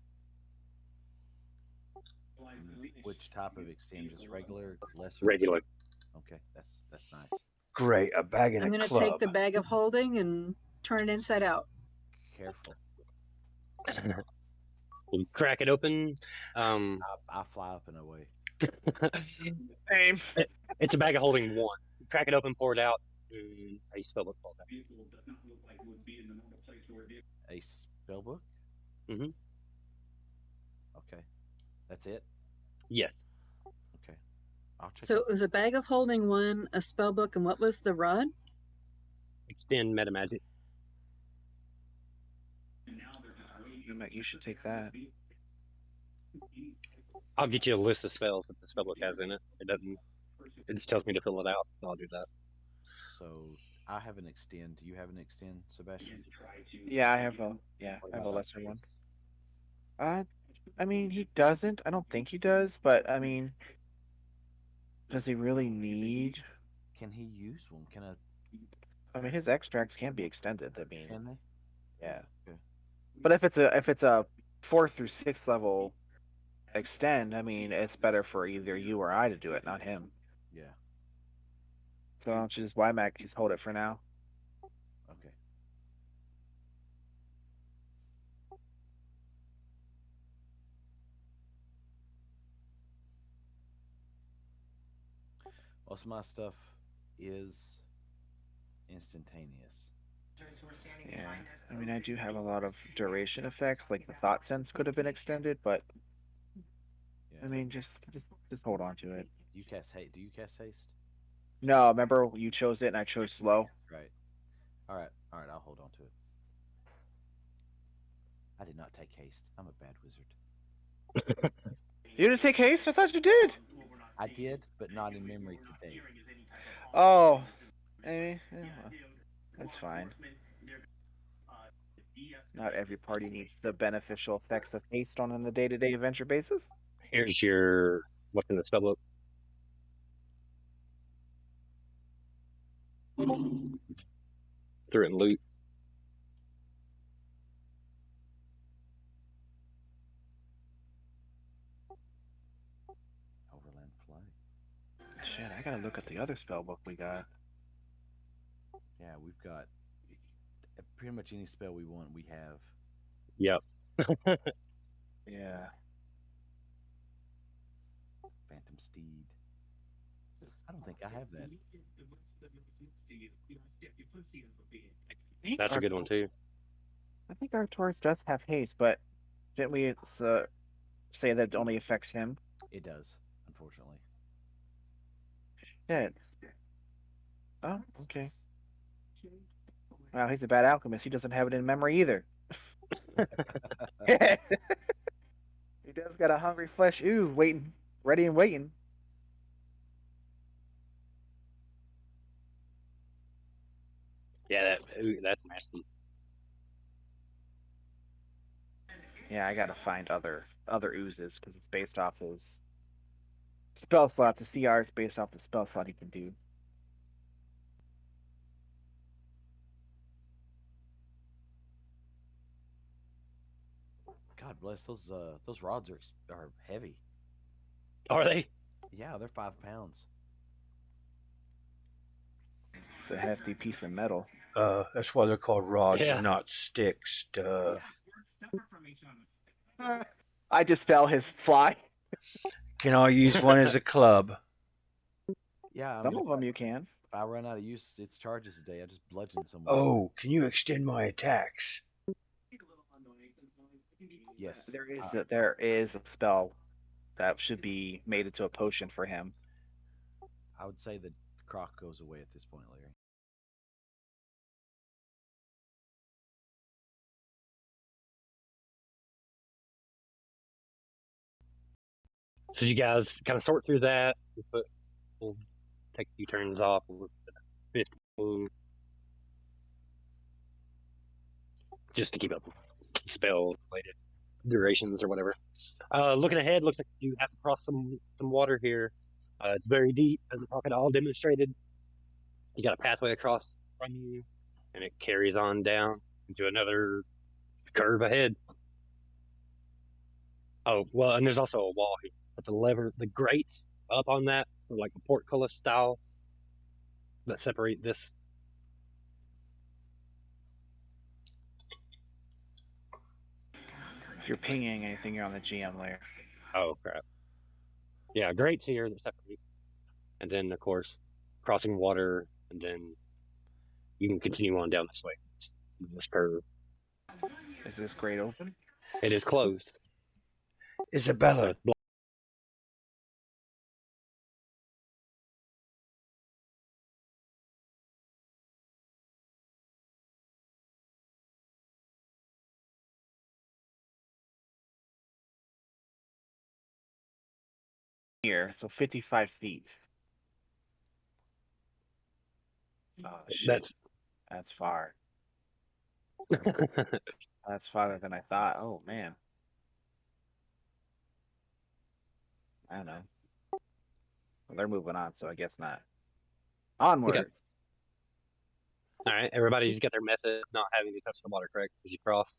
Which type of extend? Just regular, lesser? Regular. Okay, that's nice. Great, a bag and I'm a going to club. take the bag of holding and turn it inside out. Careful. You crack it open. I fly up and away. Same. It's a bag of holding 1. You crack it open, pour it out. How you spell it? A spell book? Mm-hmm. Okay. That's it? Yes. Okay. I'll check So it was a bag of holding 1, a spell book, and what was the rod? Extend meta magic. You should take that. I'll get you a list of spells that the spellbook has in it. It doesn't. It just tells me to fill it out. So I'll do that. So I have an extend. Do you have an extend, Sebastian? Yeah, I have a lesser one. I mean, he doesn't. I don't think he does, but I mean, does he really need? Can he use one? I mean, his extracts can be extended. I mean, Can they? yeah. Okay. But if it's a 4th through 6th level extend, I mean, it's better for either you or I to do it, not him. Yeah. So why don't you just YMAC, just hold it for now. Okay. Most of my stuff is instantaneous. Yeah. I mean, I do have a lot of duration effects, like the thought sense could have been extended, but Yeah. I mean, just hold on to it. Do you cast haste? Do you cast haste? No, remember you chose it and I chose slow. Right. All right. All right. I'll hold on to it. I did not take haste. I'm a bad wizard. You didn't take haste? I thought you did. I did, but not in memory today. Oh, maybe. Yeah, that's fine. Not every party needs the beneficial effects of haste on a day-to-day adventure basis. Here's your what's in the spellbook. Threw it in loot. Overland flight. Shit, I gotta look at the other spell book we got. Yeah, we've got pretty much any spell we want. We have. Yep. Yeah. Phantom Steed. I don't think I have that. That's a good one too. I think Arcturus does have haste, but didn't we say that it only affects him? It does, unfortunately. Shit. Oh, okay. Wow, he's a bad alchemist. He doesn't have it in memory either. He does got a hungry flesh ooze waiting, ready and waiting. Yeah, that's nasty. Yeah, I gotta find other oozes because it's based off his spell slot. The CR is based off the spell slot he can do. God bless those rods are heavy. Are they? Yeah, they're 5 pounds. It's a hefty piece of metal. That's why they're called rods Yeah. and not sticks. Duh. Yeah. I dispel his fly. Can I use one as a club? Yeah, I Some mean, of them you can. if I run out of its charges today, I just bludgeon someone. Oh, can you extend my attacks? Yes. There is a spell that should be made into a potion for him. I would say that the croc goes away at this point, Larry. So you guys kind of sort through that. We'll take a few turns off. We'll look at 15 just to keep up with spell related durations or whatever. Looking ahead, looks like you have to cross some water here. It's very deep, as the crocodile demonstrated. You got a pathway across from you, and it carries on down into another curve ahead. Oh, well, and there's also a wall here. But the grates up on that are like a portcullis style that separate this. If you're pinging anything, you're on the GM layer. Oh, crap. Yeah, grates here that separate. And then, of course, crossing water, and then you can continue on down this way. This curve. Is this grate open? It is closed. So Isabella, it's blocked. Here, so 55 feet. Oh, shit. That's far. That's farther than I thought. Oh, man. I don't know. Well, they're moving on, so I guess not. Onwards. All right, everybody's got their method of not having to touch the water, correct? As you cross,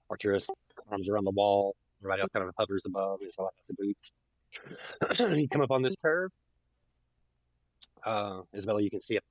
Arcturus arms around the wall. Everybody else kind of hovers above. There's lots of boots. You come up on this curve. Isabella, you can see it.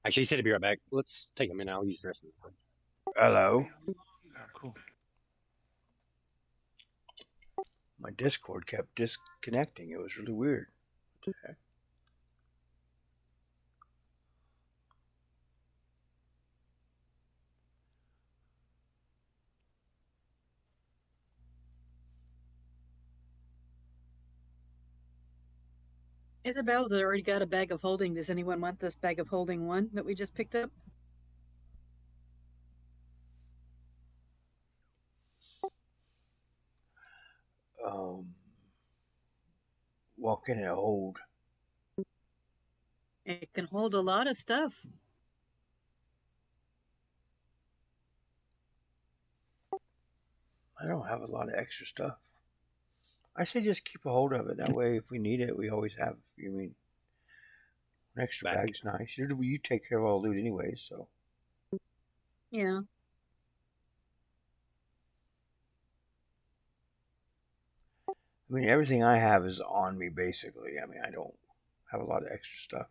Actually, he said to be right back. Let's take him in. I'll use the rest of the time. Hello. Oh, cool. My Discord kept disconnecting. It was really weird. What the heck? Isabel's already got a bag of holding. Does anyone want this bag of holding 1 that we just picked up? What can it hold? It can hold a lot of stuff. I don't have a lot of extra stuff. I say just keep a hold of it. That way, if we need it, we always have. You mean, an extra Back. bag's nice. You take care of all the loot anyway, so. Yeah. I mean, everything I have is on me, basically. I mean, I don't have a lot of extra stuff.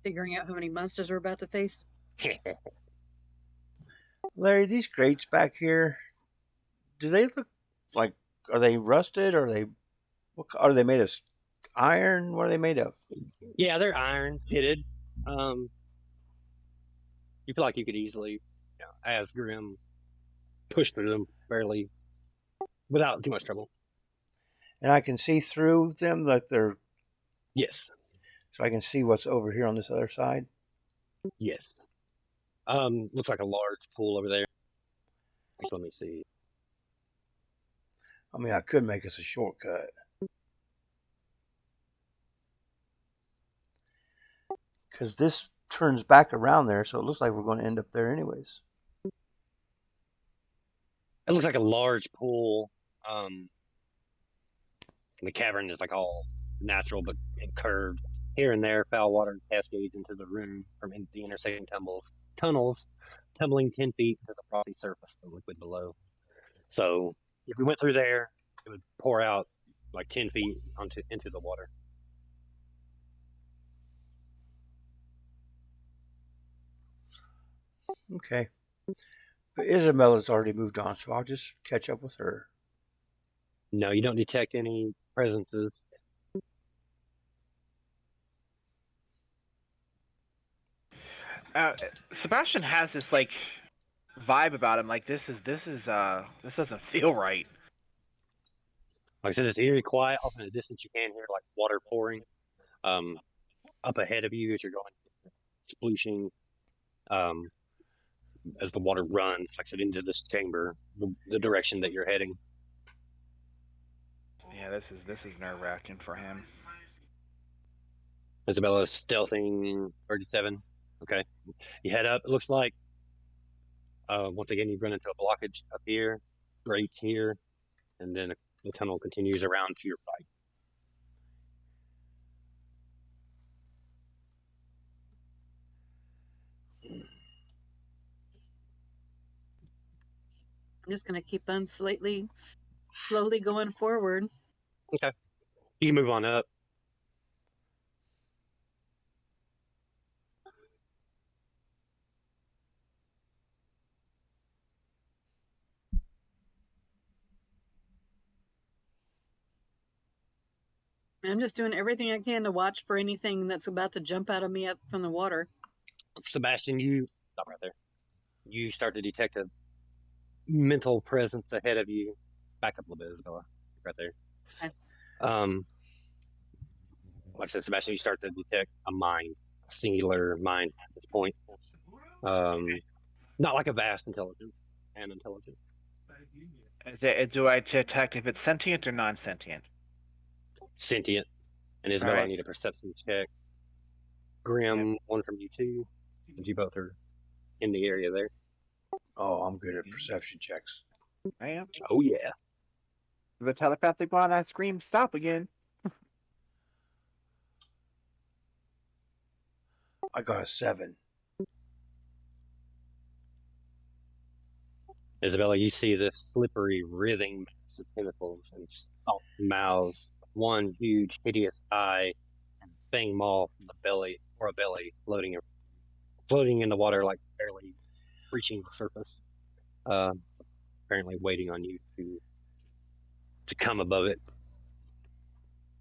Figuring out how many monsters we're about to face. Larry, these grates back here, do they look like, are they rusted? Or are they made of iron? What are they made of? Yeah, they're iron pitted. You feel like you could easily, as Grim, push through them barely without too much trouble. And I can see through them, like they're. Yes. So I can see what's over here on this other side. Yes. Looks like a large pool over there. Just let me see. I mean, I could make us a shortcut. Because this turns back around there, so it looks like we're going to end up there anyways. It looks like a large pool. The cavern is like all natural but curved. Here and there, foul water cascades into the room from the intersecting tunnels, tumbling 10 feet to the frothy surface of the liquid below. So if we went through there, it would pour out like 10 feet into the water. Okay. But Isabella's already moved on, so I'll just catch up with her. No, you don't detect any presences. Sebastian has this like vibe about him. Like this doesn't feel right. Like I said, it's eerie quiet. Off in the distance, you can hear like water pouring. Up ahead of you as you're going, splooshing. As the water runs, like I said, into this chamber, the direction that you're heading. Yeah, this is nerve wracking for him. Isabella stealthing 37. Okay. You head up. It looks like, once again, you run into a blockage up here, grates here, and then the tunnel continues around to your right. I'm just going to keep on slowly going forward. Okay. You can move on up. I'm just doing everything I can to watch for anything that's about to jump out of me up from the water. Sebastian, you stop right there. You start to detect a mental presence ahead of you. Back up a little bit, Isabella. Right there. Okay. like I said, Sebastian, you start to detect a mind, a singular mind at this point. Not like a vast intelligence and intelligence. Do I detect if it's sentient or non-sentient? Sentient. And Isabella, Alright. I need a perception check. Grim, one from you two. And you both are in the area there. Oh, I'm good at perception checks. I am. Oh, yeah. The telepathic bond, I scream, stop again. I got a 7. Isabella, you see this slippery, writhing mass of tentacles and stalked mouths, one huge, hideous eye, and fang maw from the belly, or a belly, floating in the water, like barely reaching the surface. Apparently waiting on you to come above it.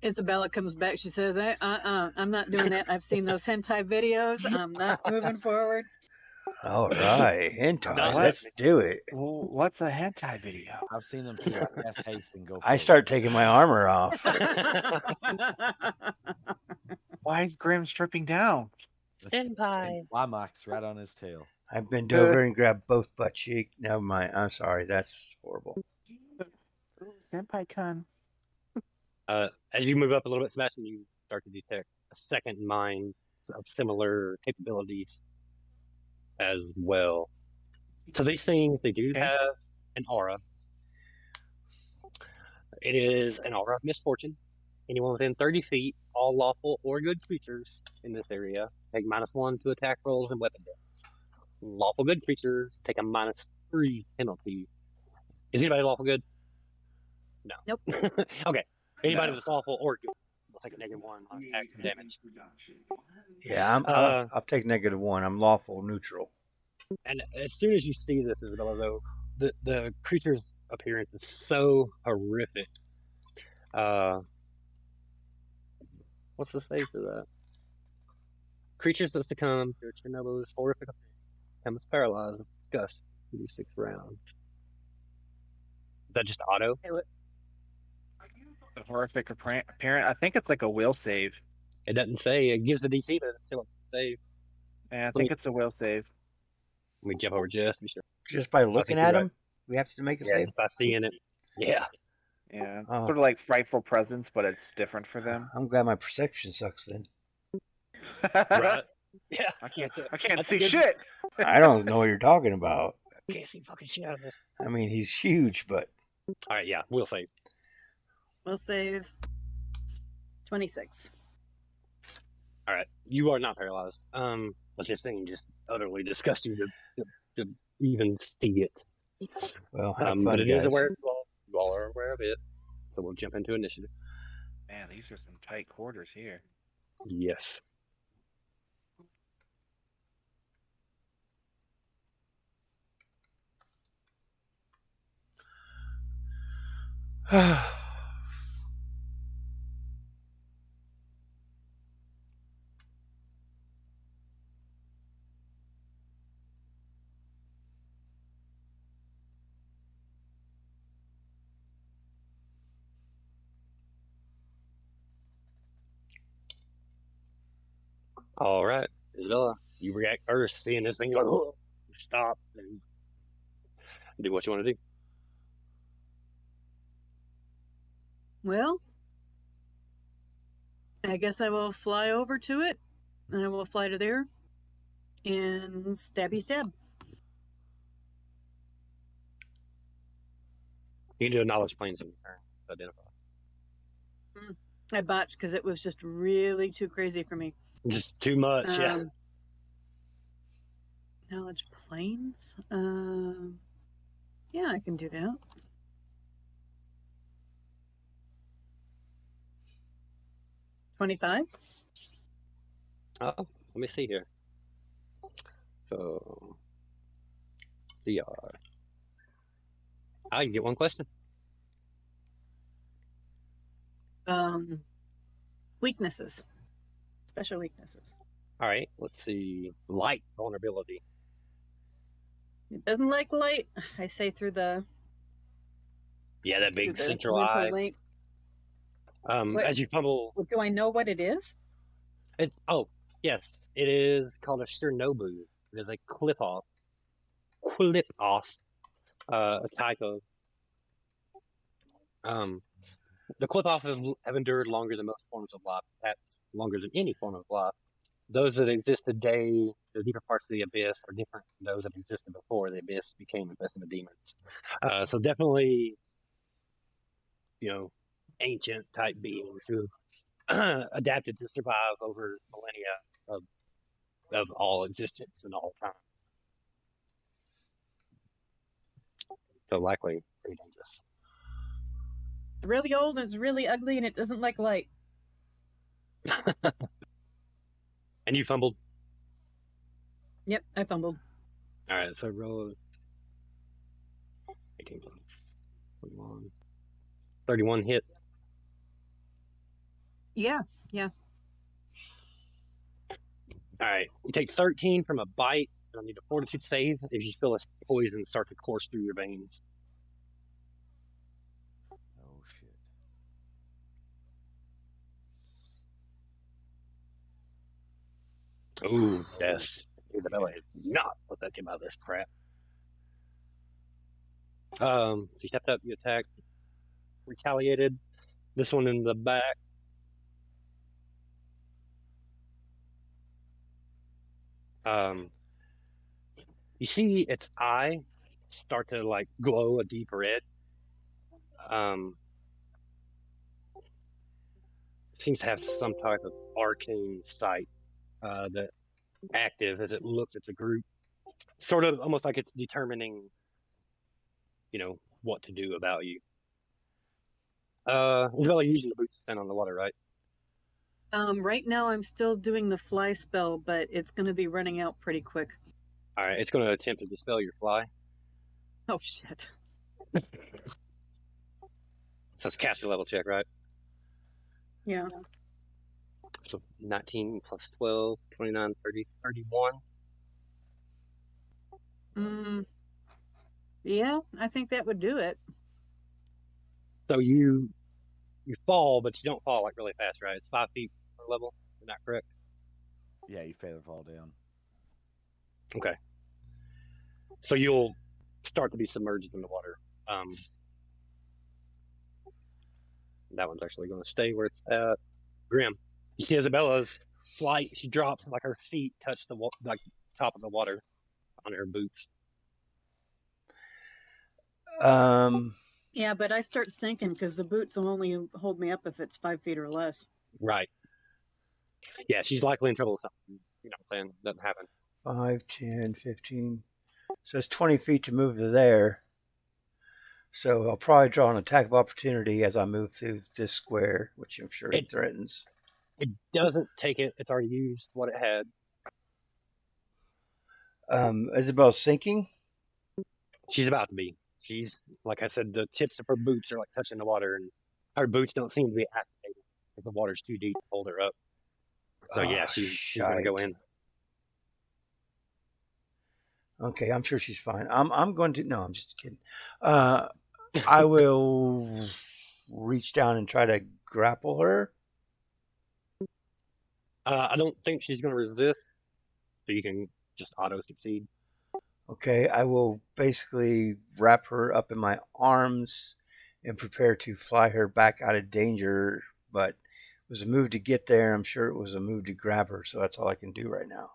Isabella comes back. She says, I'm not doing that. I've seen those hentai videos. I'm not moving forward. All right, hentai. Not Let's do it. Well, what's a hentai video? I've seen them too. I cast haste and go. I start taking my armor off. Why is Grim stripping down? Senpai. Climax right on his tail. I bend over and grab both butt cheek. Never mind. I'm sorry. That's horrible. Senpai kun. As you move up a little bit, Sebastian, you start to detect a second mind of similar capabilities as well. So these things, they do have an aura. It is an aura of misfortune. Anyone within 30 feet, all lawful or good creatures in this area, take -1 to attack rolls and weapon damage. Lawful good creatures take a -3 penalty. Is anybody lawful good? No. Nope. Okay. Anybody that's lawful or good will take a -1 on attacks and damage. Yeah, I'll take -1. I'm lawful neutral. And as soon as you see this, Isabella, though, the creature's appearance is so horrific. What's the save for that? Creatures that succumb to Chernobyl's horrific appearance becomes paralyzed with disgust for these 6 rounds. Is that just auto? The horrific apparent. I think it's like a will save. It doesn't say. It gives the DC, but it doesn't say what to save. Yeah, I think it's a will save. Let me jump over just to be sure. Just by looking at him, we have to make a save. Just by seeing it. Yeah. Yeah, Oh. sort of like frightful presence, but it's different for them. I'm glad my perception sucks then. Right. Yeah. I can't That's see good. shit. I don't know what you're talking about. Can't see fucking shit out of this. I mean, he's huge, but All right, yeah, we'll save. We'll save 26. All right, you are not paralyzed. But this thing just utterly disgusts you to even see it. well, have fun, but it guys. is aware. You all are aware of it. So we'll jump into initiative. Man, these are some tight quarters here. Yes. All right, Isabella, you react first, seeing this thing. You're like, oh, you stop and do what you want to do. Well, I guess I will fly over to it, and I will fly to there, and stabby stab. You can do a knowledge planes in turn to identify. I botched because it was just really too crazy for me. Just too much, yeah. Knowledge planes? Yeah, I can do that. $25. Oh, let me see here. So, CR. You get one question. Weaknesses. Special weaknesses. All right, let's see. Light vulnerability. It doesn't like light. I say through the Yeah, that big through the central mental eye. link. What- As you fumble, Do I know what it is? yes, it is called a Chernobyl. It is a clip-off, a type of the clip-off have endured longer than most forms of life. That's longer than any form of life. Those that exist today, the deeper parts of the abyss, are different from those that existed before the abyss became infested with demons. So definitely, ancient type beings who adapted to survive over millennia of all existence and all time. So likely pretty dangerous. It's really old and it's really ugly and it doesn't like light. And you fumbled? Yep, I fumbled. All right, so roll 18, 21, 31 hit. Yeah. All right, you take 13 from a bite. You'll need a fortitude save if you feel a poison start to course through your veins. Oh shit. Ooh, yes. Isabella is not what that came out of this crap. So you stepped up, you attacked, retaliated. This one in the back. You see its eye start to like glow a deep red. Seems to have some type of arcane sight that active as it looks at the group. Sort of almost like it's determining, what to do about you. Isabella, you're using the boots to stand on the water, right? Right now I'm still doing the fly spell, but it's going to be running out pretty quick. All right, it's going to attempt to dispel your fly. Oh shit. So it's a caster level check, right? Yeah. So 19 plus 12, 29, 30, 31. Yeah, I think that would do it. So you fall, but you don't fall like really fast, right? It's 5 feet per level. Is that correct? Yeah, you feather fall down. Okay. So you'll start to be submerged in the water. That one's actually going to stay where it's at. Grim. You see Isabella's flight. She drops like her feet touch the top of the water on her boots. Yeah, but I start sinking because the boots will only hold me up if it's 5 feet or less. Right. Yeah, she's likely in trouble with something. You know what I'm saying? Doesn't happen. 5, 10, 15. So it's 20 feet to move to there. So I'll probably draw an attack of opportunity as I move through this square, which I'm sure it threatens. It doesn't take it. It's already used what it had. Isabel's sinking? She's about to be. She's, like I said, the tips of her boots are like touching the water, and her boots don't seem to be activated because the water's too deep to hold her up. So yeah, she's going to go in. Okay, I'm sure she's fine. I'm going to. No, I'm just kidding. I will reach down and try to grapple her. I don't think she's going to resist, so you can just auto succeed. Okay, I will basically wrap her up in my arms and prepare to fly her back out of danger. But it was a move to get there. I'm sure it was a move to grab her, so that's all I can do right now.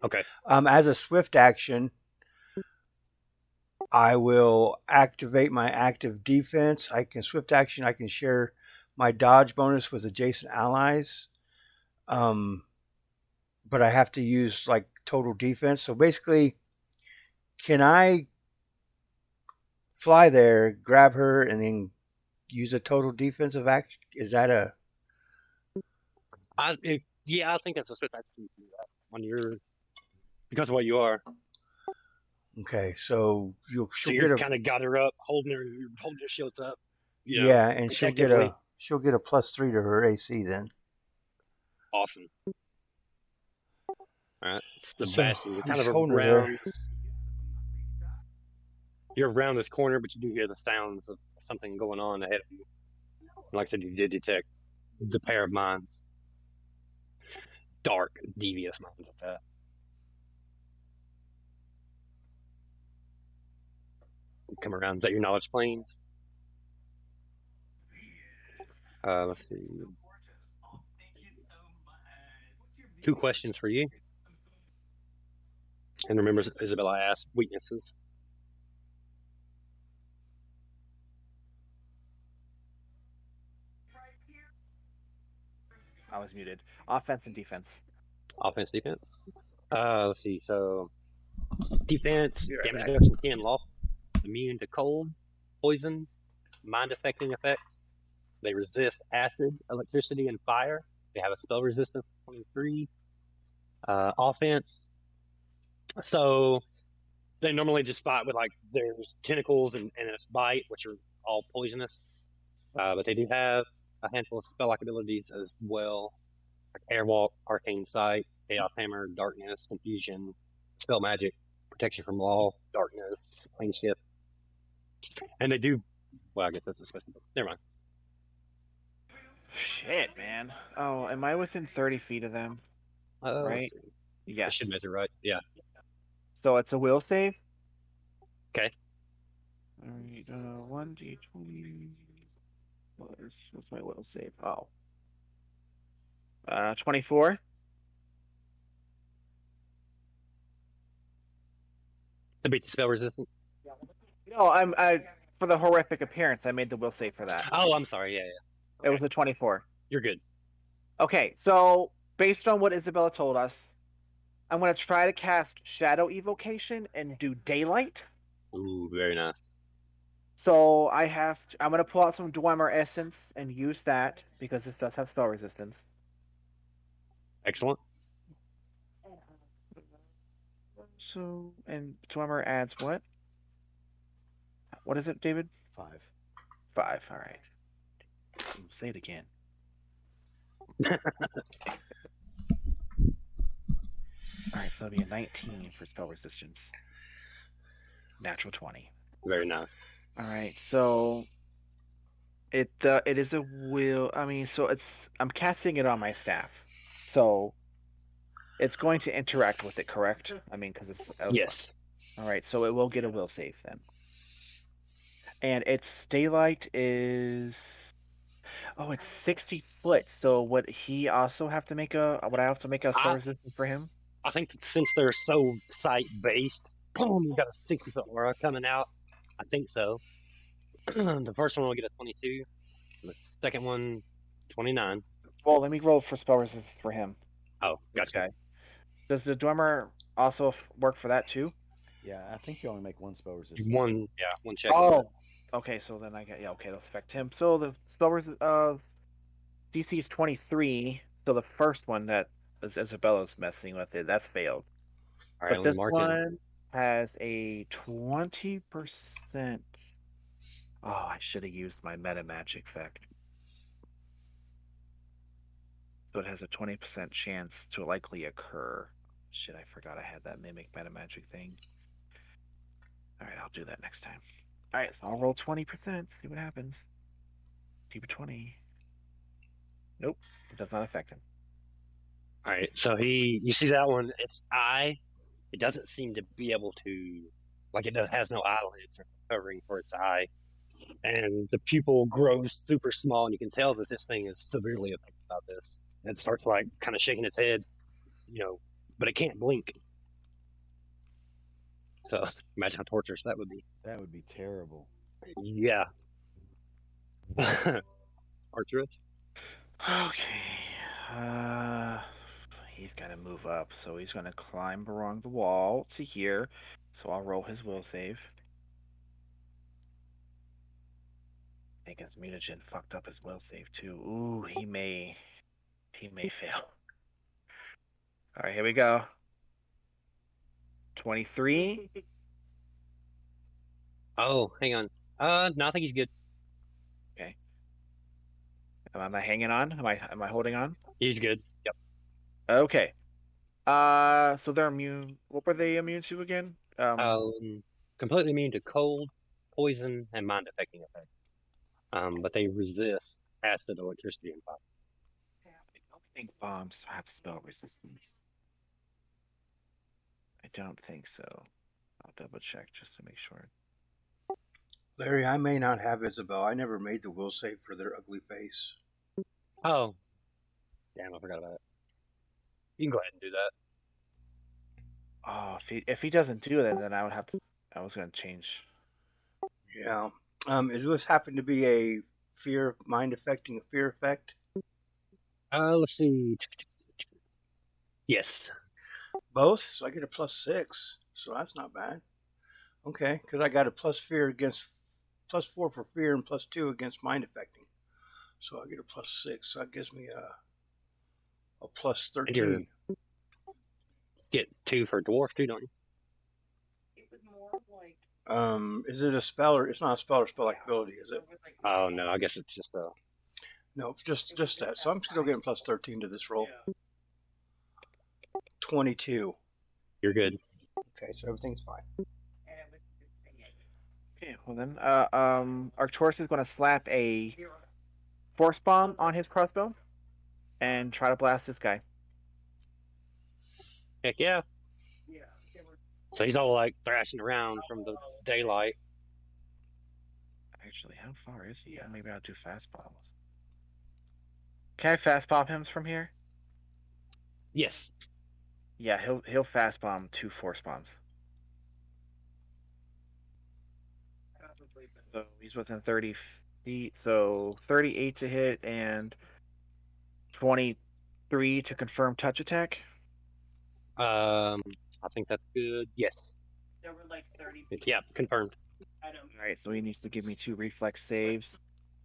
Okay. As a swift action, I will activate my active defense. I can share my dodge bonus with adjacent allies. But I have to use like total defense. So basically, can I fly there, grab her, and then use a total defensive action? Is that a? I think that's a swift action to do that when you're because of what you are. Okay, so you're kind of got her up, holding her shields up. Yeah, and she'll get a +3 to her AC then. Awesome. All right, Sebastian, you're kind of around. You're around this corner, but you do hear the sounds of something going on ahead of you. Like I said, you did detect the pair of minds. Dark, devious minds at that. Come around. Is that your knowledge planes? Let's see. 2 questions for you. And remember, Isabella asked weaknesses. I was muted. Offense and defense. Offense, defense. Let's see. So, defense, Be right damage back. reduction 10, lost, immune to cold, poison, mind affecting effects. They resist acid, electricity, and fire. They have a spell resistance of 23. Offense. So, they normally just fight with like there's tentacles and its bite, which are all poisonous. But they do have a handful of spell-like abilities as well, like Airwalk, Arcane Sight, Chaos Hammer, Darkness, Confusion, Spell Magic, Protection from Law, Darkness, Plane Shift. And they do, well, I guess that's a special. Never mind. Shit, man. Oh, am I within 30 feet of them? Right? Let's see. I Yes. should measure right. Yeah. So it's a will save. Okay. All right. 1d20. What's my will save? Oh. 24. To beat the spell resistance. No, I for the horrific appearance, I made the will save for that. Oh, I'm sorry. Yeah. It was a 24. You're good. Okay, so based on what Isabella told us, I'm going to try to cast Shadow Evocation and do Daylight. Ooh, very nice. So I'm going to pull out some Dwemer Essence and use that because this does have spell resistance. Excellent. So, and Dwemer adds what? What is it, David? 5. 5, all right. Say it again. All right, so it'll be a 19 for spell resistance. Natural 20. Very nice. All right, so it is a will. I mean, so I'm casting it on my staff, so it's going to interact with it, correct? I mean, because it's Yes. All right, so it will get a will save then, and its daylight is. Oh, it's 60 foot. So would he also have to make a? Would I have to make a spell resistance for him? I think that since they're so sight based, you got a 60-foot aura coming out. I think so. The first one will get a 22. The second one, 29. Well, let me roll for spell resistance for him. Oh, This gotcha. guy. Does the Dwemer also work for that too? Yeah, I think you only make 1 spell resistance. One check. Oh, okay. So then I get okay. Let's affect him. So the spell DC is 23. So the first one that Isabella's messing with that's failed. All right, But let me this mark one has a 20%. Oh, I should have used my meta magic effect. So it has a 20% chance to likely occur. Shit, I forgot I had that mimic meta magic thing. All right, I'll do that next time. All right, so I'll roll 20%, see what happens. Keep it 20. Nope, it does not affect him. All right, so you see that one? Its eye, it doesn't seem to be able to, like has no eyelids or covering for its eye, and the pupil grows super small, and you can tell that this thing is severely affected by this. And it starts like kind of shaking its head, but it can't blink. So imagine how torturous that would be. That would be terrible. Yeah. Arcturus? Okay. He's got to move up, so he's going to climb along the wall to here. So I'll roll his will save. I think his mutagen fucked up his will save too. Ooh, he may fail. All right, here we go. 23. Oh, hang on. No, I think he's good. Okay. Am I hanging on? Am I holding on? He's good. Yep. Okay. So they're immune. What were they immune to again? Completely immune to cold, poison, and mind affecting effects. But they resist acid, electricity, and fire. I don't think bombs have spell resistance. I don't think so. I'll double check just to make sure. Larry, I may not have Isabel. I never made the will save for their ugly face. Oh, damn! I forgot about it. You can go ahead and do that. Oh, if he doesn't do that, then I would have to. I was gonna change. Yeah. Is this happen to be a fear mind affecting a fear effect? Let's see. Yes. Both. So I get a +6. So that's not bad. Okay, because I got a +4 for fear and +2 against mind affecting. So I get a +6. So that gives me a +13. Get 2 for dwarf too, don't you? Is it a spell or it's not a spell or spell like ability? Is it? Oh no, I guess it's just a. No, it's just that. So I'm still getting +13 to this roll. 22. You're good. Okay, so everything's fine. Okay, well then, Arcturus is gonna slap a force bomb on his crossbow and try to blast this guy. Heck yeah. So he's all like thrashing around from the daylight. Actually, how far is he? Maybe I'll do fast bombs. Can I fast bomb him from here? Yes. Yeah, he'll fast bomb 2 force bombs. So he's within 30 feet. So 38 to hit and 23 to confirm touch attack. I think that's good. Yes. There were like 30. Yeah, confirmed. All right, so he needs to give me 2 reflex saves.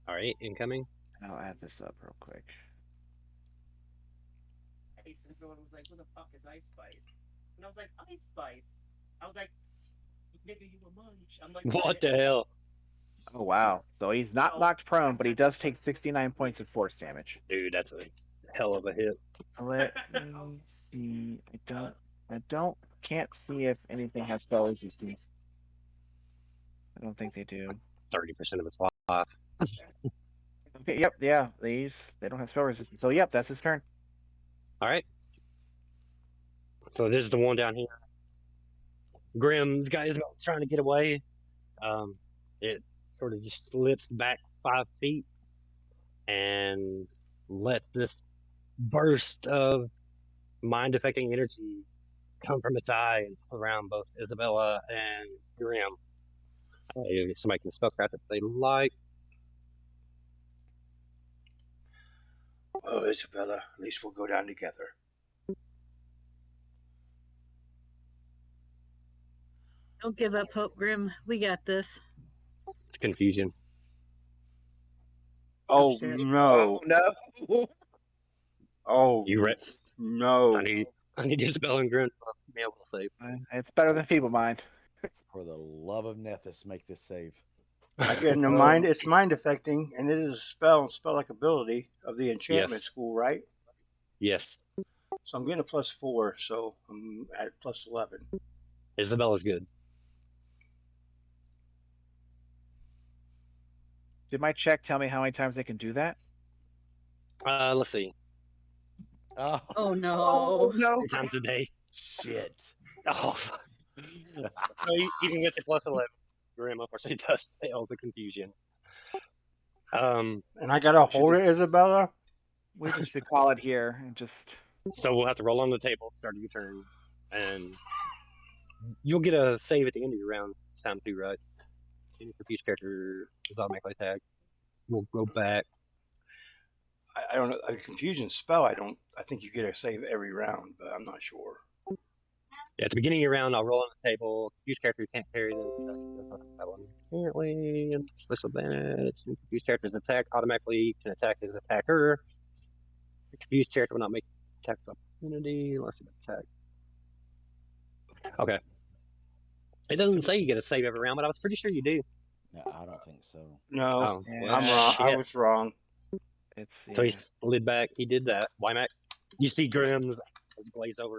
All right, incoming. And I'll add this up real quick. Everyone was like, "Who the fuck is Ice Spice?" And I was like, "Ice Spice." I was like, "Nigga, you a munch." I'm like, What the hell? Oh wow! So he's not knocked prone, but he does take 69 points of force damage. Dude, that's a hell of a hit. Let me see. Can't see if anything has spell resistance. I don't think they do. 30% of its life. Okay. Yep. Yeah. They don't have spell resistance. So yep, that's his turn. All right. So this is the one down here. Grim's guy is trying to get away. It sort of just slips back 5 feet and lets this burst of mind-affecting energy come from its eye and surround both Isabella and Grim. Somebody can spellcraft if they like. Oh, Isabella, at least we'll go down together. Don't give up hope, Grim. We got this. It's confusion. Oh, shit. no. No. Oh, You ready? no. I need Isabella and Grim to be able to save. It's better than Feeble Mind. For the love of Nethys, make this save. Again, no mind. It's mind affecting, and it is a spell like ability of the enchantment school, right? Yes. So I'm getting a +4, so I'm at +11. Isabella's good. Did my check tell me how many times they can do that? Let's see. Oh no. Oh no! 3 times a day. Shit. Oh. So even with the +11, Grim unfortunately does fail the confusion. And I gotta hold it, Isabella? We just should call it here and just. So we'll have to roll on the table at the start of your turn, and you'll get a save at the end of your round. It's time to, right? Any confused character is automatically tagged. We'll go back. I don't know. A confusion spell, I think you get a save every round, but I'm not sure. Yeah, at the beginning of your round, I'll roll on the table. Confused character can't carry them. Apparently, special advantage. Confused characters attack automatically can attack his attacker. The confused character will not make attacks opportunity unless it attack. Okay. It doesn't say you get a save every round, but I was pretty sure you do. No, I don't think so. No, Yeah. I'm wrong. I Shit. was wrong. So he slid back. He did that. Wymac. You see Grim's glaze over.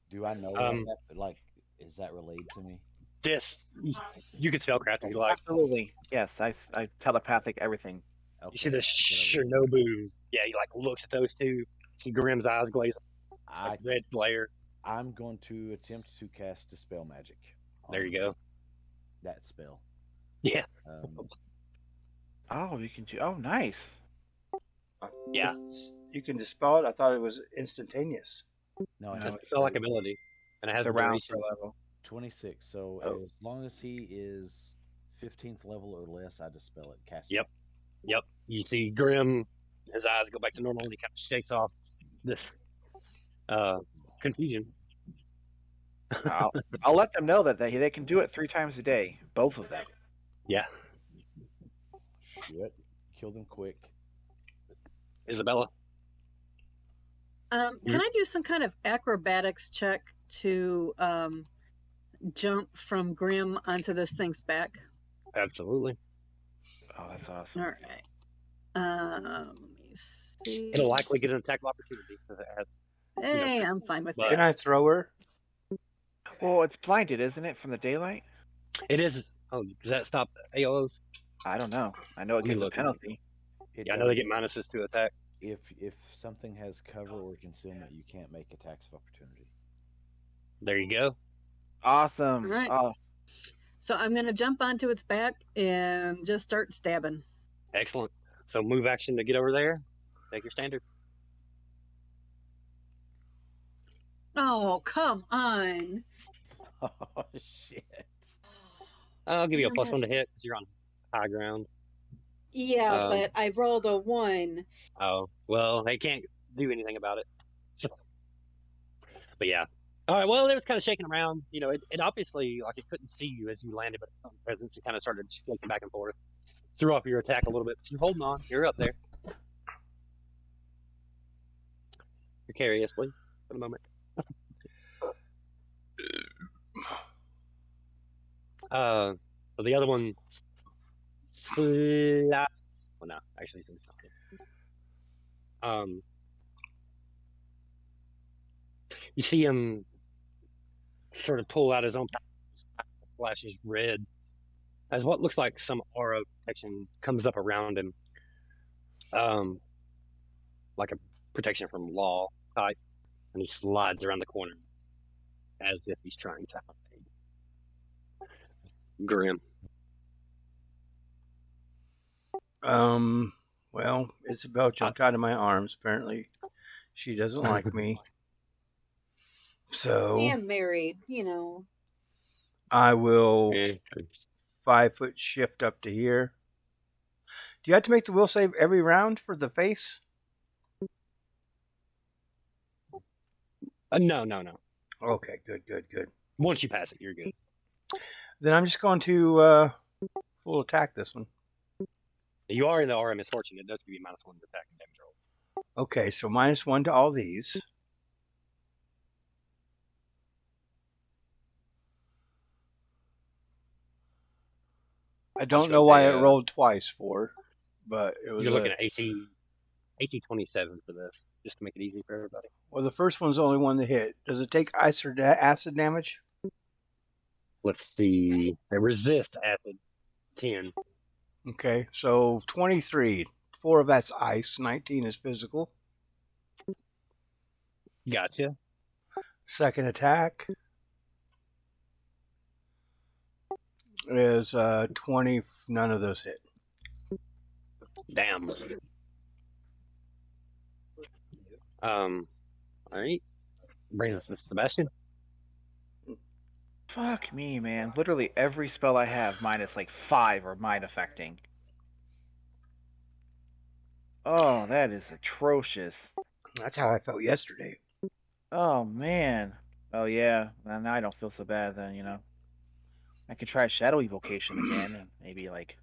Do I know that? Like, is that relayed to me? This you can spellcraft if you like. Absolutely. Yes, I telepathic everything. You see the get over there. Shinobu. Yeah, he like looks at those two. See Grimm's eyes glaze. It's like red glare. I'm going to attempt to cast Dispel Magic. There you go. That spell. Yeah. Oh, you can do. Oh, nice. Yeah. You can dispel it. I thought it was instantaneous. No, I No, have It's a like ability, and it has It's a a round duration. per level. 26. So Oh. as long as he is 15th level or less, I dispel it. Cast Yep. Yep. You see Grim, his eyes go back to normal, and he kind of shakes off this confusion. I'll let them know that they can do it 3 times a day, both of them. Yeah. Shit. Kill them quick. Isabella. Can I do some kind of acrobatics check to jump from Grim onto this thing's back? Absolutely. Oh, that's awesome. All right. Let me see. It'll likely get an attack of opportunity because it has. Hey, I'm fine with but- Can I throw her? Well, it's blinded, isn't it, from the daylight? It is. Oh, does that stop AOs? I don't know. I know it Let me gives a look. penalty. It Yeah, I know they does. get minuses to attack. If something has cover or concealment, you can't make attacks of opportunity. There you go. Awesome. Right. Oh, So I'm going to jump onto its back and just start stabbing. Excellent. So move action to get over there. Take your standard. Oh, come on. Oh shit! I'll give you a Damn +1 to it. hit because you're on high ground. Yeah, but I rolled a 1. Oh, well, they can't do anything about it. So, but yeah. All right, well, it was kind of shaking around. You know, it obviously, like, it couldn't see you as you landed, but its presence, it kind of started shaking back and forth. Threw off your attack a little bit, but you're holding on. You're up there. Precariously for the moment. So the other one slaps. Well, no, actually, it's not. You see him sort of pull out his own flashes red as what looks like some aura protection comes up around him, like a protection from law type, and he slides around the corner as if he's trying to hide. Grim. Well, Isabel jumped out of my arms. Apparently, she doesn't like me. So And married, you know. I will 5-foot shift up to here. Do you have to make the will save every round for the face? No. Okay, good. Once you pass it, you're good. Then I'm just going to full attack this one. You are in the aura misfortune. It does give you -1 to attack and damage roll. Okay, so -1 to all these. I don't know why it rolled twice for, but it was. You're looking at AC 27 for this, just to make it easy for everybody. Well, the first one's the only one to hit. Does it take ice or acid damage? Let's see. They resist acid 10. Okay, so 23. 4 of that's ice. 19 is physical. Gotcha. Second attack is 20. None of those hit. Damn. All right. Brings us to Sebastian. fuck me, man. Literally every spell I have, minus like 5 are mind affecting. Oh, that is atrocious. That's how I felt yesterday. Oh, man. Oh, yeah. Well, now I don't feel so bad then, you know. I could try Shadow Evocation again and maybe, like,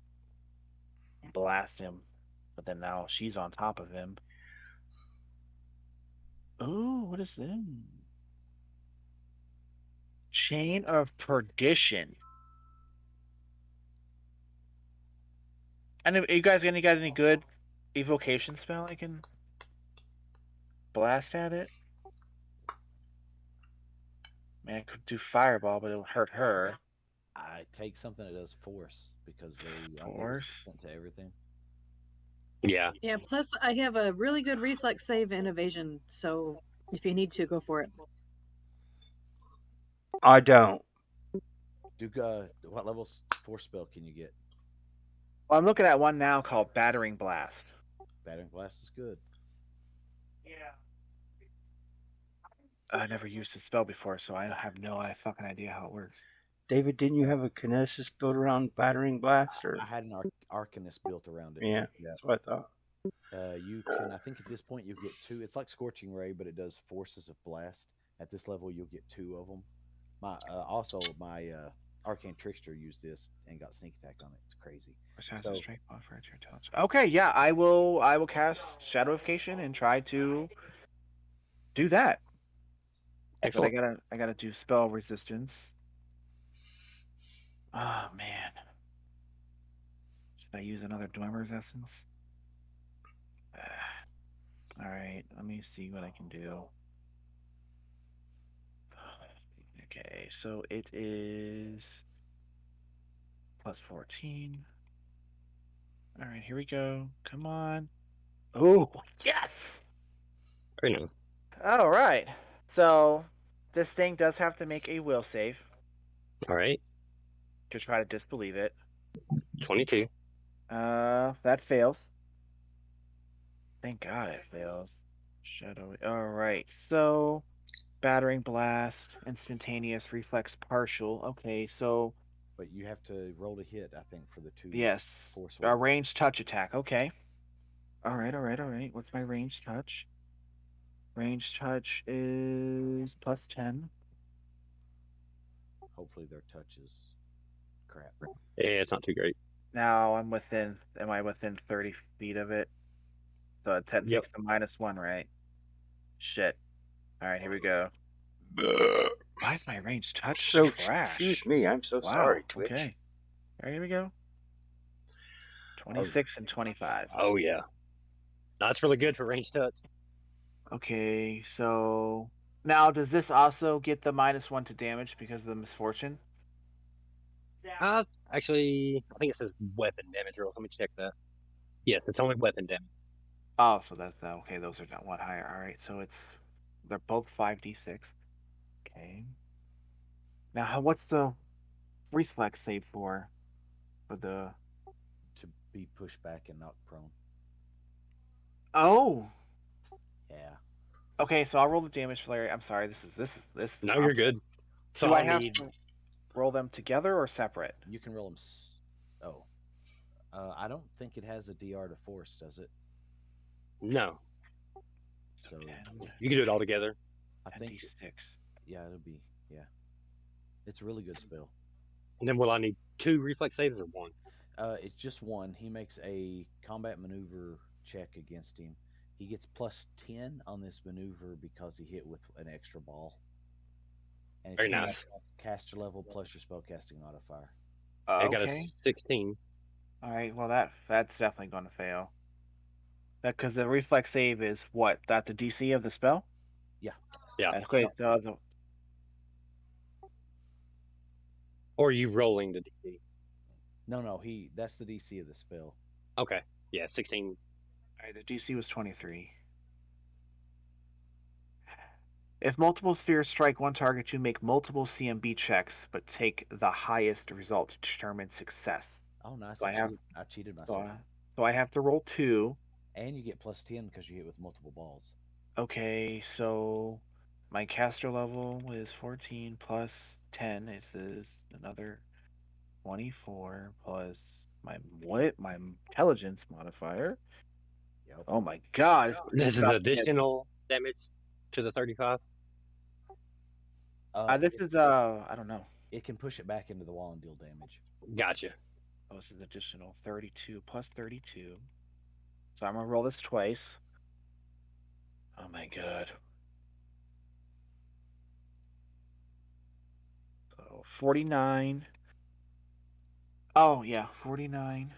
blast him. But then now she's on top of him. Oh, what is this? Chain of Perdition. And you guys got any good evocation spell I can blast at it? Man, I could do Fireball, but it'll hurt her. I take something that does force because they aren't Force? resistant to everything. Yeah. Yeah, plus I have a really good reflex save and evasion, so if you need to, go for it. I don't. What level force spell can you get? Well, I'm looking at one now called Battering Blast. Battering blast is good. Yeah. I never used this spell before, so I have no fucking idea how it works. David, didn't you have a kinesis built around battering blast? Or I had an arcanist built around it. yeah, that's what I thought. You can, I think at this point you'll get two. It's like Scorching Ray, but it does forces of blast. At this level, you'll get two of them. My Arcane Trickster used this and got sneak attack on it. It's crazy. Which has So- a straight buff for your intelligence. Okay, yeah, I will cast Shadowification and try to do that. Excellent. But I gotta do spell resistance. Oh man. Should I use another Dwemer's Essence? Alright, let me see what I can do. Okay, so it is plus 14. Alright, here we go. Come on. Oh, yes! Very nice. Alright. So, this thing does have to make a will save All right. to try to disbelieve it. 22. That fails. Thank God it fails. Shadow. Alright, so battering blast, instantaneous reflex partial. Okay, so but you have to roll to hit, I think, for the two. yes. Force A order. ranged touch attack. Okay. Alright. What's my ranged touch? Ranged touch is plus 10. Hopefully their touch is crap. Yeah, it's not too great. Now am I within 30 feet of it? So it takes Yep. a -1, right? Shit. Alright, here we go. Why is my ranged touch So trash? excuse me, I'm so Wow. sorry, Twitch. Okay. Alright, here we go. 26 and 25. Oh, yeah. That's really good for ranged touch. Okay, so now does this also get the -1 to damage because of the misfortune? Actually, I think it says weapon damage rolls. Let me check that. Yes, it's only weapon damage. Oh, so that's okay. Those are not one higher. All right, so they're both 5d6. Okay. Now, what's the reflex save for the? To be pushed back and knocked prone. Oh. Yeah. Okay, so I'll roll the damage for Larry. I'm sorry. This is. No, you're good. So Do I I'll have need. to roll them together or separate? You can roll them. Oh. I don't think it has a DR to force, does it? No. So You can do it all together. I think. 10d6. Yeah, it'll be. Yeah. It's a really good spell. And then will I need 2 reflex saves or 1? It's just one. He makes a combat maneuver check against him. He gets plus 10 on this maneuver because he hit with an extra ball. And Very it's nice. caster level plus your spellcasting modifier. I got a Okay. 16. All right. Well, that's definitely going to fail. That because the reflex save is what? That the DC of the spell? Yeah. Yeah. Okay. So Or are you rolling the DC? No, that's the DC of the spell. Okay. Yeah, 16. all right, the DC was 23. If multiple spheres strike one target, you make multiple CMB checks, but take the highest result to determine success. Oh, nice. So I cheated myself. So I have to roll 2. And you get plus 10 because you hit with multiple balls. Okay, so my caster level is 14 plus 10. It is another 24 plus my intelligence modifier. Yep. Oh my god. This is an additional damage to the 35? This is I don't know. It can push it back into the wall and deal damage. Gotcha. Oh, this is additional 32 plus 32. So I'm gonna roll this twice. Oh my god. So 49. Oh yeah, 49.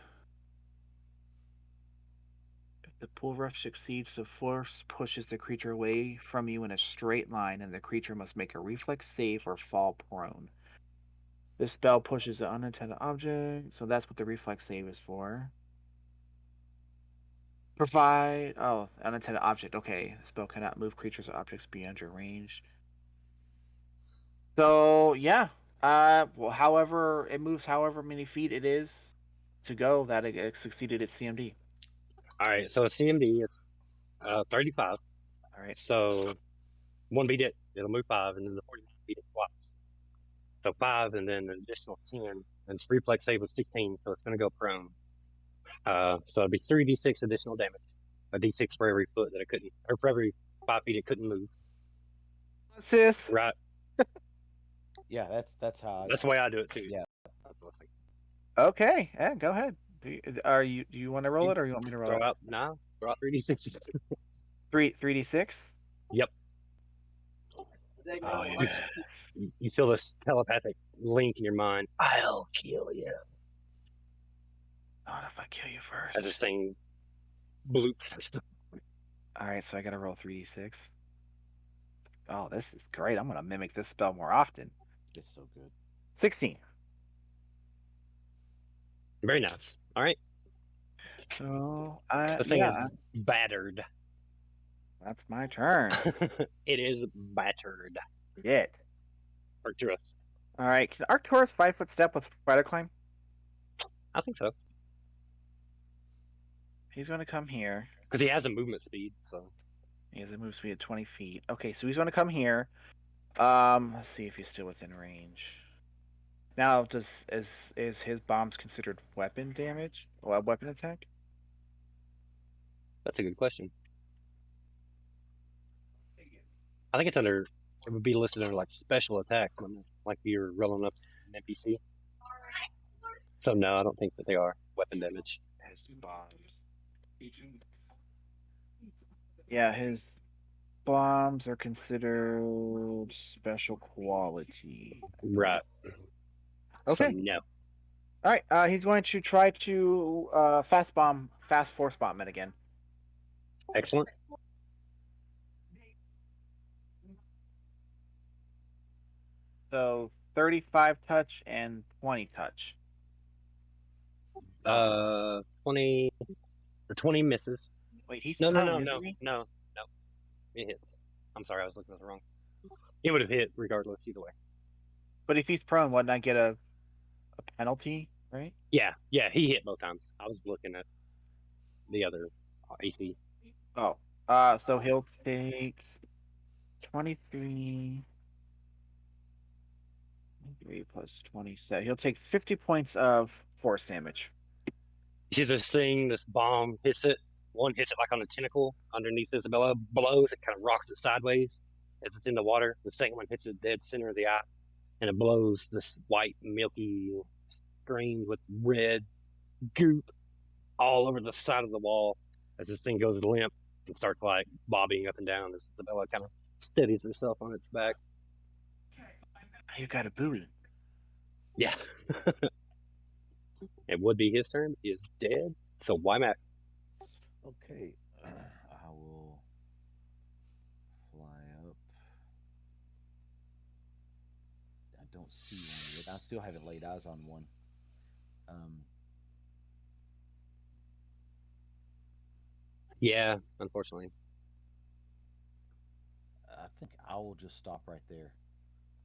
If the pool rush succeeds, the force pushes the creature away from you in a straight line, and the creature must make a reflex save or fall prone. This spell pushes an unintended object, so that's what the reflex save is for. Provide unintended object. Okay, the spell cannot move creatures or objects beyond your range. So yeah, well, however it moves, however many feet it is to go, that it succeeded its CMD. All right, so a CMD is 35. All right. So one beat it, it'll move 5, and then the 49 beat it twice. So 5, and then an additional 10, and its reflex save was 16, so it's going to go prone. So it'd be 3d6 additional damage, a d6 for every foot that it couldn't, or for every 5 feet it couldn't move. Sis. Right. Yeah, that's how. That's the way I do it too. Yeah. Okay, yeah, go ahead. Do you want to roll it, or you want me to roll Throw it? out 3d6. 3d6. Yep. Oh yeah. You feel this telepathic link in your mind. I'll kill you. Not if I kill you first. As this thing bloops. All right, so I gotta roll 3d6. Oh, this is great. I'm gonna mimic this spell more often. It's so good. 16. Very nice. All right. So This thing is battered. That's my turn. It is battered. Shit. Arcturus. All right, can Arcturus 5-foot step with spider climb? I think so. He's gonna come here. Because he has a movement speed, so. He has a move speed of 20 feet. Okay, so he's gonna come here. Let's see if he's still within range. Now, is his bombs considered weapon damage? Or weapon attack? That's a good question. I think it's under. It would be listed under like special attacks, like you're rolling up an NPC. So no, I don't think that they are weapon damage. His bombs. Yeah, his bombs are considered special quality. Right. Okay. So no. All right. He's going to try to fast force bomb it again. Excellent. So 35 touch and 20 touch. 20. The 20 misses. Wait, he's No. prone, isn't he? No. It hits. I'm sorry, I was looking at the wrong. It would have hit regardless either way. But if he's prone, wouldn't I get a penalty, right? Yeah, he hit both times. I was looking at the other AC. Oh, so he'll take 23 plus 27. He'll take 50 points of force damage. You see this bomb hits it. One hits it like on a tentacle underneath Isabella, blows, it kind of rocks it sideways as it's in the water. The second one hits it dead center of the eye, and it blows this white, milky stream with red goop all over the side of the wall as this thing goes limp and starts like bobbing up and down as Isabella kind of steadies herself on its back. You got a buoy. Yeah. It would be his turn. He is dead. So why Mac? Okay. I will fly up. I don't see one yet. I still haven't laid eyes on one. Yeah, unfortunately. I think I will just stop right there.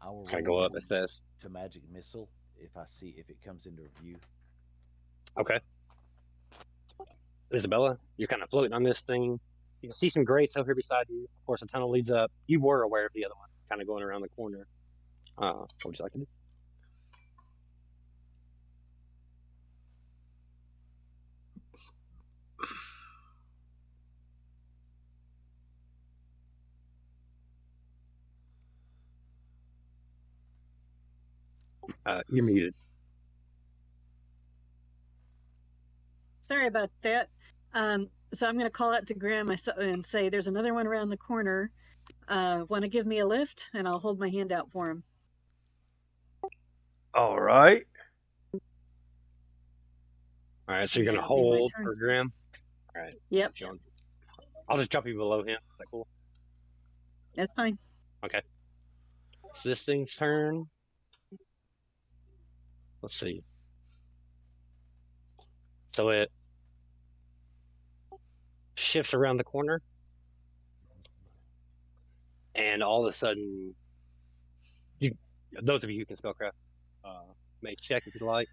I will Kind of go up, assess. to magic missile if it comes into view. Okay. Isabella, you're kind of floating on this thing. You can see some grates over here beside you. Of course, a tunnel leads up. You were aware of the other one, kind of going around the corner. What would you like to do? You're muted. Sorry about that. So I'm going to call out to Graham and say, there's another one around the corner. Want to give me a lift? And I'll hold my hand out for him. All right. All right, so you're going to That'll be my hold turn. for Graham? All right. Yep, John. I'll just drop you below him. Is that cool? that's fine. Okay. It's this thing's turn. Let's see. So shifts around the corner, and all of a sudden, those of you who can spellcraft, may check if you like.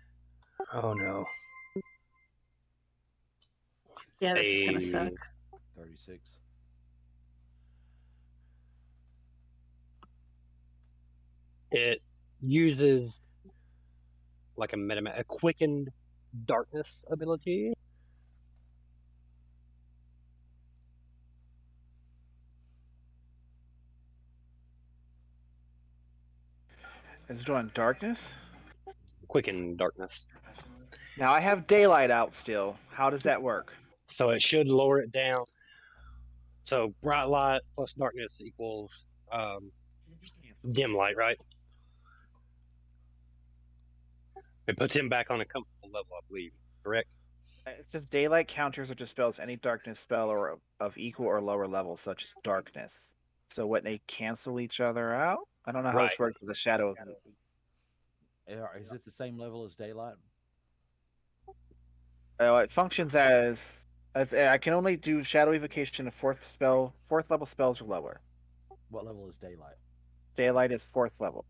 Oh no. Yeah, this is gonna A suck. 36. It uses like a quickened darkness ability. It's doing darkness. Quickened darkness. Now I have daylight out still. How does that work? So it should lower it down. So bright light plus darkness equals dim light, right? It puts him back on a comfortable level, I believe. Correct? It says daylight counters or dispels any darkness spell or of equal or lower level, such as darkness. So what, they cancel each other out? I don't know how this Right. works with the shadow. Is it the same level as daylight? It functions as I can only do shadow evocation of fourth level spells or lower. What level is daylight? Daylight is fourth level.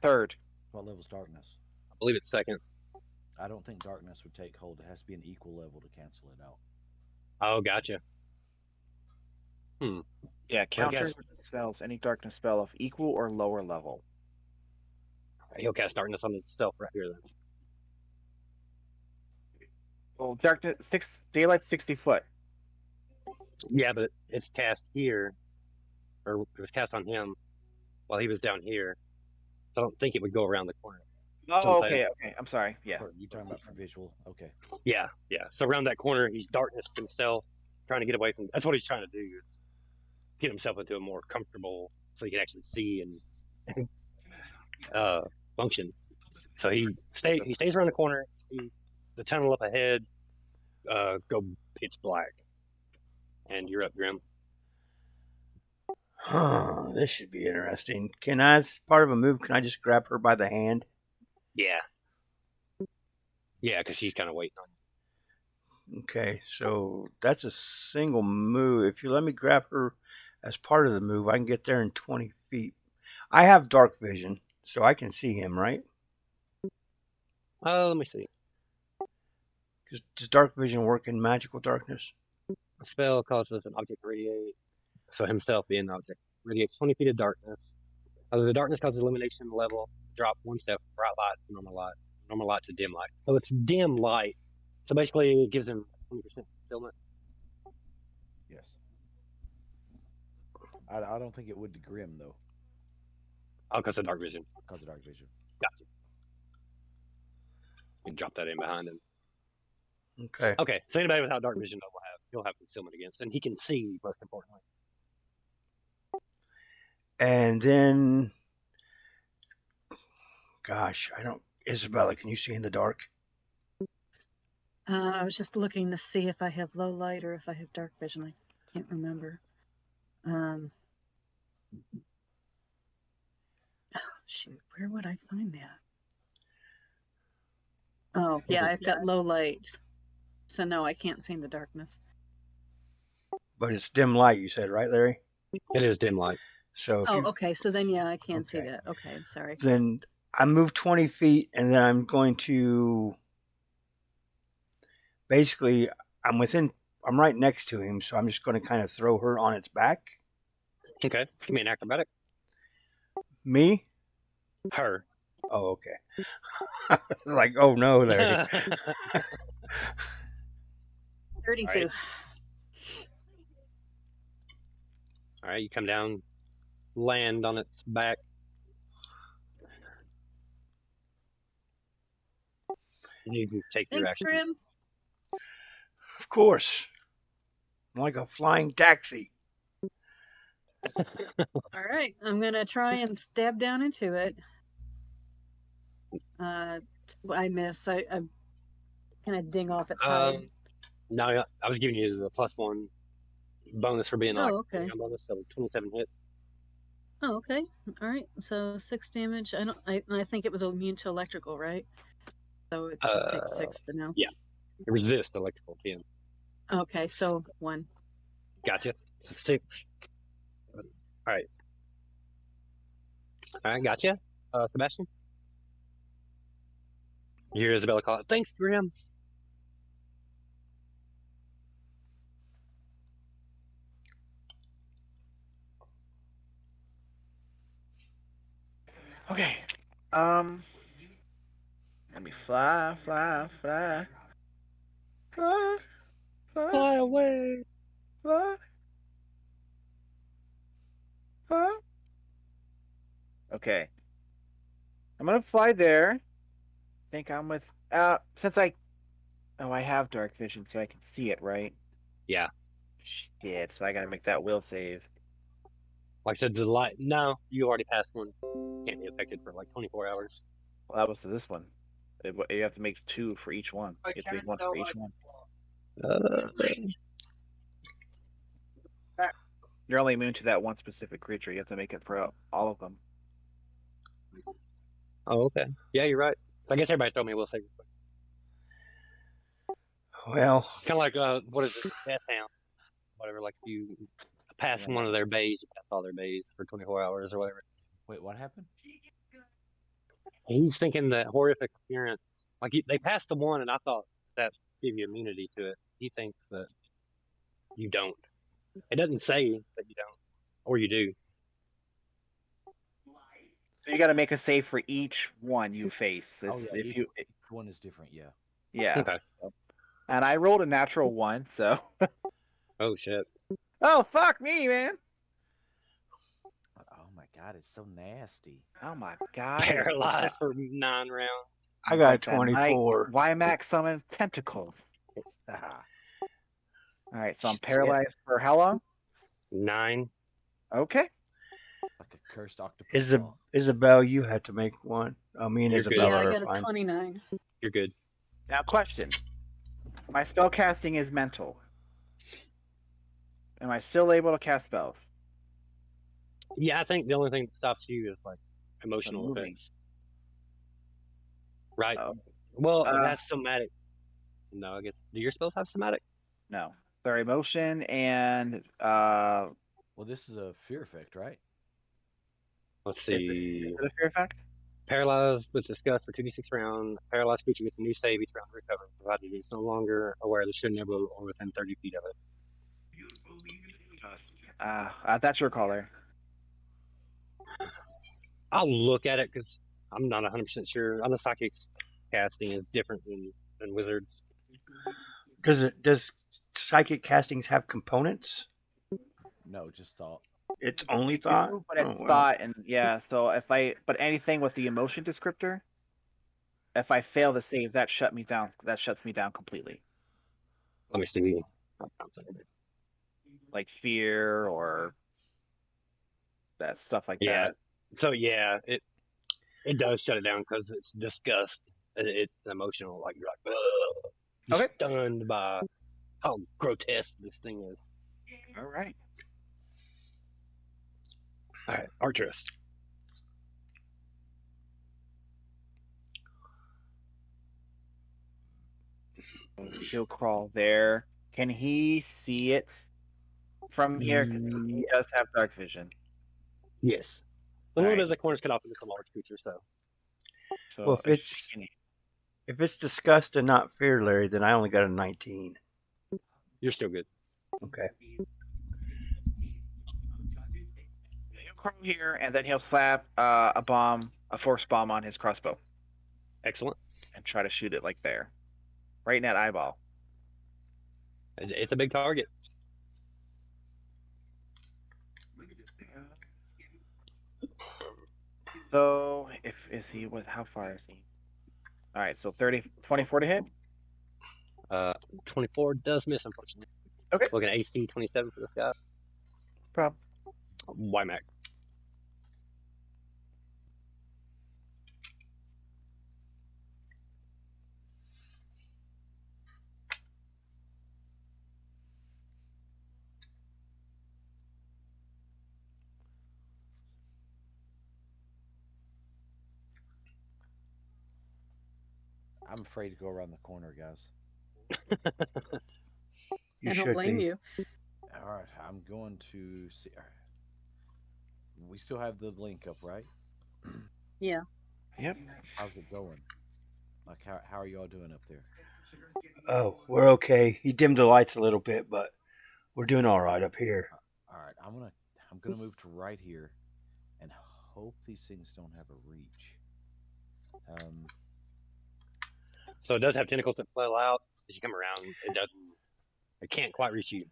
Third. What level is darkness? I believe it's second. I don't think darkness would take hold. It has to be an equal level to cancel it out. Oh, gotcha. Yeah, counters or dispels any darkness spell of equal or lower level. He'll cast darkness on himself right here then. Well, daylight's 60 foot. Yeah, but it's cast here, or it was cast on him while he was down here. So I don't think it would go around the corner. Oh, okay. I'm sorry. Yeah. You're talking about for visual? Okay. Yeah. So around that corner, he's darkness himself, trying to get away from. That's what he's trying to do. Is get himself into a more comfortable, so he can actually see and function. So he stays around the corner. See the tunnel up ahead go pitch black, and you're up, Grim. Huh, this should be interesting. Can I, as part of a move, can I just grab her by the hand? Yeah, because she's kind of waiting on you. Okay, so that's a single move. If you let me grab her as part of the move, I can get there in 20 feet. I have dark vision, so I can see him, right? Let me see. Does dark vision work in magical darkness? The spell causes an object to radiate, so himself being the object, radiates 20 feet of darkness. The darkness causes illumination level, drop one step, bright light to normal light to dim light. So it's dim light. So basically it gives him 20% concealment. Yes. I don't think it would to Grim, though. Oh, because of dark vision. Because of dark vision. Gotcha. You can drop that in behind him. Okay. So anybody without dark vision he'll have concealment against, and he can see, most importantly. And then, gosh, Isabella, can you see in the dark? I was just looking to see if I have low light or if I have dark vision. I can't remember. Oh, shoot, where would I find that? Oh, yeah, I've got low light. So no, I can't see in the darkness. But it's dim light, you said, right, Larry? It is dim light. So okay. So then, yeah, I can see that. Okay, I'm sorry. Then I move 20 feet, and then I'm going to... Basically, I'm right next to him, so I'm just going to kind of throw her on its back. Okay. Give me an acrobatic. Me? Her. Oh, okay. It's like, oh no, Larry. 32. All right, you come down, land on its back. You can take your action. Grim. Of course. I'm like a flying taxi. All right, I'm gonna try and stab down into it. I miss. I kind of ding off its hide. No, I was giving you the +1 bonus for being okay. bonus, so 27 hit. Oh, okay. All right. So 6 damage. I think it was immune to electrical, right? So it just takes 6 for now. Yeah. It resists electrical 10. Okay, so 1. Gotcha. So 6. All right. All right, gotcha. Sebastian? You hear Isabella call it. Thanks, Grim. Okay. Let me fly. Fly. Fly away. Okay. I'm gonna fly there. I think I'm with since I have dark vision so I can see it, right? Yeah. Shit, so I gotta make that will save. Like I said, the light. No, you already passed one. Can't be affected for like 24 hours. Well, that was to this one. You have to make 2 for each one. You have to make 1 for each one. You're only immune to that one specific creature. You have to make it for all of them. Oh, okay. Yeah, you're right. I guess everybody told me we'll save. Well, Kind of like what is it? Death Hound. Whatever. Like if you pass one of their bays, you pass all their bays for 24 hours or whatever. Wait, what happened? He's thinking that horrific appearance. Like they passed the one, and I thought that gave you immunity to it. He thinks that you don't. It doesn't say that you don't, or you do. So you got to make a save for each one you face. Each one is different. Yeah. Yeah. Okay. And I rolled a natural 1, so. Oh shit. Oh fuck me, man. Oh my god, it's so nasty. Oh my god. Paralyzed for 9 rounds. I got 24. Wymax summon tentacles. All right, so I'm paralyzed for how long? 9. Okay. Like a cursed octopus. Isabel, you had to make one. Me and You're Isabella Yeah, I are got a fine. 29. You're good. Now, question. My spell casting is mental. Am I still able to cast spells? Yeah, I think the only thing that stops you is like emotional moving. effects. Right. Oh. Well, it has somatic. No, I guess. Do your spells have somatic? No. They're emotion and Well, this is a fear effect, right? Let's see. Is it a fear effect? Paralyzed with disgust for 2d6 round. Paralyzed creature gets a new save each round to recover, provided it's no longer aware of the shooting nebula or within 30 feet of it. That's your call there. I'll look at it because I'm not 100% sure. I know psychic casting is different than wizards. Does psychic castings have components? No, just thought. It's only thought? But it's thought, and yeah, so but anything with the emotion descriptor, if I fail to save, that shuts me down completely. Let me see. Like fear or that stuff like that. So yeah, it does shut it down because it's disgust. It's emotional. Like you're like, ugh. You're stunned by how grotesque this thing is. All right. All right, Archerist. He'll crawl there. Can he see it from here? Because he does have dark vision. Yes. A little bit of the corners cut off into some large creature, so. Well, if it's disgust and not fear, Larry, then I only got a 19. You're still good. Okay. He'll crawl here, and then he'll slap a force bomb on his crossbow. Excellent. And try to shoot it like there. Right in that eyeball. It's a big target. So, how far is he? All right, so 24 to hit? 24 does miss, unfortunately. Okay. Looking at AC 27 for this guy. Problem. Wymac. I'm afraid to go around the corner, guys. You I don't should blame be. you. All right, I'm going to see. We still have the link up, right? Yeah. Yep. How's it going? Like, how are y'all doing up there? Oh, we're okay. He dimmed the lights a little bit, but we're doing all right up here. All right, I'm gonna move to right here, and hope these things don't have a reach. So it does have tentacles that flail out as you come around. It can't quite reach you.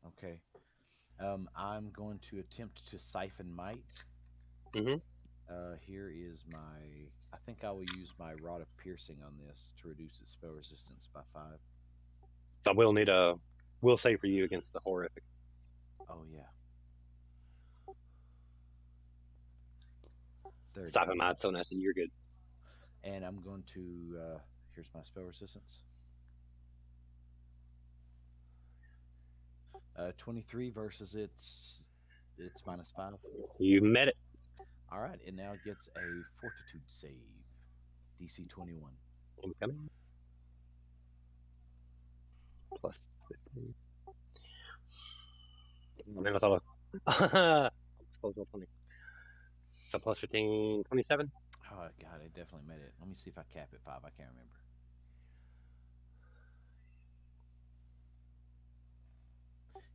Okay. I'm going to attempt to siphon might. Mm-hmm. Here is my. I think I will use my rod of piercing on this to reduce its spell resistance by 5. So I will need a will save for you against the horrific. Oh yeah. 30. Siphon Might, so nasty. You're good. And I'm going to. Here's my spell resistance. 23 versus its minus 5. You met it. All right, it now gets a fortitude save, DC 21. Incoming. Plus 15. I never thought of. Close roll 20. So plus 15, 27. Oh god, it definitely made it. Let me see if I cap at 5. I can't remember.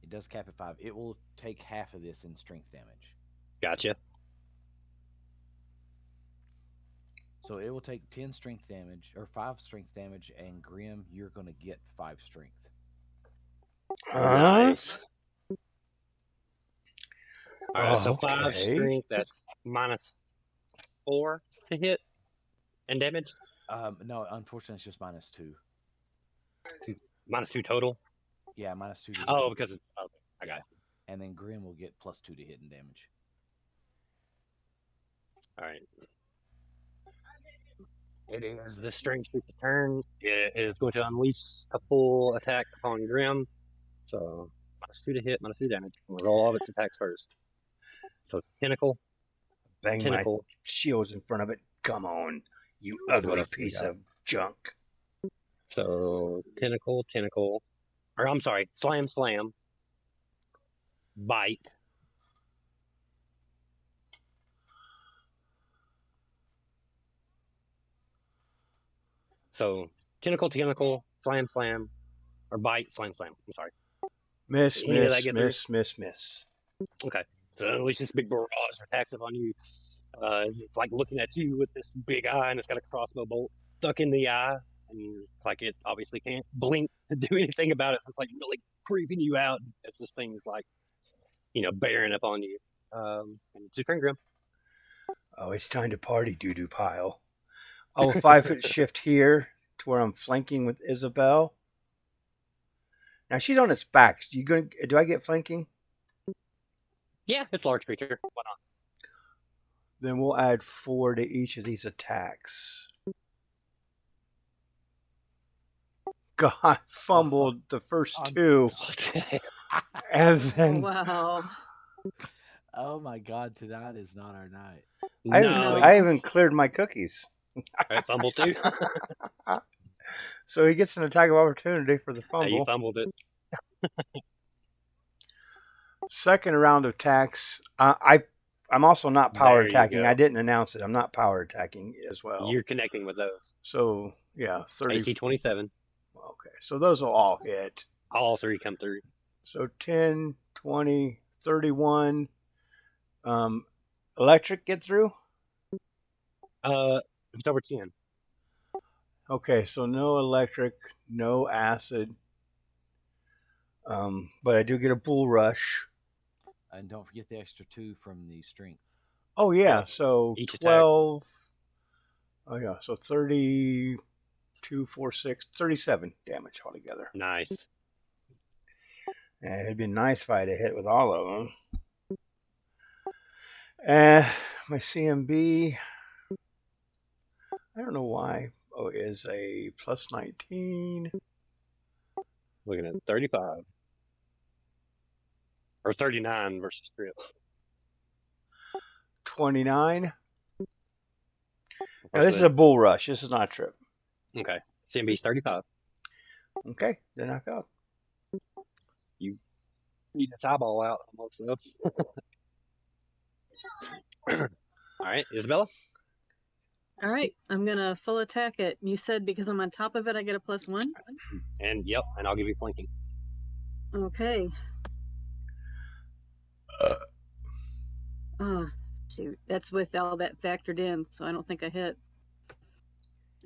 It does cap at 5. It will take half of this in strength damage. Gotcha. So it will take 10 strength damage, or 5 strength damage, and Grim, you're going to get 5 strength. Nice. All right, so Okay. 5 strength, that's minus 4 to hit and damage. No, unfortunately, it's just minus 2. Minus 2 total. Yeah, minus 2 to hit. Oh, because it's. Okay, I got it. And then Grim will get plus 2 to hit and damage. All right. It is the strength creature's turn. It is going to unleash a full attack upon Grim. So minus 2 to hit, minus 2 damage. We'll roll all of its attacks first. So tentacle. Bang Tentacle. my shields in front of it. Come on, you Let's see what ugly else we piece got. of junk. So tentacle. Or I'm sorry, slam, bite. So tentacle, slam, or bite, slam. I'm sorry. Miss, Any of that miss, get miss, miss, miss. Okay. So at least this big barrage of attacks upon you. It's like looking at you with this big eye, and it's got a crossbow bolt stuck in the eye, and like it obviously can't blink to do anything about it. So it's like really creeping you out as this thing's like, bearing up on you. And it's your turn, Grim. Oh, it's time to party, doo-doo pile. I will 5-foot shift here to where I'm flanking with Isabel. Now she's on its back. Do I get flanking? Yeah, it's a large creature. Why not? Then we'll add 4 to each of these attacks. God, fumbled the first 2. And then Wow. Oh my god, tonight is not our night. I even cleared my cookies. I fumbled too. So he gets an attack of opportunity for the fumble. You fumbled it. Second round of attacks. I'm also not power There you attacking. go. I didn't announce it. I'm not power attacking as well. You're connecting with those. So yeah, 30. AC 27. Okay, so those will all hit. All 3 come through. So 10, 20, 31. Electric get through? It's over 10. Okay, so no electric, no acid. But I do get a bull rush. And don't forget the extra 2 from the strength. Oh yeah, Yeah. so Each 12. Oh yeah, so 32, 4, 6, 37 damage altogether. Nice. And it'd be nice if I had a hit with all of them. And my CMB, I don't know why. Oh, is a plus 19. Looking at 35. Or 39 versus Trip. 29. Now, this is a bull rush. This is not a trip. Okay. CMB's 35. Okay, then knock out. Eat its eyeball out almost. All right, Isabella. All right, I'm gonna full attack it. You said because I'm on top of it, I get a +1. And yep, and I'll give you flanking. Okay. Oh, shoot. That's with all that factored in, so I don't think I hit.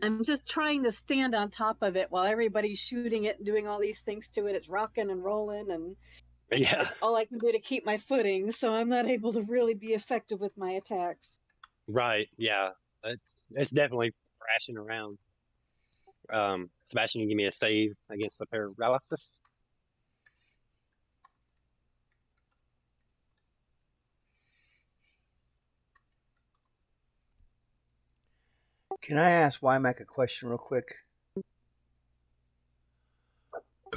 I'm just trying to stand on top of it while everybody's shooting it and doing all these things to it. It's rocking and rolling, and Yeah, that's all I can do to keep my footing, so I'm not able to really be effective with my attacks. right. Yeah, it's definitely crashing around. Sebastian, you give me a save against the paralysis. Can I ask Wymack a question real quick?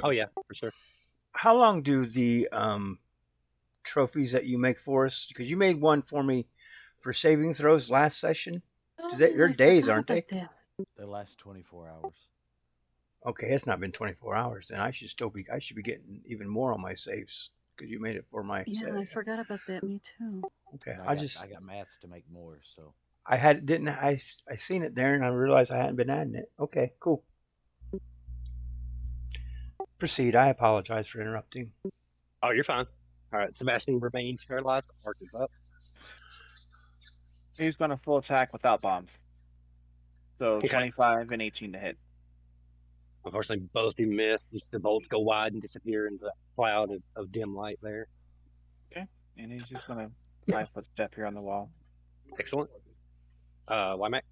Oh yeah, for sure. How long do the trophies that you make for us? Because you made one for me for saving throws last session. They're I days, forgot aren't they? about that. They last 24 hours. Okay, it's not been 24 hours. Then I should be getting even more on my saves because you made it for my. Yeah, I forgot about that. Me too. Okay, And I got maths to make more, so I seen it there and I realized I hadn't been adding it. Okay, cool. Proceed. I apologize for interrupting. Oh, you're fine. All right, Sebastian remains paralyzed, but Mark is up. He's going to full attack without bombs. So Okay. 25 and 18 to hit. Unfortunately, both you miss. The bolts go wide and disappear into that cloud of dim light there. Okay. And he's just going to 5-foot step here on the wall. Excellent. Wymack.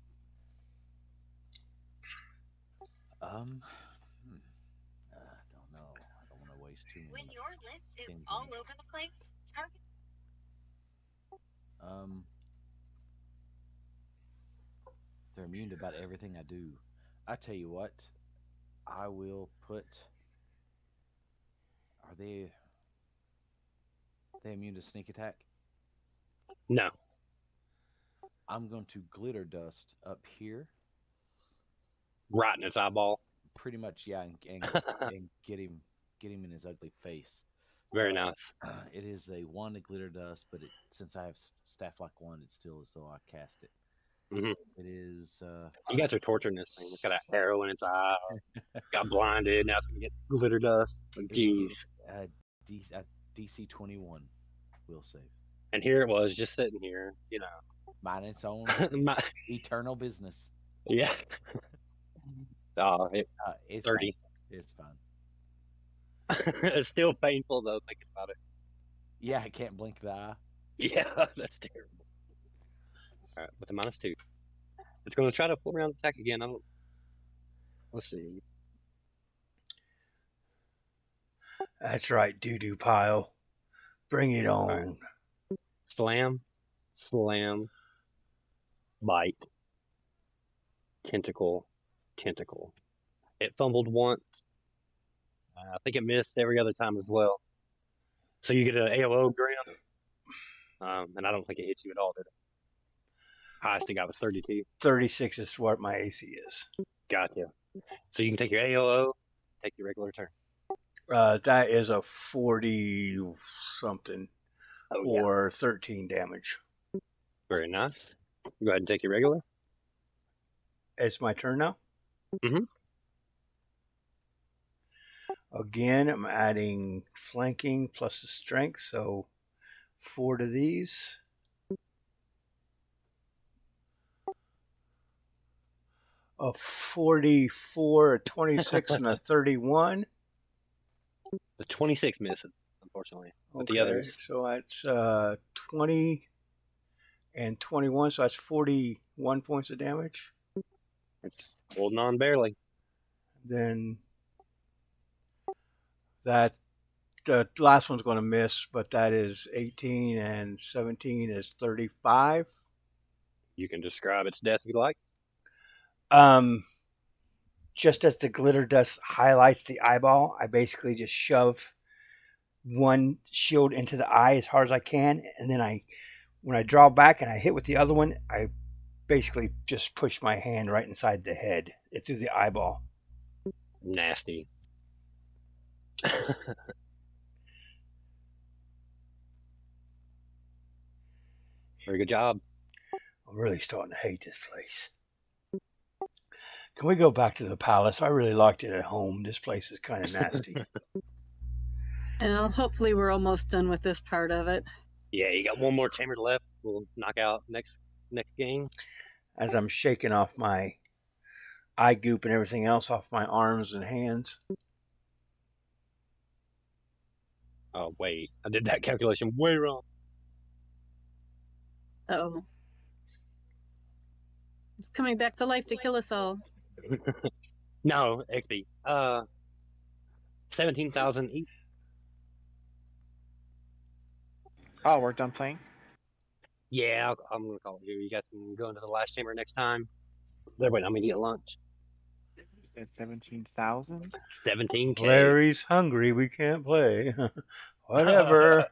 I don't know. I don't want to waste too many. When your list is things all on it. over the place, target. They're immune to about everything I do. I tell you what, I will put. Are they immune to sneak attack? No. I'm going to glitter dust up here. Right in its eyeball. Pretty much, yeah, and get him in his ugly face. Very nice. It is a 1 to glitter dust, but since I have staff like 1, it's still as though I cast it. Mm-hmm. So it is. You guys are torturing this thing. It's got an arrow in its eye. Got blinded. Now it's gonna get glitter dust. Jeez. DC 21 will save. And here it was, just sitting here. Mind its own eternal business. Yeah. It's 30. Fine. It's fine. It's still painful though, thinking about it. Yeah, I can't blink the eye. Yeah, that's terrible. All right, with a -2, it's going to try to pull around attack again. Let's see. That's right, doo-doo pile. Bring it on. Right. Slam, bite, tentacle. It fumbled once. I think it missed every other time as well. So you get an AOO, Graham. And I don't think it hits you at all, did it? Highest it got was 32. 36 is what my AC is. Gotcha. So you can take your AOO, take your regular turn. That is a 40 something or 13 damage. Very nice. Go ahead and take your regular. It's my turn now? Mm-hmm. Again, I'm adding flanking plus the strength, so 4 to these. A 44, a 26, and a 31. The 26 misses, unfortunately. But Okay, the others. so that's 20 and 21, so that's 41 points of damage. It's holding on barely. Then that the last one's going to miss, but that is 18 and 17 is 35. You can describe its death if you like. Just as the glitter dust highlights the eyeball, I basically just shove one shield into the eye as hard as I can, and then when I draw back and I hit with the other one, I basically just push my hand right inside the head through the eyeball. Nasty. Very good job. I'm really starting to hate this place. Can we go back to the palace? I really liked it at home. This place is kind of nasty. And hopefully we're almost done with this part of it. Yeah, you got one more chamber left. We'll knock out next game. As I'm shaking off my eye goop and everything else off my arms and hands. Oh wait, I did that calculation way wrong. Oh. It's coming back to life to kill us all. No, XP. 17,000 each. Oh, we're done playing? Yeah, I'm gonna call it here. You guys can go into the last chamber next time. They're waiting on me to get lunch. You said 17,000? 17K. Larry's hungry. We can't play. Whatever.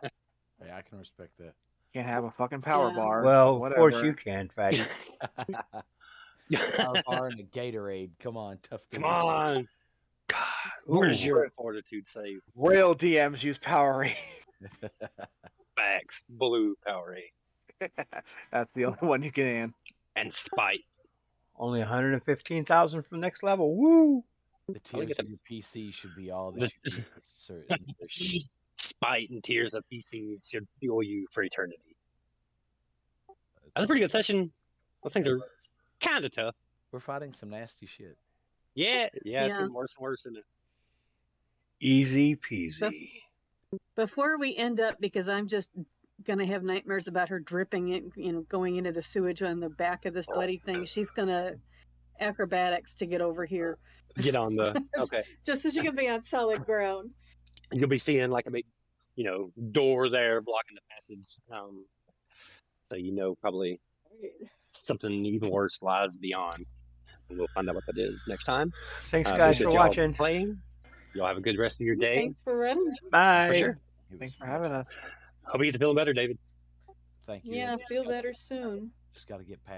Hey, I can respect that. Can't have a fucking power Yeah. bar. Well, but of course whatever. you can, fatty. Power bar and a Gatorade. Come on, tough. Come on. God. Where's Ooh. your fortitude save? Real DMs use Powerade. Facts. Blue Powerade. That's the only one you can. And Spite. Only 115,000 from next level. Woo! The I'll tears get of your PC should be all that you need. Certain. Spite and tears of PCs should fuel you for eternity. That's a pretty good session. Those things are kind of tough. We're fighting some nasty shit. Yeah, it's Yeah. getting worse and worse, isn't it? Easy peasy. Before we end up, because I'm just going to have nightmares about her dripping, going into the sewage on the back of this bloody thing. She's going to acrobatics to get over here. Get on the okay. Just so she can be on solid ground. You'll be seeing like a big, door there blocking the passage. So probably something even worse lies beyond. We'll find out what that is next time. Thanks, guys, for y'all watching. Playing. Y'all have a good rest of your day. Thanks for running. Bye. For sure. Thanks for having us. Hope you get to feeling better, David. Thank you. Yeah, feel better soon. Just got to get past